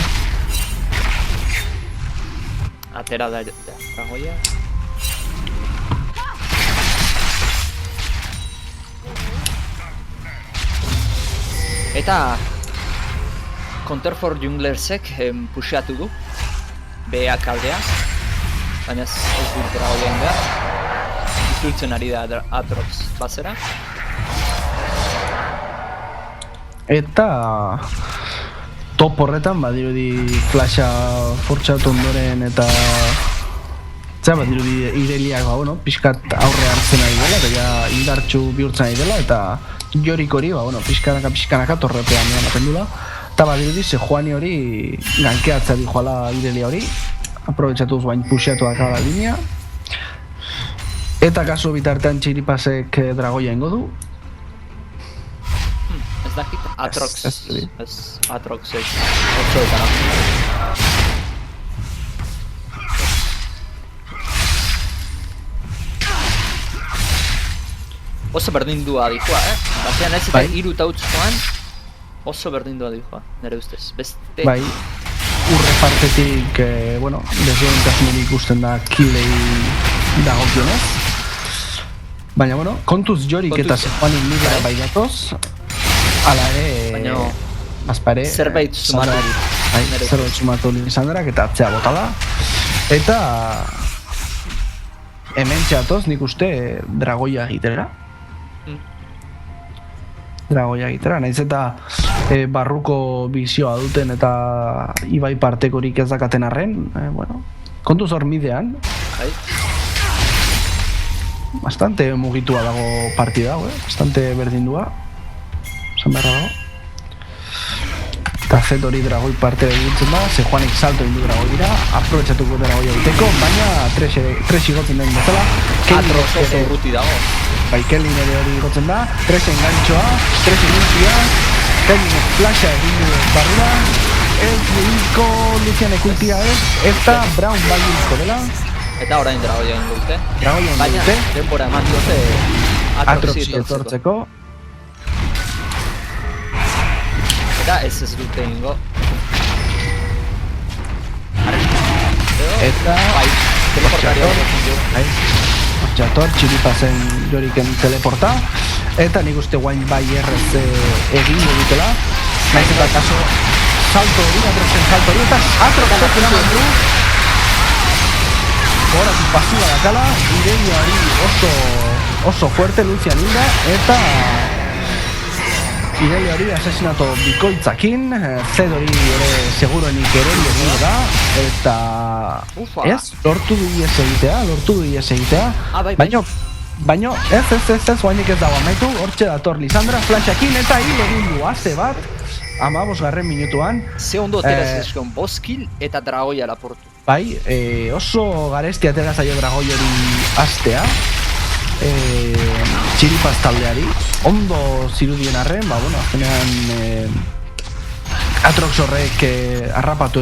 Atera da dragoia. Eta Counter for Junglersek pusheatu du beak aldea, baina ez dut dragoien behar. Itzultzen ari da Atrox bazera. Eta top horretan badirudi flasha fortxatu ondoren eta badirudi Ireliak bueno, pixkat aurre hartzen ari dela, eta ja indartxu bihurtzen ari dela, eta Jorik hori, bueno, pixkanaka torrepean ematen dula. Eta badirudi ze Juani hori gankeatzea di joala Irelia hori, aprobetxatuz bain pusheatu dakala linea. Eta kasu bitartean txiripasek dragoia ingo du. Ez dakit, Atrox, Atrox ez, otzoetara. Oso berdindua dijoa, batean ez eta hiru tautz joan, oso berdindua dijoa, nire ustez. Beste... Bai, urre partetik, bueno, desberdintasunik ikusten da killei dagokionez. Baina, bueno, kontuz Jorik eta Zejuanin nidera bai datoz, ala ere, bazpare, zerbait sumatu. Zerbait sumatu Lisandrak eta atzea bota da. Eta hemen txatoz nik uste dragoia egitera. Dragoia egitera, nahiz eta barruko bizioa duten eta ibai partekorik ez dakaten arren, bueno, kontuz hor midean. bastante mugitua dago partida hau, bastante berdindua. Esan beharra dago. Eta zet hori dragoi parte egitzen da, Sejuanik salto indu dragoi dira, aprobetxatuko dragoi egiteko, baina tres igotzen den bezala. Atrox oso urruti dago. Bai, Kellin ere hori igotzen da, tres enganchoa, tres initzia, Kellin flasha egin du barrura, ez egiko Lucianek ultia eta Brown bai hilko dela. Eta orain dragoia egin dute. Dragoia egin Baina dute. denbora eman diote Atroxi Atroxi etortzeko. Eta ez dute egingo. Eta Bai, teleportario bai, Jator, txiripazen joriken teleporta. Eta nik uste guain bai errez egingo dutela. Naiz eta kaso salto hori, Atroxen salto hori, eta Atroxen eraman du. Horatu pasiba dakala, Ireliari oso fuerte Lucian hilda, eta Ireliari asesinato bikoitzakin, Zed hori ere seguruenik Ireli egingo da, eta Ufa. ez, lortu du ies egitea, Bai. baino ez, guainik ez dago amaitu, hortxe dator Lisandra, flashakin eta hil egin du aze bat, 15. minutuan. Ze ondo atera zezkon boskil eta dragoia laportu. Bai, oso garesti atera zaio dragoi hori astea, txiripaz taldeari, ondo zirudien arren, bueno, azkenean Atrox horrek harrapatu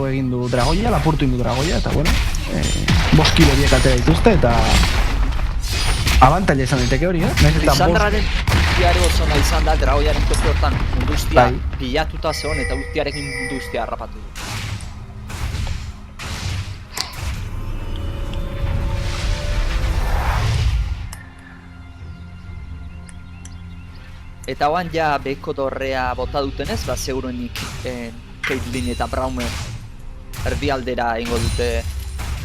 egin du dragoia, lapurtu egin du dragoia, eta bueno, boskil horiek atera dituzte, eta abantaila izan daiteke hori, Lisandraren guztiare oso nahi izan da dragoiaren toki hortan munduztia Bai. pilatuta zegoen eta guztiarekin munduztia harrapatu du. Eta oan ja beko dorrea bota dutenez, seguruenik Caitlyn eta Braume erdialdera ingo dute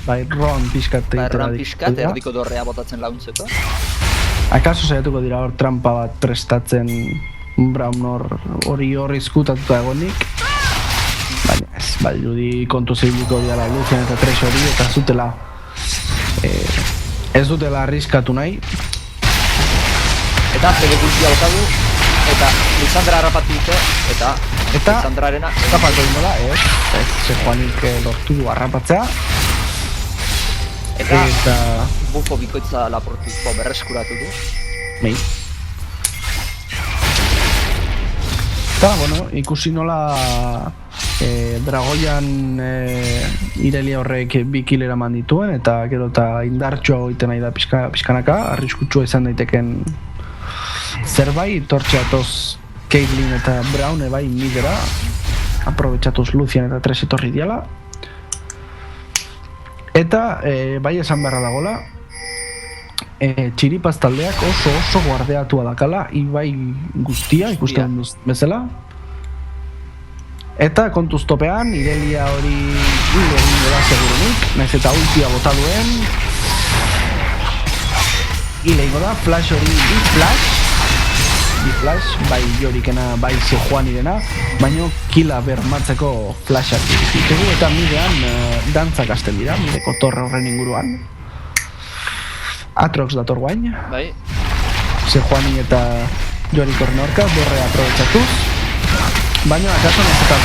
bai, Ron pixkat erran pixkat, erdiko dorrea botatzen laguntzeko. Akaso saiatuko dira hor trampa bat prestatzen Brown hori izkutatuta egonik. Baina ez, dirudi kontu zeiliko dira Lucian eta Tres hori eta zutela ez dutela arriskatu nahi. Eta bere guztia botatu, eta Lisandra harrapatu dute, eta Lisandrarena eskapatu egin dola, ez, Sejuanik lortu du harrapatzea. Eta bufo bikoitza laportuko berreskuratu du. Bai. Eta, bueno, ikusi nola dragoian Irelia horrek bi kill eraman dituen, eta gero eta indartsua egiten nahi da pixkanaka, arriskutsua izan daiteken zerbait, tortxe atoz Caitlyn eta Brown bai midera, aprobetxatuz Lucian eta Tres etorri diala. Eta bai esan beharra dagoela, txiripaz taldeak oso guardeatua dakala, ibai guztia ikusten bezala. Eta kontuz topean, Irelia hori hil egin dela segurunik, nahiz eta ultia bota duen. Hil egingo da, flash hori bi-flash, bai Jorikena, bai Sejuanirena, baino kila bermatzeko flashak ditugu eta midean dantzak hasten dira, mideko torre horren inguruan. Atrox dator guain, Bai, Sejuani eta Jorik horren aurka, dorre aprobetxatuz. Baina akaso nahiz eta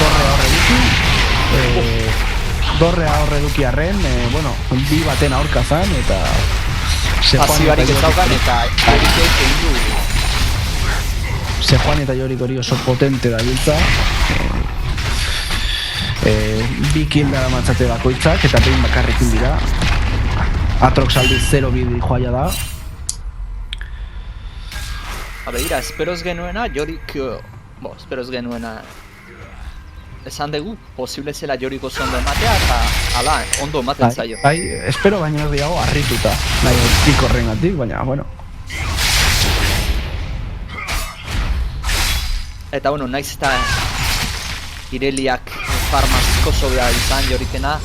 dorrea horre eduki arren, bueno, bi baten aurka zan eta pasibarik ez daukan eta Jorikek egin du. Sejuani eta Jorik hori oso potente da biltza. Bi kill dara matzate bakoitzak eta behin bakarrekin dira. Atrox aldiz 0 bidi joaia da. Begira, esperoz genuena, Jorik, esperoz genuena esan dugu, posible zela Jorik oso ondo ematea eta ala, ondo ematen zaio. Bai, espero baino erdiago harrituta, nahi tik horrengatik, baina, bueno. Eta, bueno, naiz eta Ireliak farmazko sobea izan Jorikena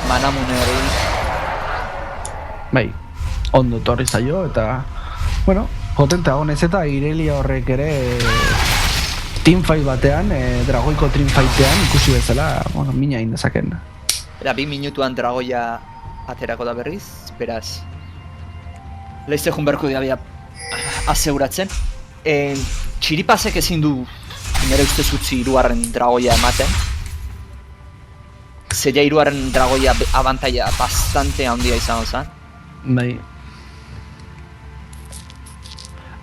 Manamune hori. Bai, ondo torri zaio eta, bueno, potente agonez eta Irelia horrek ere teamfight batean, dragoiko teamfighten ikusi bezala, bueno, mina indezaken. Era 2 minutuan dragoia aterako da berriz, beraz. Leizte jun berko diabia aseguratzen. Txiripasek ezin du nire ustez utzi 3. dragoia ematen. Zeia 3. dragoia abantaia bastante handia izango zen.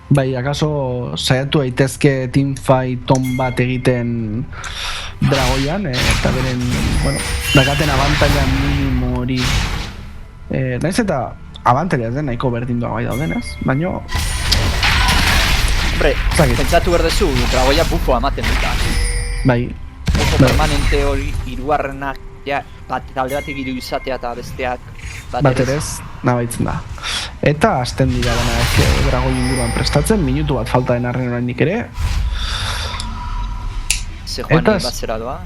Bai, akaso saiatu daitezke teamfight on bat egiten dragoian, eta beren, bueno, dakaten abantaila minimo hori. Naiz eta abantaila den nahiko berdin doa bai daudenez, baino... Hombre, pentsatu berdezu, dragoia bufo ematen dut. Bai. Bufo permanente hori 3. Ja, talde batek 3 izatea eta besteak baterez nabaitzen da. Eta hasten dira dena dragoi inguruan prestatzen, minutu bat falta den arren oraindik ere. Zejoani bat zera doa.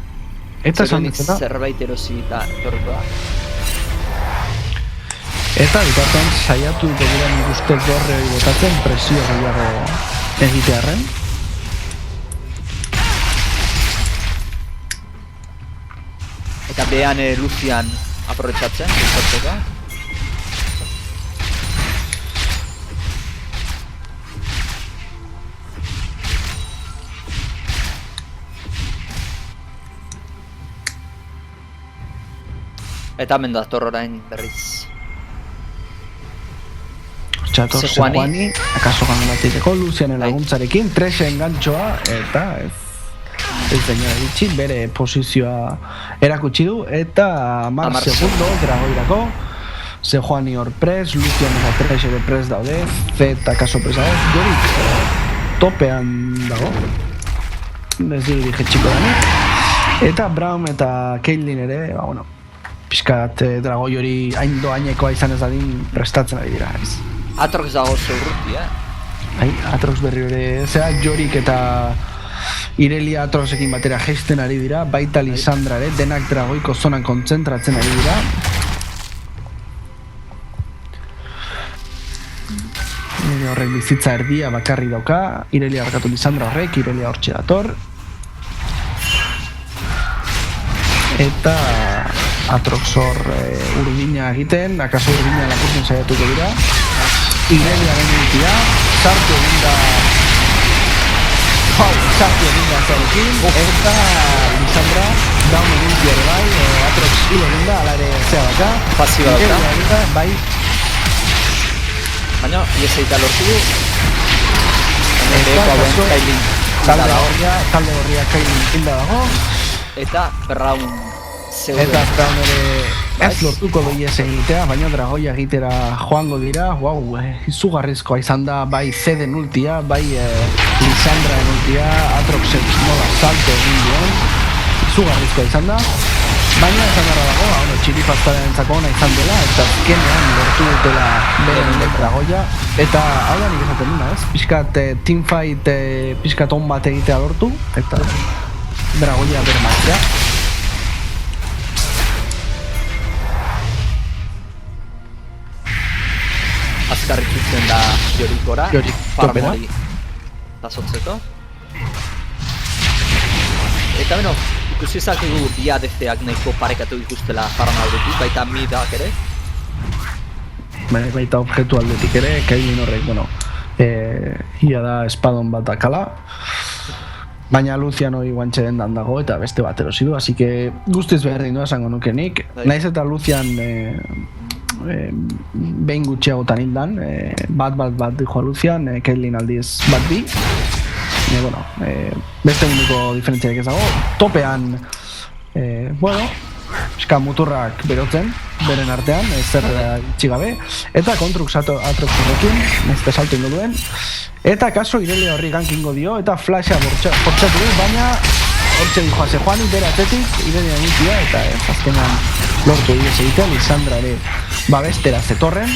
Eta esan ditzena. Zerbait erosi eta torriko da. Eta bitartean saiatu dira nik uste dorre hori botatzen presio gehiago egitearren. Eta behan Lucian aprobetxatzen, izateko. Eta hemen dator orain berriz. Txator Sejuani, akaso gangalatiteko Lucianen laguntzarekin, 3 engantxoa, eta ez daina ditxi, bere posizioa erakutsi du, eta 10 segundo dragoirako. Sejuani hor pres, Lucian eta 3 ere pres daude, Z akaso presa da, Jorik topean dago. Ez dira jetxiko danik. Eta Braum eta Caitlyn ere, bueno, pixkat dragoi hori hain doainekoa izan ez dadin prestatzen ari dira, ez. Atrox dago zeurruti, Atrox berri hori, zera Jorik eta Irelia Atroxekin batera geisten ari dira, baita Lisandra ere, denak dragoiko zonan kontzentratzen ari dira. Horrek bizitza erdia bakarri dauka, Irelia harkatu Lisandra horrek, Irelia hortxe dator. Eta Atrox hor urdina egiten, akaso urdina lapurtzen saiatuko dira. Irelia benetia, sartu eginda sartu eginda zarekin, eta Lisandra daun egintia ere bai, Atrox hilo eginda, ala ere zea baka. Pasiba dauka. Bai. Baina, ieseita lortu du. Talde horria Caitlyn hilda dago. Eta Braum zeuden. Eta Braum ere ez lortuko du ies egitea, baina dragoia egitera joango dira. Wow, izugarrizkoa izan da bai Zeden ultia, bai Lisandraen ultia, Atroxek nola salto egin duen. Izugarrizkoa izan da. Baina esan gara dago, txiripaztaren zako ona izan dela, eta azkenean lortu dutela beren dragoia. Eta hau da nik esaten duna, ez? Piskat teamfight, piskat on bat egitea lortu, eta dragoia bermatzea. Azkarrik zutzen da Jorik gora, topera. Pasotzeko. Eta beno, ikusi ezakegu bi ADC-ak nahiko parekatu ikustela farma aldetik, baita midak ere. Baita objektu aldetik ere, Caitlyn horrek, bueno, ia da espadon bat akala. Baina Lucian hori guantxe dendan dago eta beste bat erosi du, así que guztiz berdin du esango nuke nik. Naiz eta Lucian behin gutxiagotan hildan, bat dijoa Lucian, Caitlyn aldiz bat bi. Bueno, beste munduko diferentziarik ez dago. Topean, bueno, eska muturrak berotzen, beren artean, zer itxigabe. Eta Contrux Atrox horrekin, nezte salto ingo duen. Eta kaso Irelia horri gankingo dio, eta flasha bortxatu du, baina hortxe dijoa Sejuani, bere atzetik, Irelia initia, eta azkenan lortu diez egitea, Lisandra ere babestera zetorren.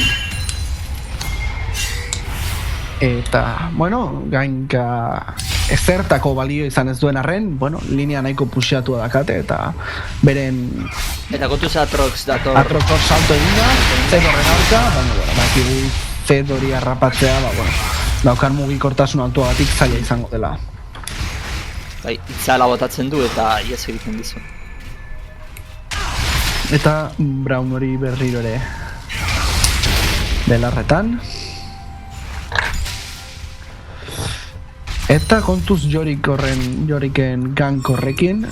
Eta, bueno, gainka ezertako balio izan ez duen arren, bueno, linea nahiko puxeatua dakate, eta beren... Eta kontuz Atrox dator... Atrox hor salto egin da, Zed horren aurka, baina, bakigu Zed hori harrapatzea, daukan mugikortasun altuagatik zaila izango dela. Bai, itzala botatzen du eta ies egiten dizu. Eta Brown hori berriro ere belarretan. Eta kontuz Joriken gank horrekin.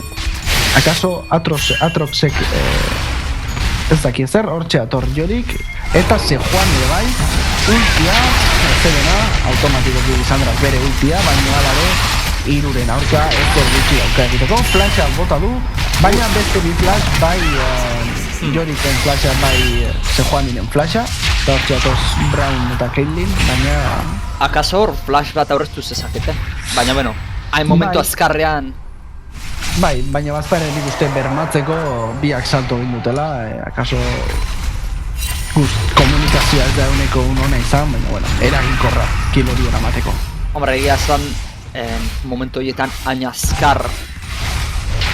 Akaso Atroxek ez daki ezer, hortxe ator Jorik. Eta Sejuan ere bai, ultia, zerena, automatikoki Lisandrak bere ultia, baina alare iruren aurka ez gutxi aurka egiteko. Flasha bota du, baina beste bi flash bai Joriken flasha bai Sejuaninen flasha. Eta hortxe atoz Brown eta Caitlyn, baina... Akaso hor flash bat aurreztu zezakete, baina bueno, hain momentu azkarrean... Bai, baina bazpare nik uste bermatzeko biak salto egin dutela, akaso... komunikazioa ez da eguneko hona izan, baina bueno, eraginkorra kill hori eramateko. Hombre, egia zan, momentu horietan hain azkar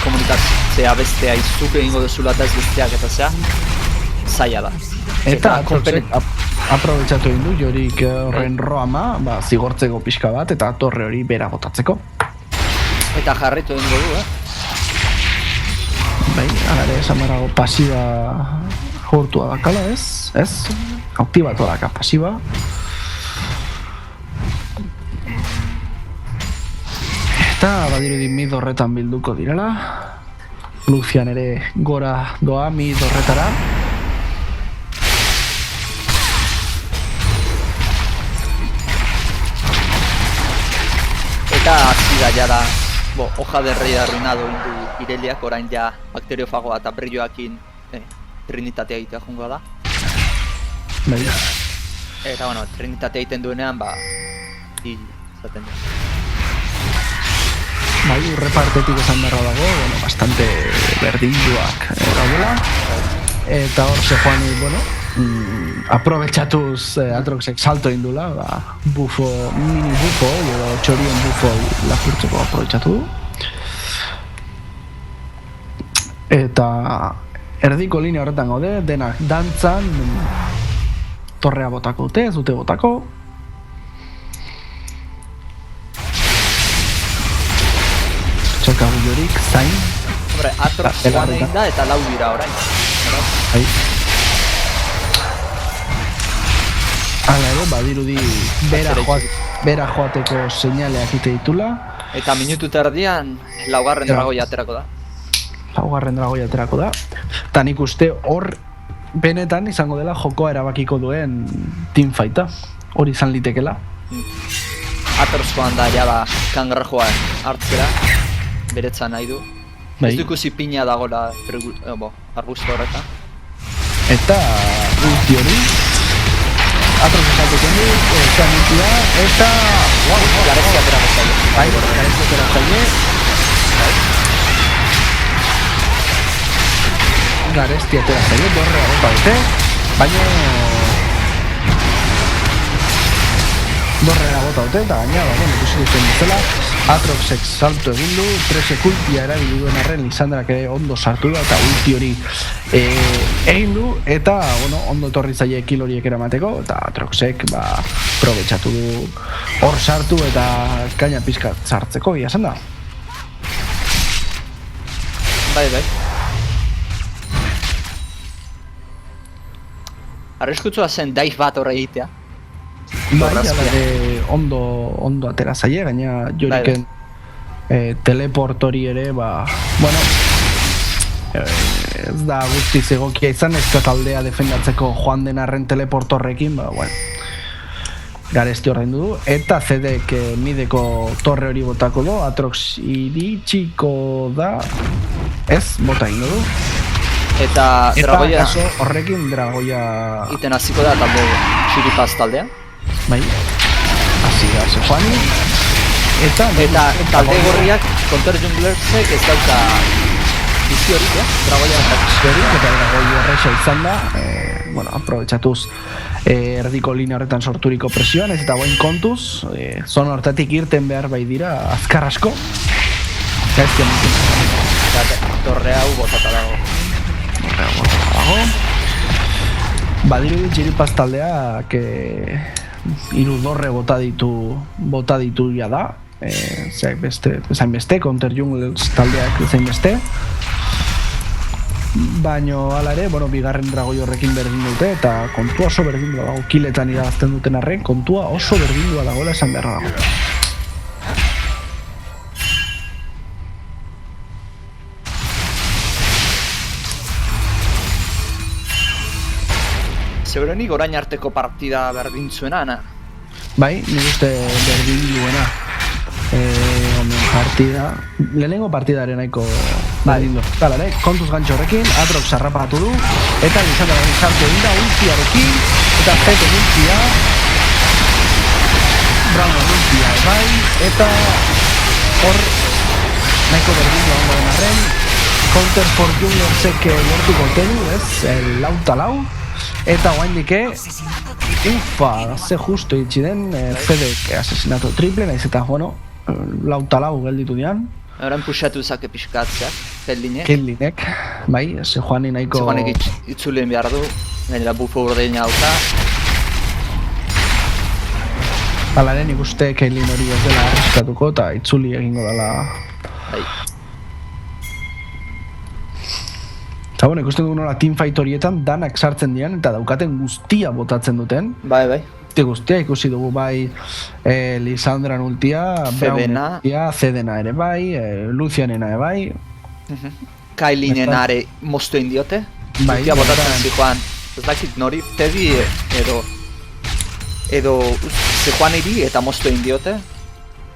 komunikazioa bestea izuk egingo duzula eta ez besteak eta zea, zaila da. Eta aprobetxatu egin du Jorik horren roama, zigortzeko pixka bat eta torre hori bera botatzeko. Eta jarritu egingo du, Bai, alare esamarago pasiba jortua dakala, ez? Aktibatu daka pasiba. Eta badirudi mid horretan bilduko direla. Lucian ere gora doa mid horretara. Eta hasi da jada, hoja de rey arruinado indu Ireliak, orain ja bakteriofagoa eta brilloakin trinitatea egitea jungoa da. Bai. Eta bueno, trinitatea egiten duenean, izaten da. Bai, urrepartetik esan beharra dago, bastante berdinduak daudela. Eta hor Sejuani, aprobetxatuz Atroxek salto indula, mini bufo, edo txorion bufo lapurtzeko aprobetxatu du. Eta erdiko linea horretan gaude, denak dantzan, torrea botako dute, ez dute botako. Txokagu Jorik, zain. Hombre, Atrox joan egin da eta lau dira orain. Bai. Hala ere, badirudi bera joateko seinaleak ite ditula. Eta minutu terdian, laugarren dragoia aterako da. Eta nik uste hor benetan izango dela jokoa erabakiko duen teamfighta. Hori izan litekela. Atrox joan da jaba kangarroa hartzera, beretzan nahi du. Ez du ikusi pina dagoela arbusto horretan. Eta ulti hori Atrox esalteken du, eta... Garezki aterako zaile. Bai, garezki aterako zaile. Garezki aterako zaile, dorrea bota dute, baina... Dorrea bota dute, eta gaina, ikusi duten bezala, Atroxek salto egin du, 13 ultia erabili duen arren Lisandrak ere ondo sartu da, eta ulti hori egin du, eta ondo etorri zaie kill horiek eramateko, eta Atroxek probetxatu du hor sartu eta kaina pizkat sartzeko, ia esan da. Bai. Arriskutsua zen dive bat horre egitea. Bai, ondo atera zaie, gaina Joriken teleport hori ere, ez da guztiz egokia izan, ez da taldea defendatzeko joan den arren teleport horrekin, garezti horrein du, eta Zedek mideko torre hori botako du, Atrox iritsiko da, ez, bota ingo du. Eta dragoia... horrekin dragoia... iten hasiko da talde Xiripaz taldea. Bai, hasi da Sejuani. Eta talde gorriak Counter Junglersek ez dauka bizi hori, dragoia eta dragoia horreixa izan da, aprobetxatuz erdiko linea horretan sorturiko presioan, ez eta guen kontuz, zona hortatik irten behar bai dira azkar asko. Torre hau botata dago. Badiru Xiripaz taldeak hiru dorre bota ditu ja da, bezain beste, Counter Jungles taldeak bezain beste. Baino hala ere, bueno, bigarren dragoi horrekin berdin dute, eta kontua oso berdindua dago. Kiletan irabazten duten arren, kontua oso berdindua dagoela esan beharra dago. Segurenik orain arteko partida berdin zuena, ana? Bai, nik uste berdin duena. Omen partida, lehenengo partidaren nahiko berdin du. Hala ere, kontuz gantxo horrekin, Atrox sarrapatu du, eta Lisandra sartu egin da ultiarekin, eta Zeko ultia, Brown ultia bai, eta hor nahiko berdin du ongo den arren, Counter for Junglersek lortuko tenu, ez, lauta lau, eta guaindike, ufa, ze justo itxi den, Zedek asesinato triple, naiz eta, bueno, lauta lau gelditu dian. Horan puxatu zake pixkatzeak, Caitlyinek, bai, ze Juani nahiko... Juanek itzulien behar du, gainera bufo urdeina hauta. Alaren ikuste Caitlyn hori ez dela arriskatuko eta itzuli egingo dela. Bai. Eta bueno, ikusten dugu nola teamfight horietan danak sartzen dian eta daukaten guztia botatzen duten. Bai, bai. Guztia ikusi dugu bai Lisandran ultia, Brown ultia, Zedena ere bai, Lucianena ere bai. Kailinen are moztu indiote. Bai, ultia botatzen zijoan. Ez dakit nori, Teddy edo zijoan iri eta moztu indiote.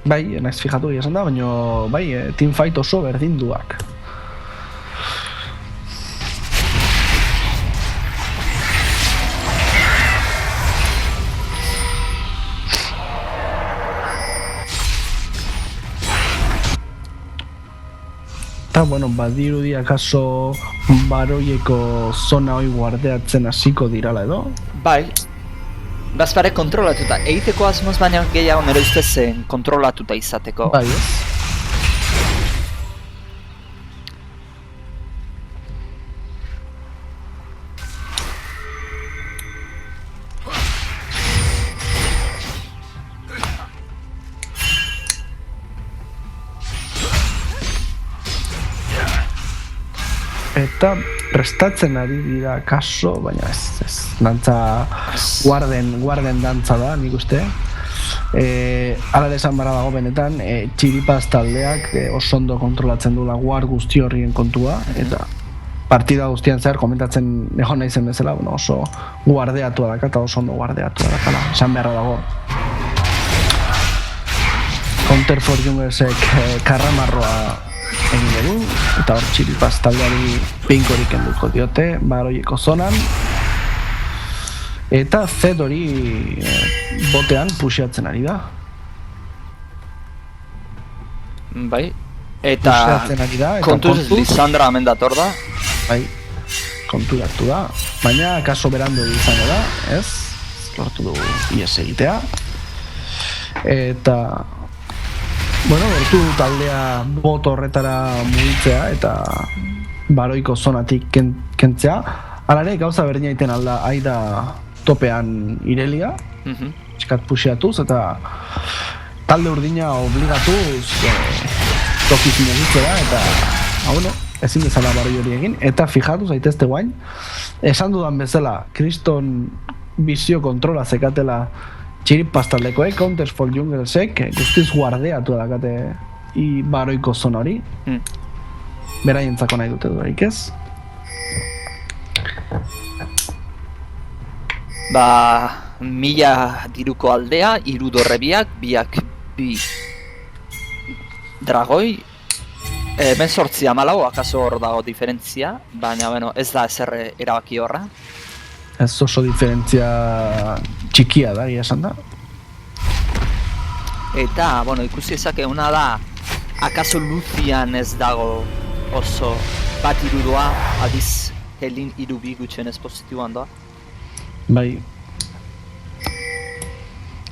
Bai, naiz fijatu esan da, baina bai, teamfight oso berdinduak. Eta, bueno, badirudi akaso baroieko zona hoi guardeatzen hasiko dirala edo? Bai. Bazpare kontrolatuta, egiteko asmoz baina gehiago nire ustez kontrolatuta izateko. Bai, ez? Eta prestatzen ari dira kaso, baina ez. Dantza guarden dantza da, nik uste. Hala esan bara dago benetan, Txiripaz taldeak oso ondo kontrolatzen duela guard guzti horrien kontua, eta partida guztian zehar komentatzen egon naizen bezala, bueno, oso guardeatua daka eta oso ondo guardeatua dakala, esan beharra dago. Counter for Junglersek karramarroa egin dugu, eta hor Txiripaz taldeari pinkorik enduko diote, baroieko zonan. Eta Zed hori botean puxeatzen ari da. Bai, eta kontuz Lisandra hemen dator da. Bai, konturatu da, baina kaso berandu izango da, ez? Lortu du ies egitea. Eta... bueno, lortu taldea bot horretara mugitzea eta baroiko zonatik kentzea. Hala ere, gauza berdina egiten alda aida topean Irelia, txikat puxeatuz, eta talde urdina obligatuz tokiz mugitzea, eta bueno, ezin bezala baroi hori egin, eta fijatu zaitezte guain, esan dudan bezala, kriston bizio kontrola zekatela Txiripaz taldekoek, Counters for Junglersek, guztiz guardeatu dakate baroiko zona hori. Beraientzako nahi dute duerik ez? Ba, 1000 diruko aldea, 3 dorrebiak, biak bi dragoi. Hemen 14 akaso hor dago diferentzia, baina bueno, ez da ezer erabaki horra. Ez oso diferentzia txikia da, egia esan da. Eta, bueno, ikusi ezakeguna da, akaso Lucian ez dago oso bat irudua, adiz Helin 3 gutxen ez positiboan doa. Bai.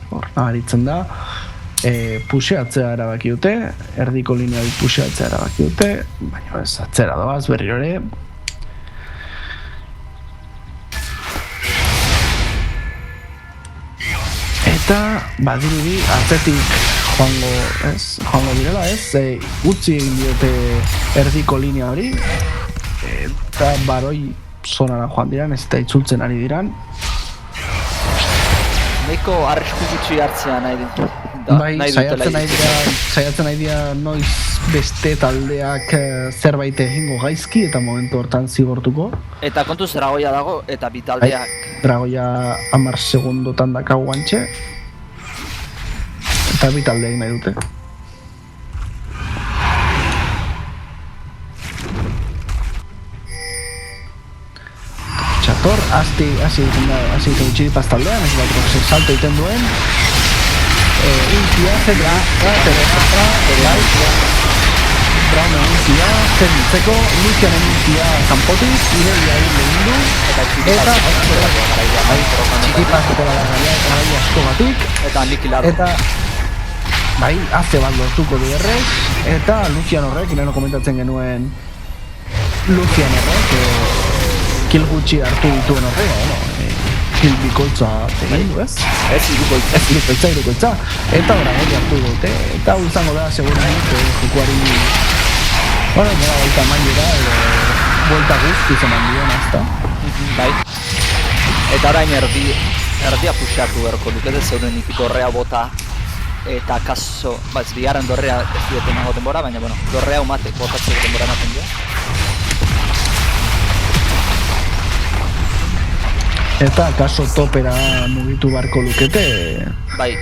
Hor, nabaritzen da. Puxeatzea erabaki dute, erdiko lineari puxeatzea erabaki dute, baina ez atzera doaz berriro ere. Eta badirudi atzetik joango direla, ez? Utzi egin diote erdiko linea hori, eta baroi zonara joan diran, ez eta itzultzen ari diran. Neko arrisku gutxi hartzea nahi dut. Bai, saiatzen nahi dira noiz beste taldeak zerbait egingo gaizki eta momentu hortan zigortuko. Eta kontuz dragoia dago eta bi taldeak. Dragoia 10 segundotan dakagu antxe. Eta bi taldeak nahi dute. Txator, hasi egiten txiripaz taldean, ez bat salto egiten duen. Ultia, zedra, Brown ultia, zer nintzeko, Lucianen ultia kanpotik, Irelia egin du, eta txiripaz eta garaia asko batik, Eta anikilar. eta bai, haze bat lortuko du errez, eta Lucian horrek, leheno komentatzen genuen Lucian horrek, kill gutxi hartu dituen horrek, kill bikoitza egin du, ez? Ez irukoitza. Irukoitza, eta dragoia hartu dute, eta hau izango da, seguramente, jokuari, nola baita mailera, buelta guztiz eman dion, azta. Bai. Eta orain erdia puxatu berko lukete zeuden ikik dorrea bota. Eta kaso, ez bigarren dorrea ez diote nago denbora, baina bueno, dorrea umate, botatzeko denbora ematen dio. Eta kaso topera mugitu barko lukete, Bai,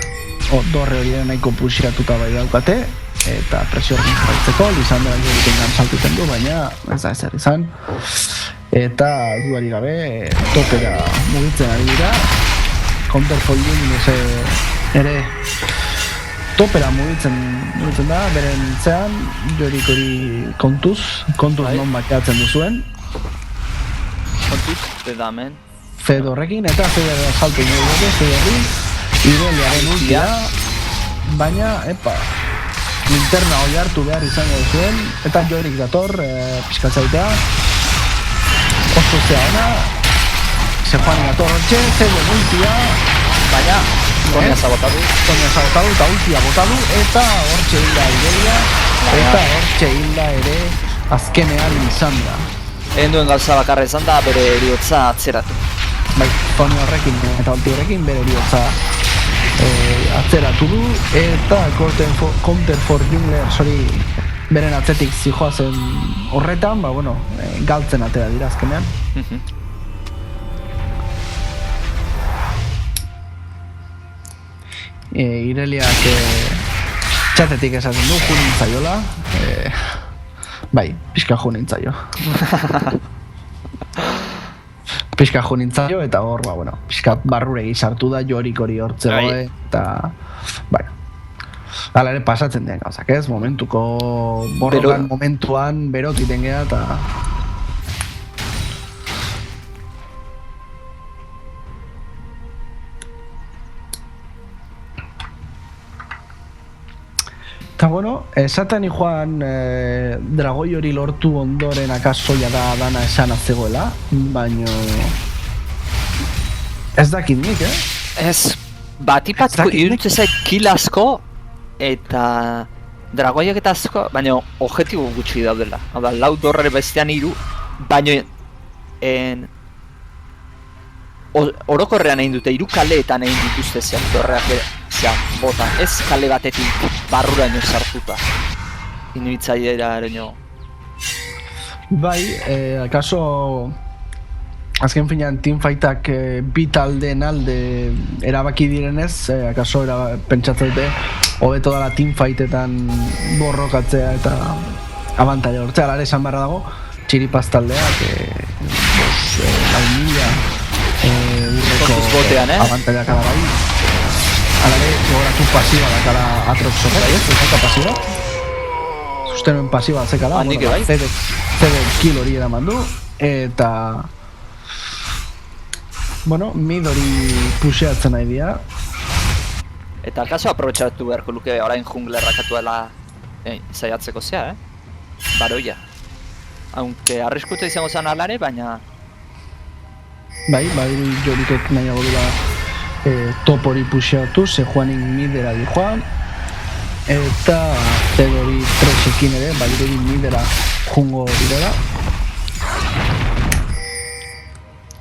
dorre hori nahiko puxiratuta bai daukate, eta presio horrekin jarraitzeko, Lisandra egiten saltuten du, baina ez da ezer izan. Eta duari gabe, topera mugitzen ari dira, counterfolding ere topera mugitzen da, beren zean, jorik hori kontuz Bai. non bakeatzen duzuen. kontuz, bedamen. Fedorrekin eta Fedor saltu nahi dute, Fedorri, Ireliaren ultia, baina, linterna hori hartu behar izango zuen, eta jorik dator, pizkatzaitea, oso zea ona, Sejuani dator hortxe, Fedor ultia, Baina, Tonia sabotatu. eta ultia botadu, eta hortxe hilda Irelia, eta hortxe hilda ere azkenean Lisandra. Egin duen gauza bakarra izan da bere eriotza atzeratu. Bai, Toni horrekin eta ulti horrekin bere eriotza atzeratu du, eta Counter for Junglers hori beren atzetik zijoazen horretan, galtzen atera dira azkenean. Ireliak txatetik esaten du, ju nintzaiola, bai, pixka ju nintzaio. Pixka jo nintzaio, eta hor, pixka barruregi sartu da, jorik hori hortzegoe, eta, hala ere pasatzen den gauzak, ez? Momentuko borrokan momentuan berotiten geha, eta... Eta esaten joan dragoi hori lortu ondoren akaso da dana esan atzegoela, baino... Ez dakit nik, Ez, batipatko iruditze zait kill asko eta dragoiak eta asko, baina objektibo gutxi daudela. Hau da, 4 dorre bestean 3, baina orokorrean egin dute, 3 kaleetan egin dituzte zean dorreak bota, ez kale batetik barruraino sartuta. Inuitzaiera eraino. Bai, akaso azken finean teamfightak bi taldeen alde erabaki direnez, akaso pentsatzen dute hobeto dela teamfightetan borrokatzea eta abantaila hortzea, alare esan barra dago, txiripaz taldeak 4.000 urreko abantaila kala bai. Alare, gogoratu pasiba da kala Atrox horrek, ez? Eta pasiba? Sustenuen pasiba zeka da, Fedek kill hori eraman du, eta... mid hori puseatzen nahi dira. Eta kaso aprobetxatu beharko luke orain junglerrak atuela zaiatzeko zea, baroia. Aunque arriskuta izango zen alare, baina... Bai, jorikek nahiago dula top hori puseatu, Sejuanik midera di joan, eta Fedori tresekin ere, bai midera jungo direla.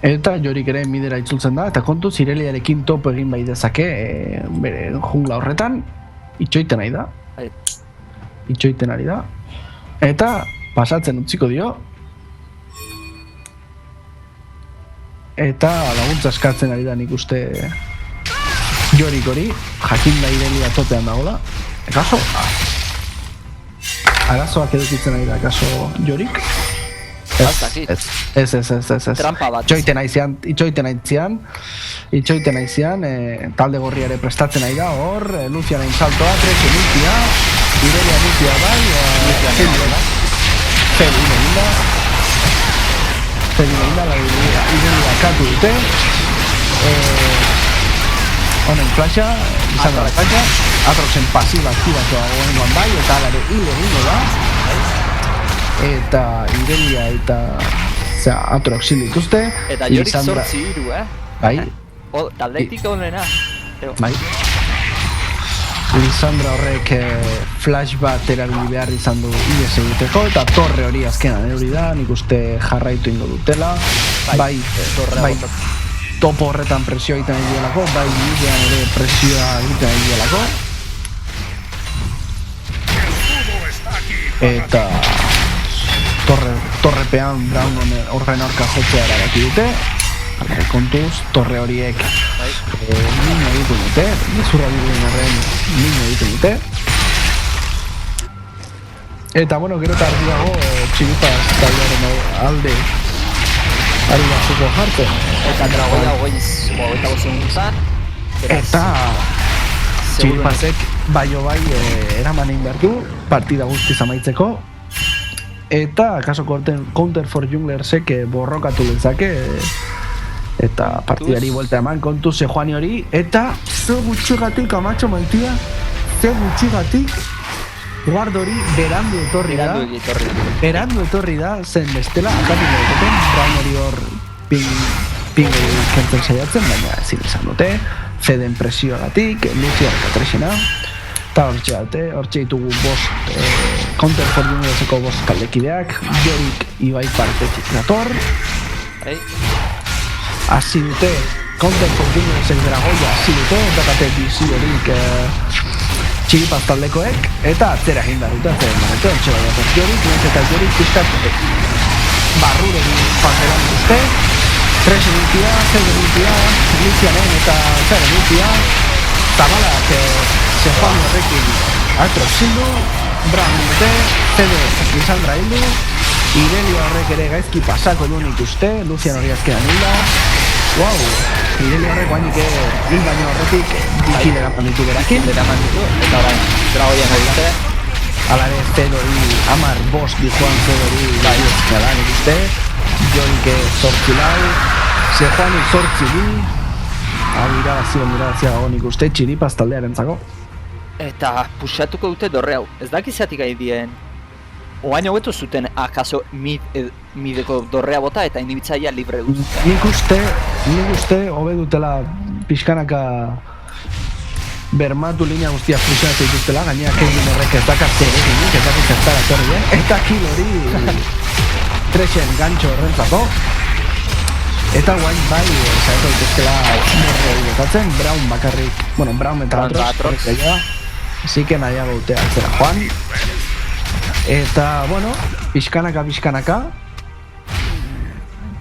Eta Jorik ere midera itzultzen da, eta kontuz Ireliarekin topo egin bai dezake bere jungla horretan, itxoiten ari da. Itxoiten ari da. Eta pasatzen utziko dio. Eta laguntza eskatzen ari da nik uste Jorik hori, jakinda Irelia topean dagoela. Ekaso? Arazoak edukitzen ari da, ekaso Jorik? Ez. Trampa bat. Itxoiten aizian, talde gorriare prestatzen ari da, hor, Lucianen saltoa, Trece Lucia, Irelia Lucia bai, Felin eginda, Irelia katu dute, honen flasha, izan da flasha, Atroxen pasiba aktibatua goengoan bai, eta alare hil egingo da, eta Irelia eta Atrox hil dituzte. Eta Jorik zortzi hiru, Bai. Taldeitik honena. Bai. Lisandra horrek flash bat erabili behar izan du ies egiteko, eta torre hori azkenan hori da, nik uste jarraitu ingo dutela. Bai, topo horretan presioa egiten ari dielako, bai bidean ere presioa egiten ari dielako. Eta torrepean Brown horren aurka jotzea erabaki dute. Kontuz, torre horiek min egiten dute, gezurra bideen horren min egiten dute. Eta, bueno, gero eta argi dago Txiripaz taldearen alde ari batzuko jartzen. Eta dragoia hogeita segundutan. Eta Txiripazek baio bai eraman egin behar du, partida guztiz amaitzeko. Eta, kaso Counter for Junglersek borrokatu lezake, eta partidari buelta eman kontu Sejuani hori, eta ze gutxigatik amatxo maitia, ze gutxigatik guard hori berandu etorri da, zen bestela akatik egiten, Brown hori hor ping kentzen saiatzen, baina ezin izan dute, Feden presioagatik, Lucia rekatresena, eta hortxe ditugu bost Counter for Jungleseko bost kaldekideak, Jorik Ibai partetik dator. Hasi dute, Counter for Junglesek dragoia hasi dute, dakate bizi horik Txiripaz taldekoek, eta atzera egin behar dute, hortxe bai dator Jorik, eta Jorik pizkat barruregi panteran duzte, Trece Lucia, Fede Lucia, Lucianen eta Zere Lucia, Zabalak Sejuan horrekin Atrox hildu, Brown dute, Fede Lisandra hildu, Irelia horrek ere gaizki pasako duen ikuste, Lucian hori azkenan hilda. Wow, Irelia horrek guainik hil baino horretik dikil eraman ditu berakin. Eta orain, dragoian egite. Alare Fede hori, Amar bost dijoan Fede hori gadan ikuste, Jorik zortzi lau, Sejuanik zortzi bi, irabazia gagon ikuste Txiripaz taldearen zako. Eta puxatuko dute dorre hau. Ez dakizatik ari dien. Oain hobetu zuten akaso mideko dorrea bota eta indibitzaia libre dut. Nik uste hobe dutela pixkanaka bermatu linea guztia fusionatu dituztela, gainera Kevin horrek ez dakarte eginik, ez dakit zertara torri, eta kill hori Trexen gancho horrentzako. Eta guain bai, zaitu dituztela morre botatzen, Brown bakarrik, bueno, Brown eta Atrox, así que nahiago dute atzera joan. Eta, bueno, pixkanaka,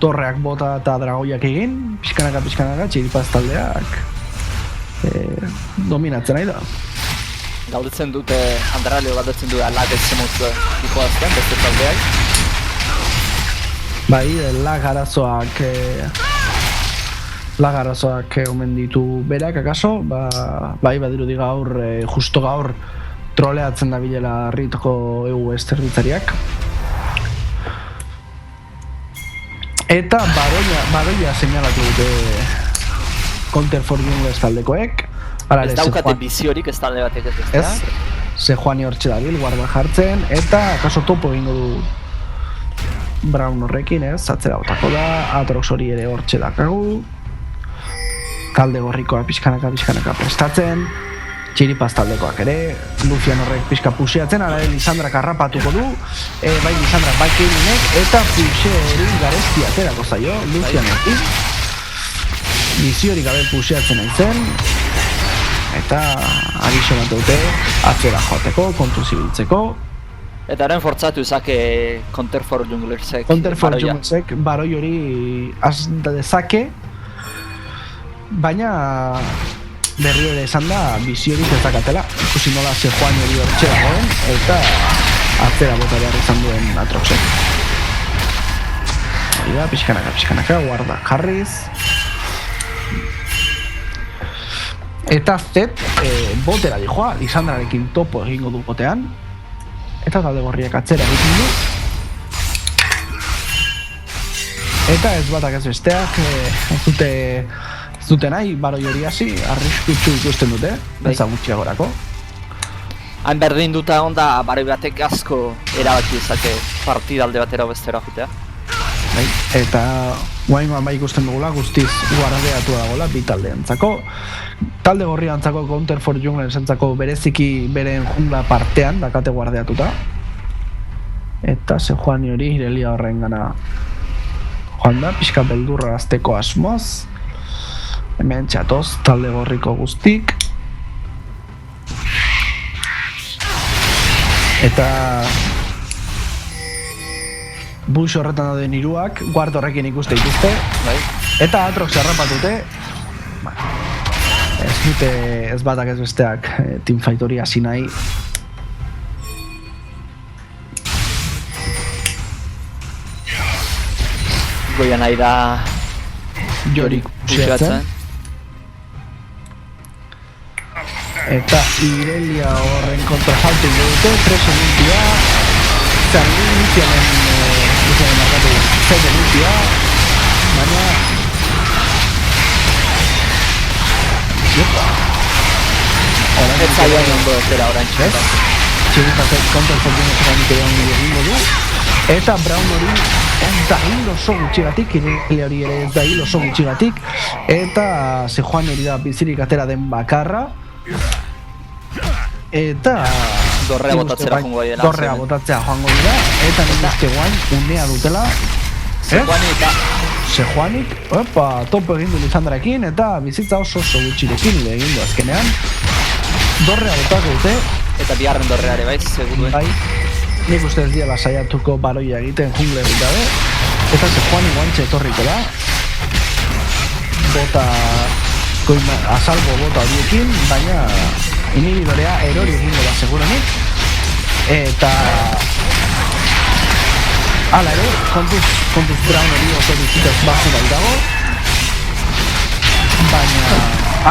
torreak bota eta dragoiak egin, pixkanaka, Txiripaz taldeak dominatzen nahi da. Galdetzen dute, Andraleo galdetzen dute alagez zemuzue dikoazten, beste taldeak. Bai, lagarazoak omen ditu berak, akaso, bai badirudi gaur, justo gaur, troleatzen da bilela ritko EU esterritzariak. Eta baroia seinalatu dute Counter for Jungles taldekoek. Ez daukate biziorik ez talde batek ez da? Sejuani hortxe dabil, guarda jartzen, eta akaso topo egingo du Brown horrekin, atzera botako da, Atrox hori ere hortxe dakagu. Talde gorrikoa pixkanaka prestatzen, Txiripaz taldekoak ere, Lucian horrek pixka puxeatzen, ara Lisandrak harrapatuko du, bai Lisandrak, bai Keilinek, eta puxeeri garesti aterako zaio, Lucianekin. Biziorik gabe puxeatzen nahi zen, eta agiso bat dute atzera joateko, kontu zibiltzeko. Eta orain fortzatu izake Counter for Junglersek. Counter for Junglersek baroi hori az dezake, baina berri ere esan da biziorik ez dakatela. Ikusi nola Sejuani hori hortxe dagoen, eta atzera bota behar izan duen Atroxek. Hori da, pixkanaka, guarda jarriz. Eta Zed botera dijoa, Lisandrarekin topo egingo du botean. Eta talde gorriak atzera egiten du. Eta ez batak ez besteak, ez dute nahi, baroi hori hasi, arriskutsu ikusten dute, bentsa gutxiagorako. Hain berdin duta onda, baroi batek asko erabaki izake partidalde batera bestera jutea. Bai, eta guaingoan bai ikusten dugula, guztiz guardeatu dagoela bi taldeentzako. Talde gorriantzako Counter for Junglersentzako bereziki beren jungla partean dakate guardeatuta. Eta Sejuani hori Irelia horren gana joan da, pixka beldurra azteko asmoz. Hemen txatoz, talde gorriko guztik. Eta Bush horretan dauden hiruak, guard horrekin ikuste dituzte. Eta Atrox harrapatute. Ez dute ez batak ez besteak teamfight hori hasi nahi. Goia nahi da Jorik puxeatzen. Eta Irelia horren kontrasaltu dute, 3 limpia. Zerlin Lucianen markatu 6 limpia. Baina ez zaioan ondo zera orain txetan. Txiripazek Counter for Junglersek egingo du. Eta Brown hori ez da hil oso gutxigatik, Irelia hori ere ez da hil oso gutxigatik. Eta Sejuani hori da bizirik atera den bakarra. Eta dorrea botatzera joango dira. Dorrea botatzea joango dira. Eta nik uste guain unea dutela. Sejuanik, topo egin du Lisandraekin eta bizitza oso gutxirekin egin du azkenean. Dorrea botako dute. Eta bigarren dorreare bai, seguruen. Bai, nik uste ez diala saiatuko baroia egiten junglerik gabe. Eta Sejuani guantxe etorriko da. Bota, azalbo bota horiekin, baina inhibidorea erori egingo da segurenik. Eta hala ere, kontuz Brown hori oso bizitaz bajo baitago. Baina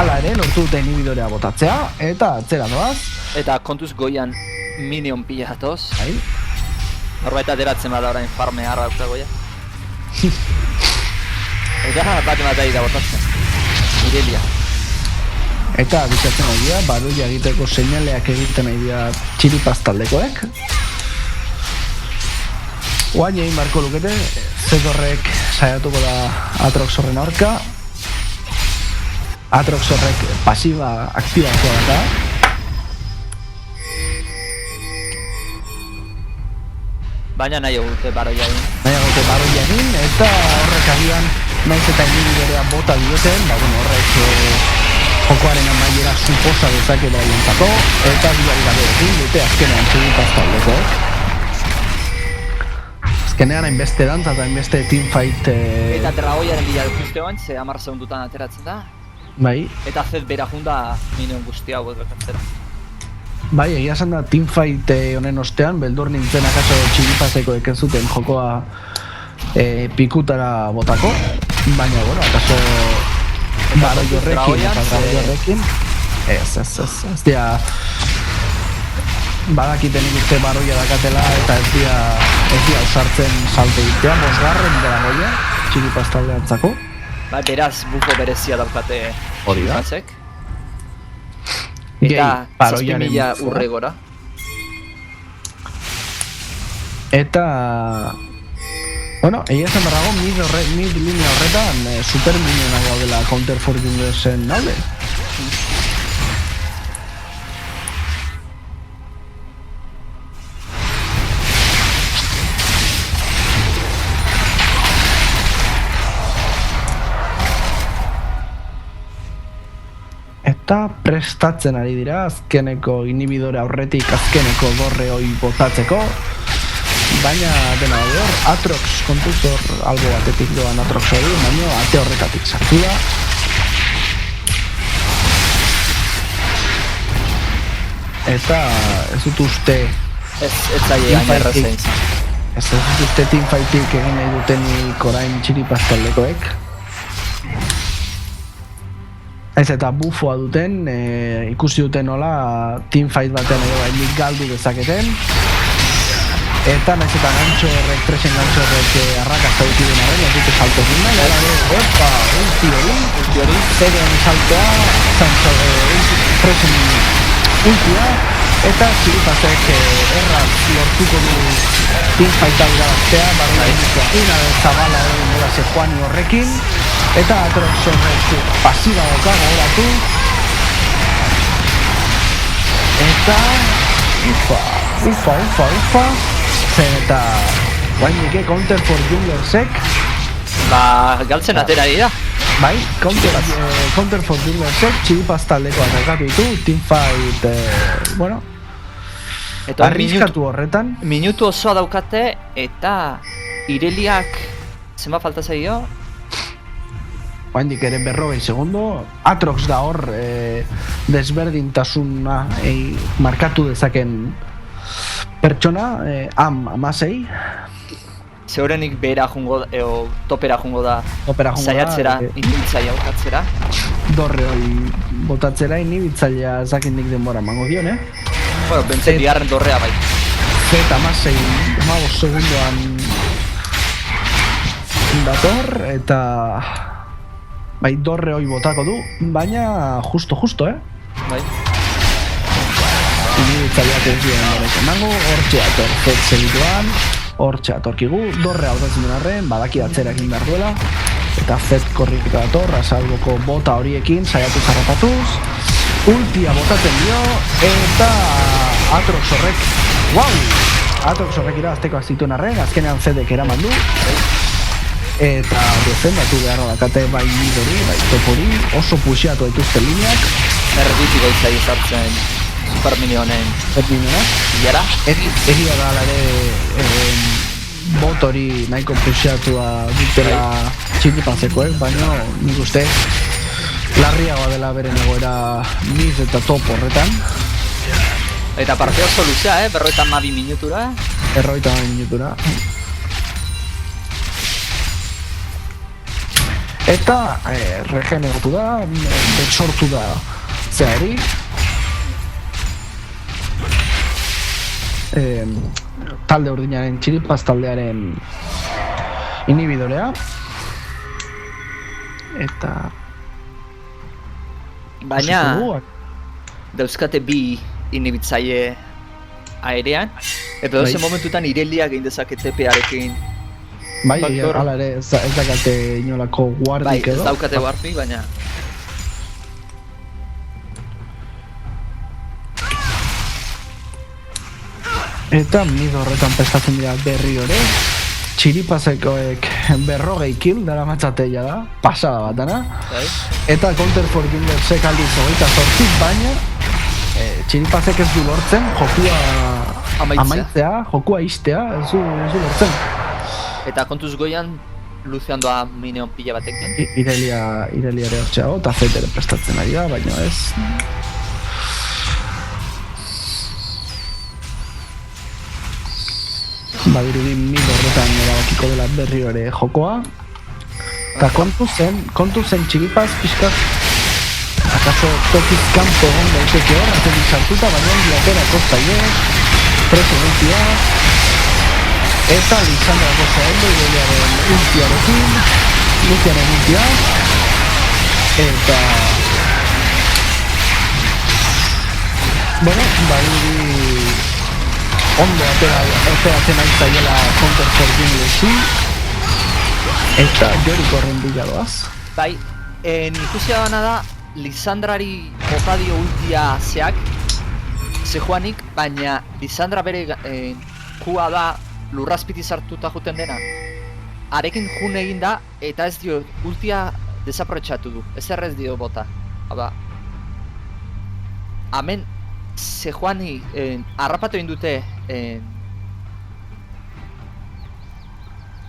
hala ere, lortu dute inhibidorea botatzea, eta atzera doaz. Eta kontuz goian minion pila jatoz. Bai. Norbait ateratzen bada orain farme harra dute goia. Eta bat ari da botatzen. Irelia. Eta bizatzen nahi dira, baroia egiteko seinaleak egiten nahi dira Txiripaz taldekoek. Oain egin barko lukete, Zed horrek saiatuko da Atrox horren aurka. Atrox horrek pasiba aktibatzea da. Baina nahi egute baroia egin. Eta horrek agian naiz eta inhibidorea bota dioten, horrek jokoaren amaiera suposa dezake beraientzako, eta bilari gabe egin dute azkenean Txiripaz taldekoek. Azkenean hainbeste dantza eta hainbeste teamfight... Eta Dragoiaren bila juste oain, ze 10 segundutan ateratzen da. Bai. Eta Zed bera junda minion guztia hau bekatzera. Bai, egia esan da teamfight honen ostean, beldur nintzen akaso Txiripazekoek ez zuten jokoa pikutara botako. Baina, akaso baroi horrekin eta baroi horrekin. Ez dira... Badakiten ikuste baroia dakatela eta ez dira ausartzen salte egitea, 5. dela goia, Txiripaz taldeantzako. Beraz, buko berezia daukate hori da. Eta 7.000 urre gora. Eta... Bueno, egia esan barrago, mid linea horretan super minionak gaudela Counter for Junglersen naude. bota, prestatzen ari dira azkeneko inhibidore aurretik azkeneko dorre hoi botatzeko. Baina dena hor, Atrox kontuz hor albo batetik doan Atrox hori, baina ate horretatik sartu da. Eta ez dut uste Ez zaie gaina errazen. ez dut uste teamfightik egin nahi dutenik orain Txiripaz taldekoek. Ez eta bufoa duten, ikusi duten nola teamfight batean edo bainik galdu dezaketen. Eta nahiz eta presen gantxo horrek arrakazta duki den arren, ez dute salto egin nahi, opa, ulti hori, zeren saltoa, presen ultia, eta Txiripazek erraz lortuko du teamfighta irabaztea, barruan una zabala egin dira Sejuani horrekin, eta Atrox horrek pasiba doka gogoratu, eta ufa, zen eta guainik counter for junglersek, Galtzen atera dira. bai, counter for junglersek, Txiripaz taldeko atakatu ditu, teamfight, bueno, Eta arriskatu horretan. Minutu osoa daukate eta Ireliak zenba falta zaio? Oaindik ere 40 segundo, Atrox da hor desberdintasuna markatu dezaken pertsona, amasei. Zeurenik behera jungo da, topera jungo da, saiatzera, inibitzaia botatzera. Dorre hori botatzera inibitzailea zakindik denbora emango dion, Bueno, bentsen bigarren dorrea bai. Zeta amasei, 15 segundoan dator, eta bai dorre hori botako du, baina justo, Bai. Inibitzaileak ez duen horrek emango, hortxe ator zet segituan, hortxe atorkigu, dorre haudatzen den arren, badaki atzera egin behar duela, eta zet korrika dator, asalboko bota horiekin, saiatu zarrapatuz, ultia botatzen dio, eta Atrox horrek, Atrox horrek irabaztekoak zituen arren, azkenean zedek eraman du, eta defendatu beharra dakate bai midori, bai topori, oso puxiatu dituzte lineak. Erditik gaitzai izartzen Superminionen Iara. Egia da ere bot hori nahiko puxiatua dutela Txiripazekoek, baina nik uste larriagoa dela beren egoera miz eta top horretan. Eta parte oso luzea, 52 minutura. 52 minutura. Eta regeneratu da, betsortu da zehari. Talde urdinaren, Txiripaz taldearen inhibidorea. Eta baina dauzkate bi inhibitzaile aerean. Eta dozen momentutan Ireliak egin dezake TP-arekin. Bai, hala ere ez dakate inolako guardik edo. Bai, ez daukate guardik, baina eta mid horretan prestatzen dira berri hori. Txiripazekoek 40 kill dara matxateia da, pasada batana. Eta Counter for Junglersek aldiz 28, baina Txiripazek ez du lortzen, jokua amaitzea, jokua iztea, ez du lortzen. Eta kontuz goian Lucian doa minion pila batekin. Irelia ere hortxeago, eta Zet ere prestatzen ari da, baina ez. Badirudi mid horretan erabakiko dela berri hori jokoa. Eta kontu zen Txiripaz pixkat akaso tokiz kanpo egon daiteke hor, atetik sartuta, baina ondiatera kostaie, preso ultia, eta Lisandrako segundo Ireliaren ultiarekin, Lucianen ultia, eta bueno, badirudi ondo ateratzen ari zaiela Counter for Junglesi, eta Joriko horren bila doaz. Bai, ikusi dana da, Lisandrari botadio ultia zeak, Sejuanik, baina Lisandra bere kua da lurrazpiti sartuta juten dena. Arekin jun egin da, eta ez dio ultia desaprotxatu du, ez errez dio bota. Haba, Hemen, Sejuani, harrapatu egin dute,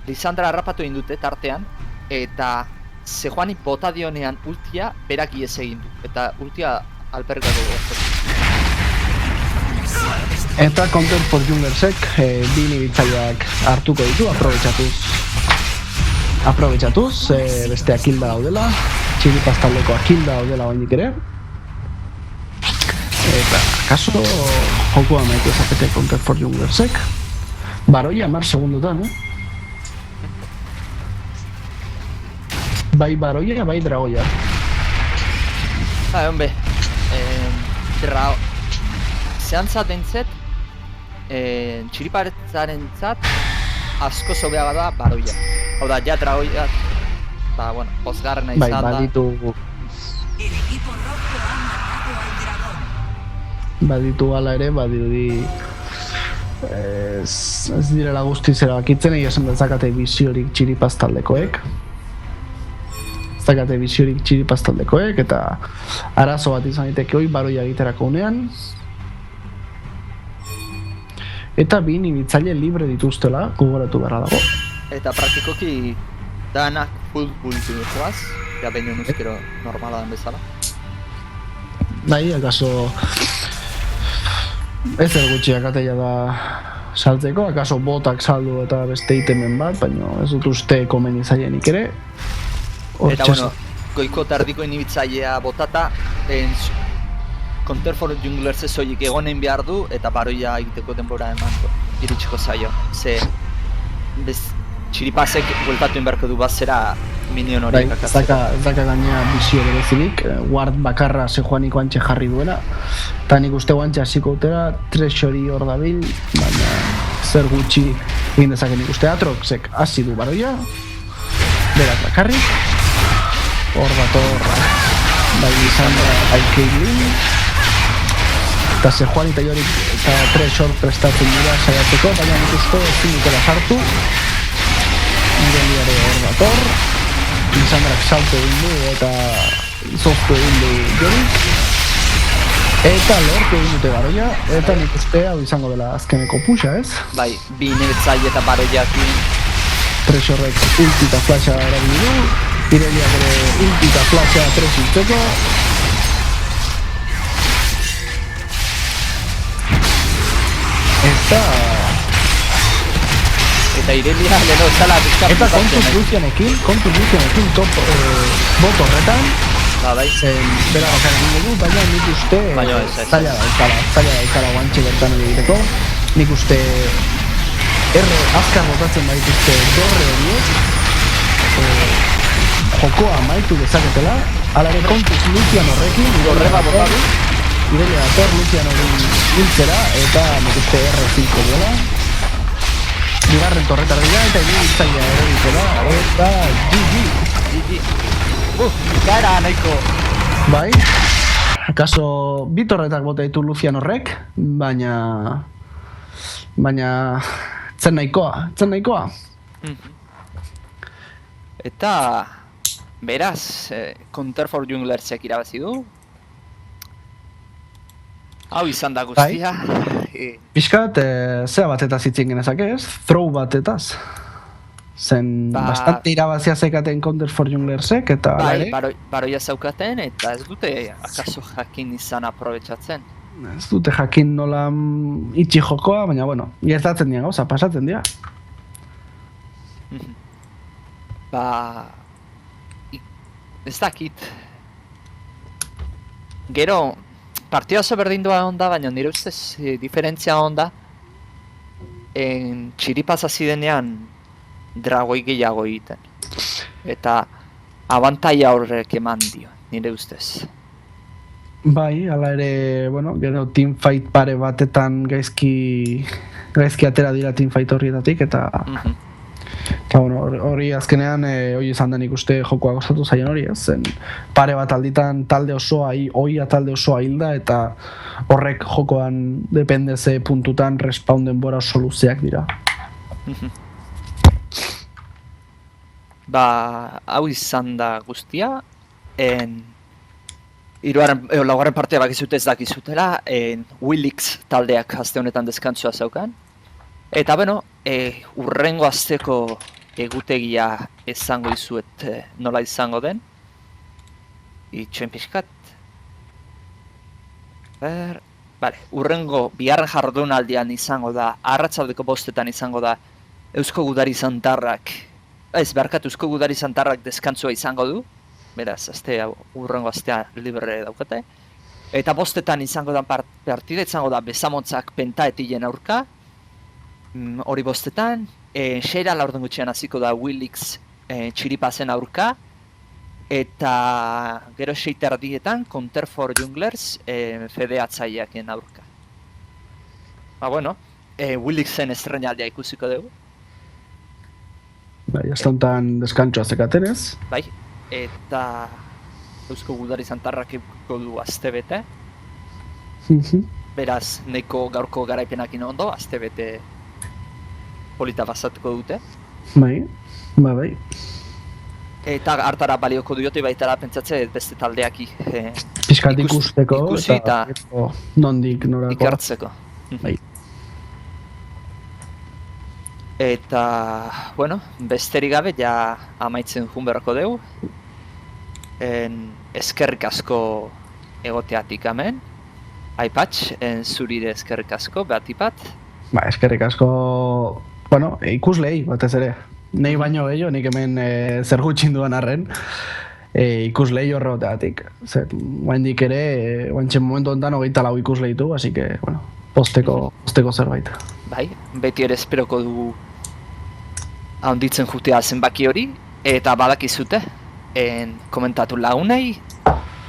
Lisandra harrapatu egin dute tartean, eta Sejuani bota dionean ultia berak ies egin du, eta ultia alpergako Eta Counter for Junglesek bi inhibitzaileak hartuko ditu, aprobetxatuz, besteak hilda daudela, Txiripaz taldekoak hilda daudela oainik ere. Eta, kaso, jokoa maitu ezapete Counter for Junglesek. Baroia 10 segundotan, Bai Baroia, bai Dragoia. Hombre, zehantzat entzet, Txiriparetzaren zat, asko zobeaga da Baroia. Hau da, ja Dragoia, bueno, pozgarrena izan da. El equipo rojo ha matado al dragón. Baditu ala ere, badirudi ez direla guztiz erabakitzen, egia esan dezakate biziorik Txiripaz taldekoek. Zakate biziorik Txiripaz taldekoek, eta arazo bat izan daiteke hori Baroia egiterako unean. Eta bi inhibitzaile libre dituztela, gogoratu beharra dago. Eta praktikoki danak full joaz, ja baino nuzkero normala den bezala. Bai, akaso ez gutxiak ateia da saltzeko, akaso botak saldu eta beste itemen bat, baina ez dut uste komeni zaienik ere. Eta bueno, goiko tardiko inhibitzailea botata, Counter for Junglers ez horiek egonen behar du, eta Baroia egiteko denbora emango, iritsiko zaio. Ze, Txiripazek bueltatu inberko du bazera minion horiek bai, akatzeko. ez daka gainea bizio berezinik, ward bakarra Sejuaniko antxe jarri duela, eta nik uste guantxe hasiko utera, Treasury hor dabil, baina zer gutxi egin dezake nik uste Atroxek hasi du Baroia, berak bakarrik, hor dator bai Lisandra, bai Caitlyn, eta Sejuani eta Jorik eta Treasure prestatzen dira saiatzeko, baina nik uste ezin dutela sartu. Ireliare hor dator, Lisandrak salto egin du eta izoztu egin du Jorik. Eta lortu egin dute Baroia, eta nik uste hau izango dela azkeneko puxa, ez? Bai, bi inhibitzaile eta Baroiakin. Treasurek ulti eta flasha erabili du, Ireliak ere ulti eta flasha tresiltzeko. Eta Irelia leno zala bizkap eta kontuz Lucianekin top bot horretan, bai. bera bakar egin dugu, baina nik uste zaila daukala guantxe bertan egiteko. Nik uste azkar botatzen baituzte dorre horiek, jokoa amaitu dezaketela, ala ere kontuz Lucian horrekin, Dorre bat botatu. Irelia dator Lucian horren hiltzera, eta nik uste R5 duela. Bigarren torretara dira eta inhibitzailea erabitela, eta GG. Gara nahiko. Bai, akaso bi torretak bota ditu Lucian horrek, baina zen nahikoa. Eta beraz, Counter for Junglersek irabazi du. Hau izan da guztia. Piskat, zea batetaz itzien genezake ez? Throw batetaz. Zen bastante irabazia zekaten Counter for Junglersek, eta bai, Baroia zaukaten, eta ez dute akaso jakin izan aprobetxatzen. Ez dute jakin nola itxi jokoa, baina bueno, gertatzen dira gauza, pasatzen dira. Ez dakit. Gero, partida oso berdindua onda, baina nire ustez diferentzia onda. Txiripaz hasi denean dragoi gehiago egiten. Eta abantaia horrek eman dio, nire ustez. Bai, ala ere, bueno, gero teamfight pare batetan gaizki atera dira teamfight horrietatik, eta bueno, hori azkenean hori izan den ikuste jokoa gozatu zaien hori, ez? Zen pare bat alditan talde osoa hilda, eta horrek jokoan depende ze puntutan respawn denbora oso luzeak dira. Hau izan da guztia, Laugarren partea bakizute ez dakizutela, Willix taldeak aste honetan deskantzua zaukan. Eta bueno, urrengo asteko egutegia izango izuet nola izango den. Itxoen pixkat. Vale, urrengo biharren jardunaldian izango da, arratsaldeko 5 izango da Eusko Gudari Santarrak. Eusko Gudari Santarrak deskantzua izango du. Beraz, urrengo astea libre daukate. Eta 5 izango da partida, izango da Bezamontzak Pentaetilen aurka. Hori 5, 6 laurden gutxian hasiko da Willix Txiripazen aurka. Eta gero 6:30 Counter for Junglers fedeatzaileaken aurka. Bueno, Willixen estreinaldia ikusiko dugu. Bai, astontan deskantsoa zekatenez. Bai, eta Eusko Gudari Santarrak ikuko du astebete. Beraz, neko gaurko garaipenakin ondo, astebete polita pasatuko dute. Bai. Eta hartara balioko diote baitara pentsatze beste taldeak Piskat ikusteko ikusi eta nondik norako ikartzeko. Bai. Eta, bueno, besterik gabe ja amaitzen jun beharko dugu. Eskerrik asko egoteatik hemen. Aipatx, zurire eskerrik asko, behatipat. Eskerrik asko, bueno, ikuslei batez ere. Nei baino gehiago, nik hemen zer gutxin duan arren, ikuslei horreoteatik. Zer, guaindik ere, guaintxen momentu ondan 24 ikusle ditu, así que, bueno, posteko zerbait. Bai, beti ere esperoko dugu handitzen jutea zenbaki hori, eta badakizute, komentatu lagunei,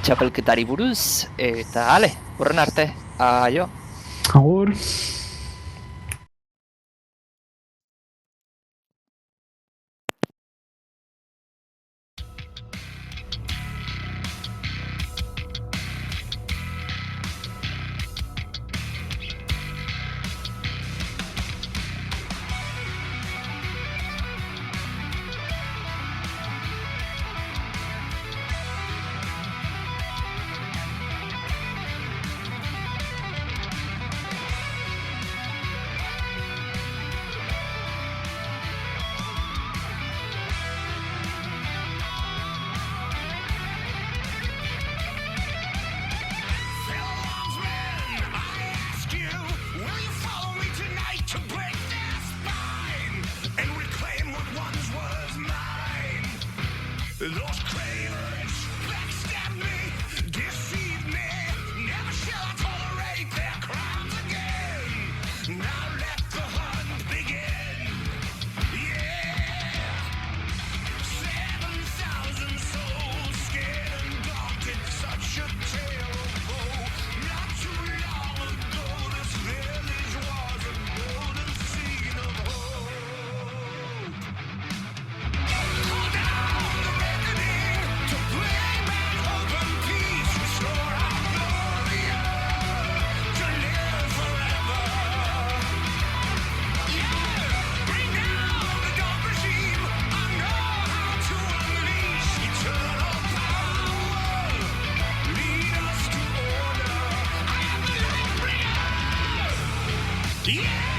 txapelketari buruz, eta ale, horren arte, aio. Agur. Those cravens backstab me, deceive me. Never shall I tolerate their crimes again. Now let the hunt begin. Yeah. 7,000 souls scared and daunted, such a tale of woe. Not too long ago, this village was a golden scene of hope. Hold down the reckoning to bring back hope and peace, restore our glory to live forever. Yeah, bring down the dark regime. I know how to unleash eternal power. Lead us to order. I am the light bringer. Yeah.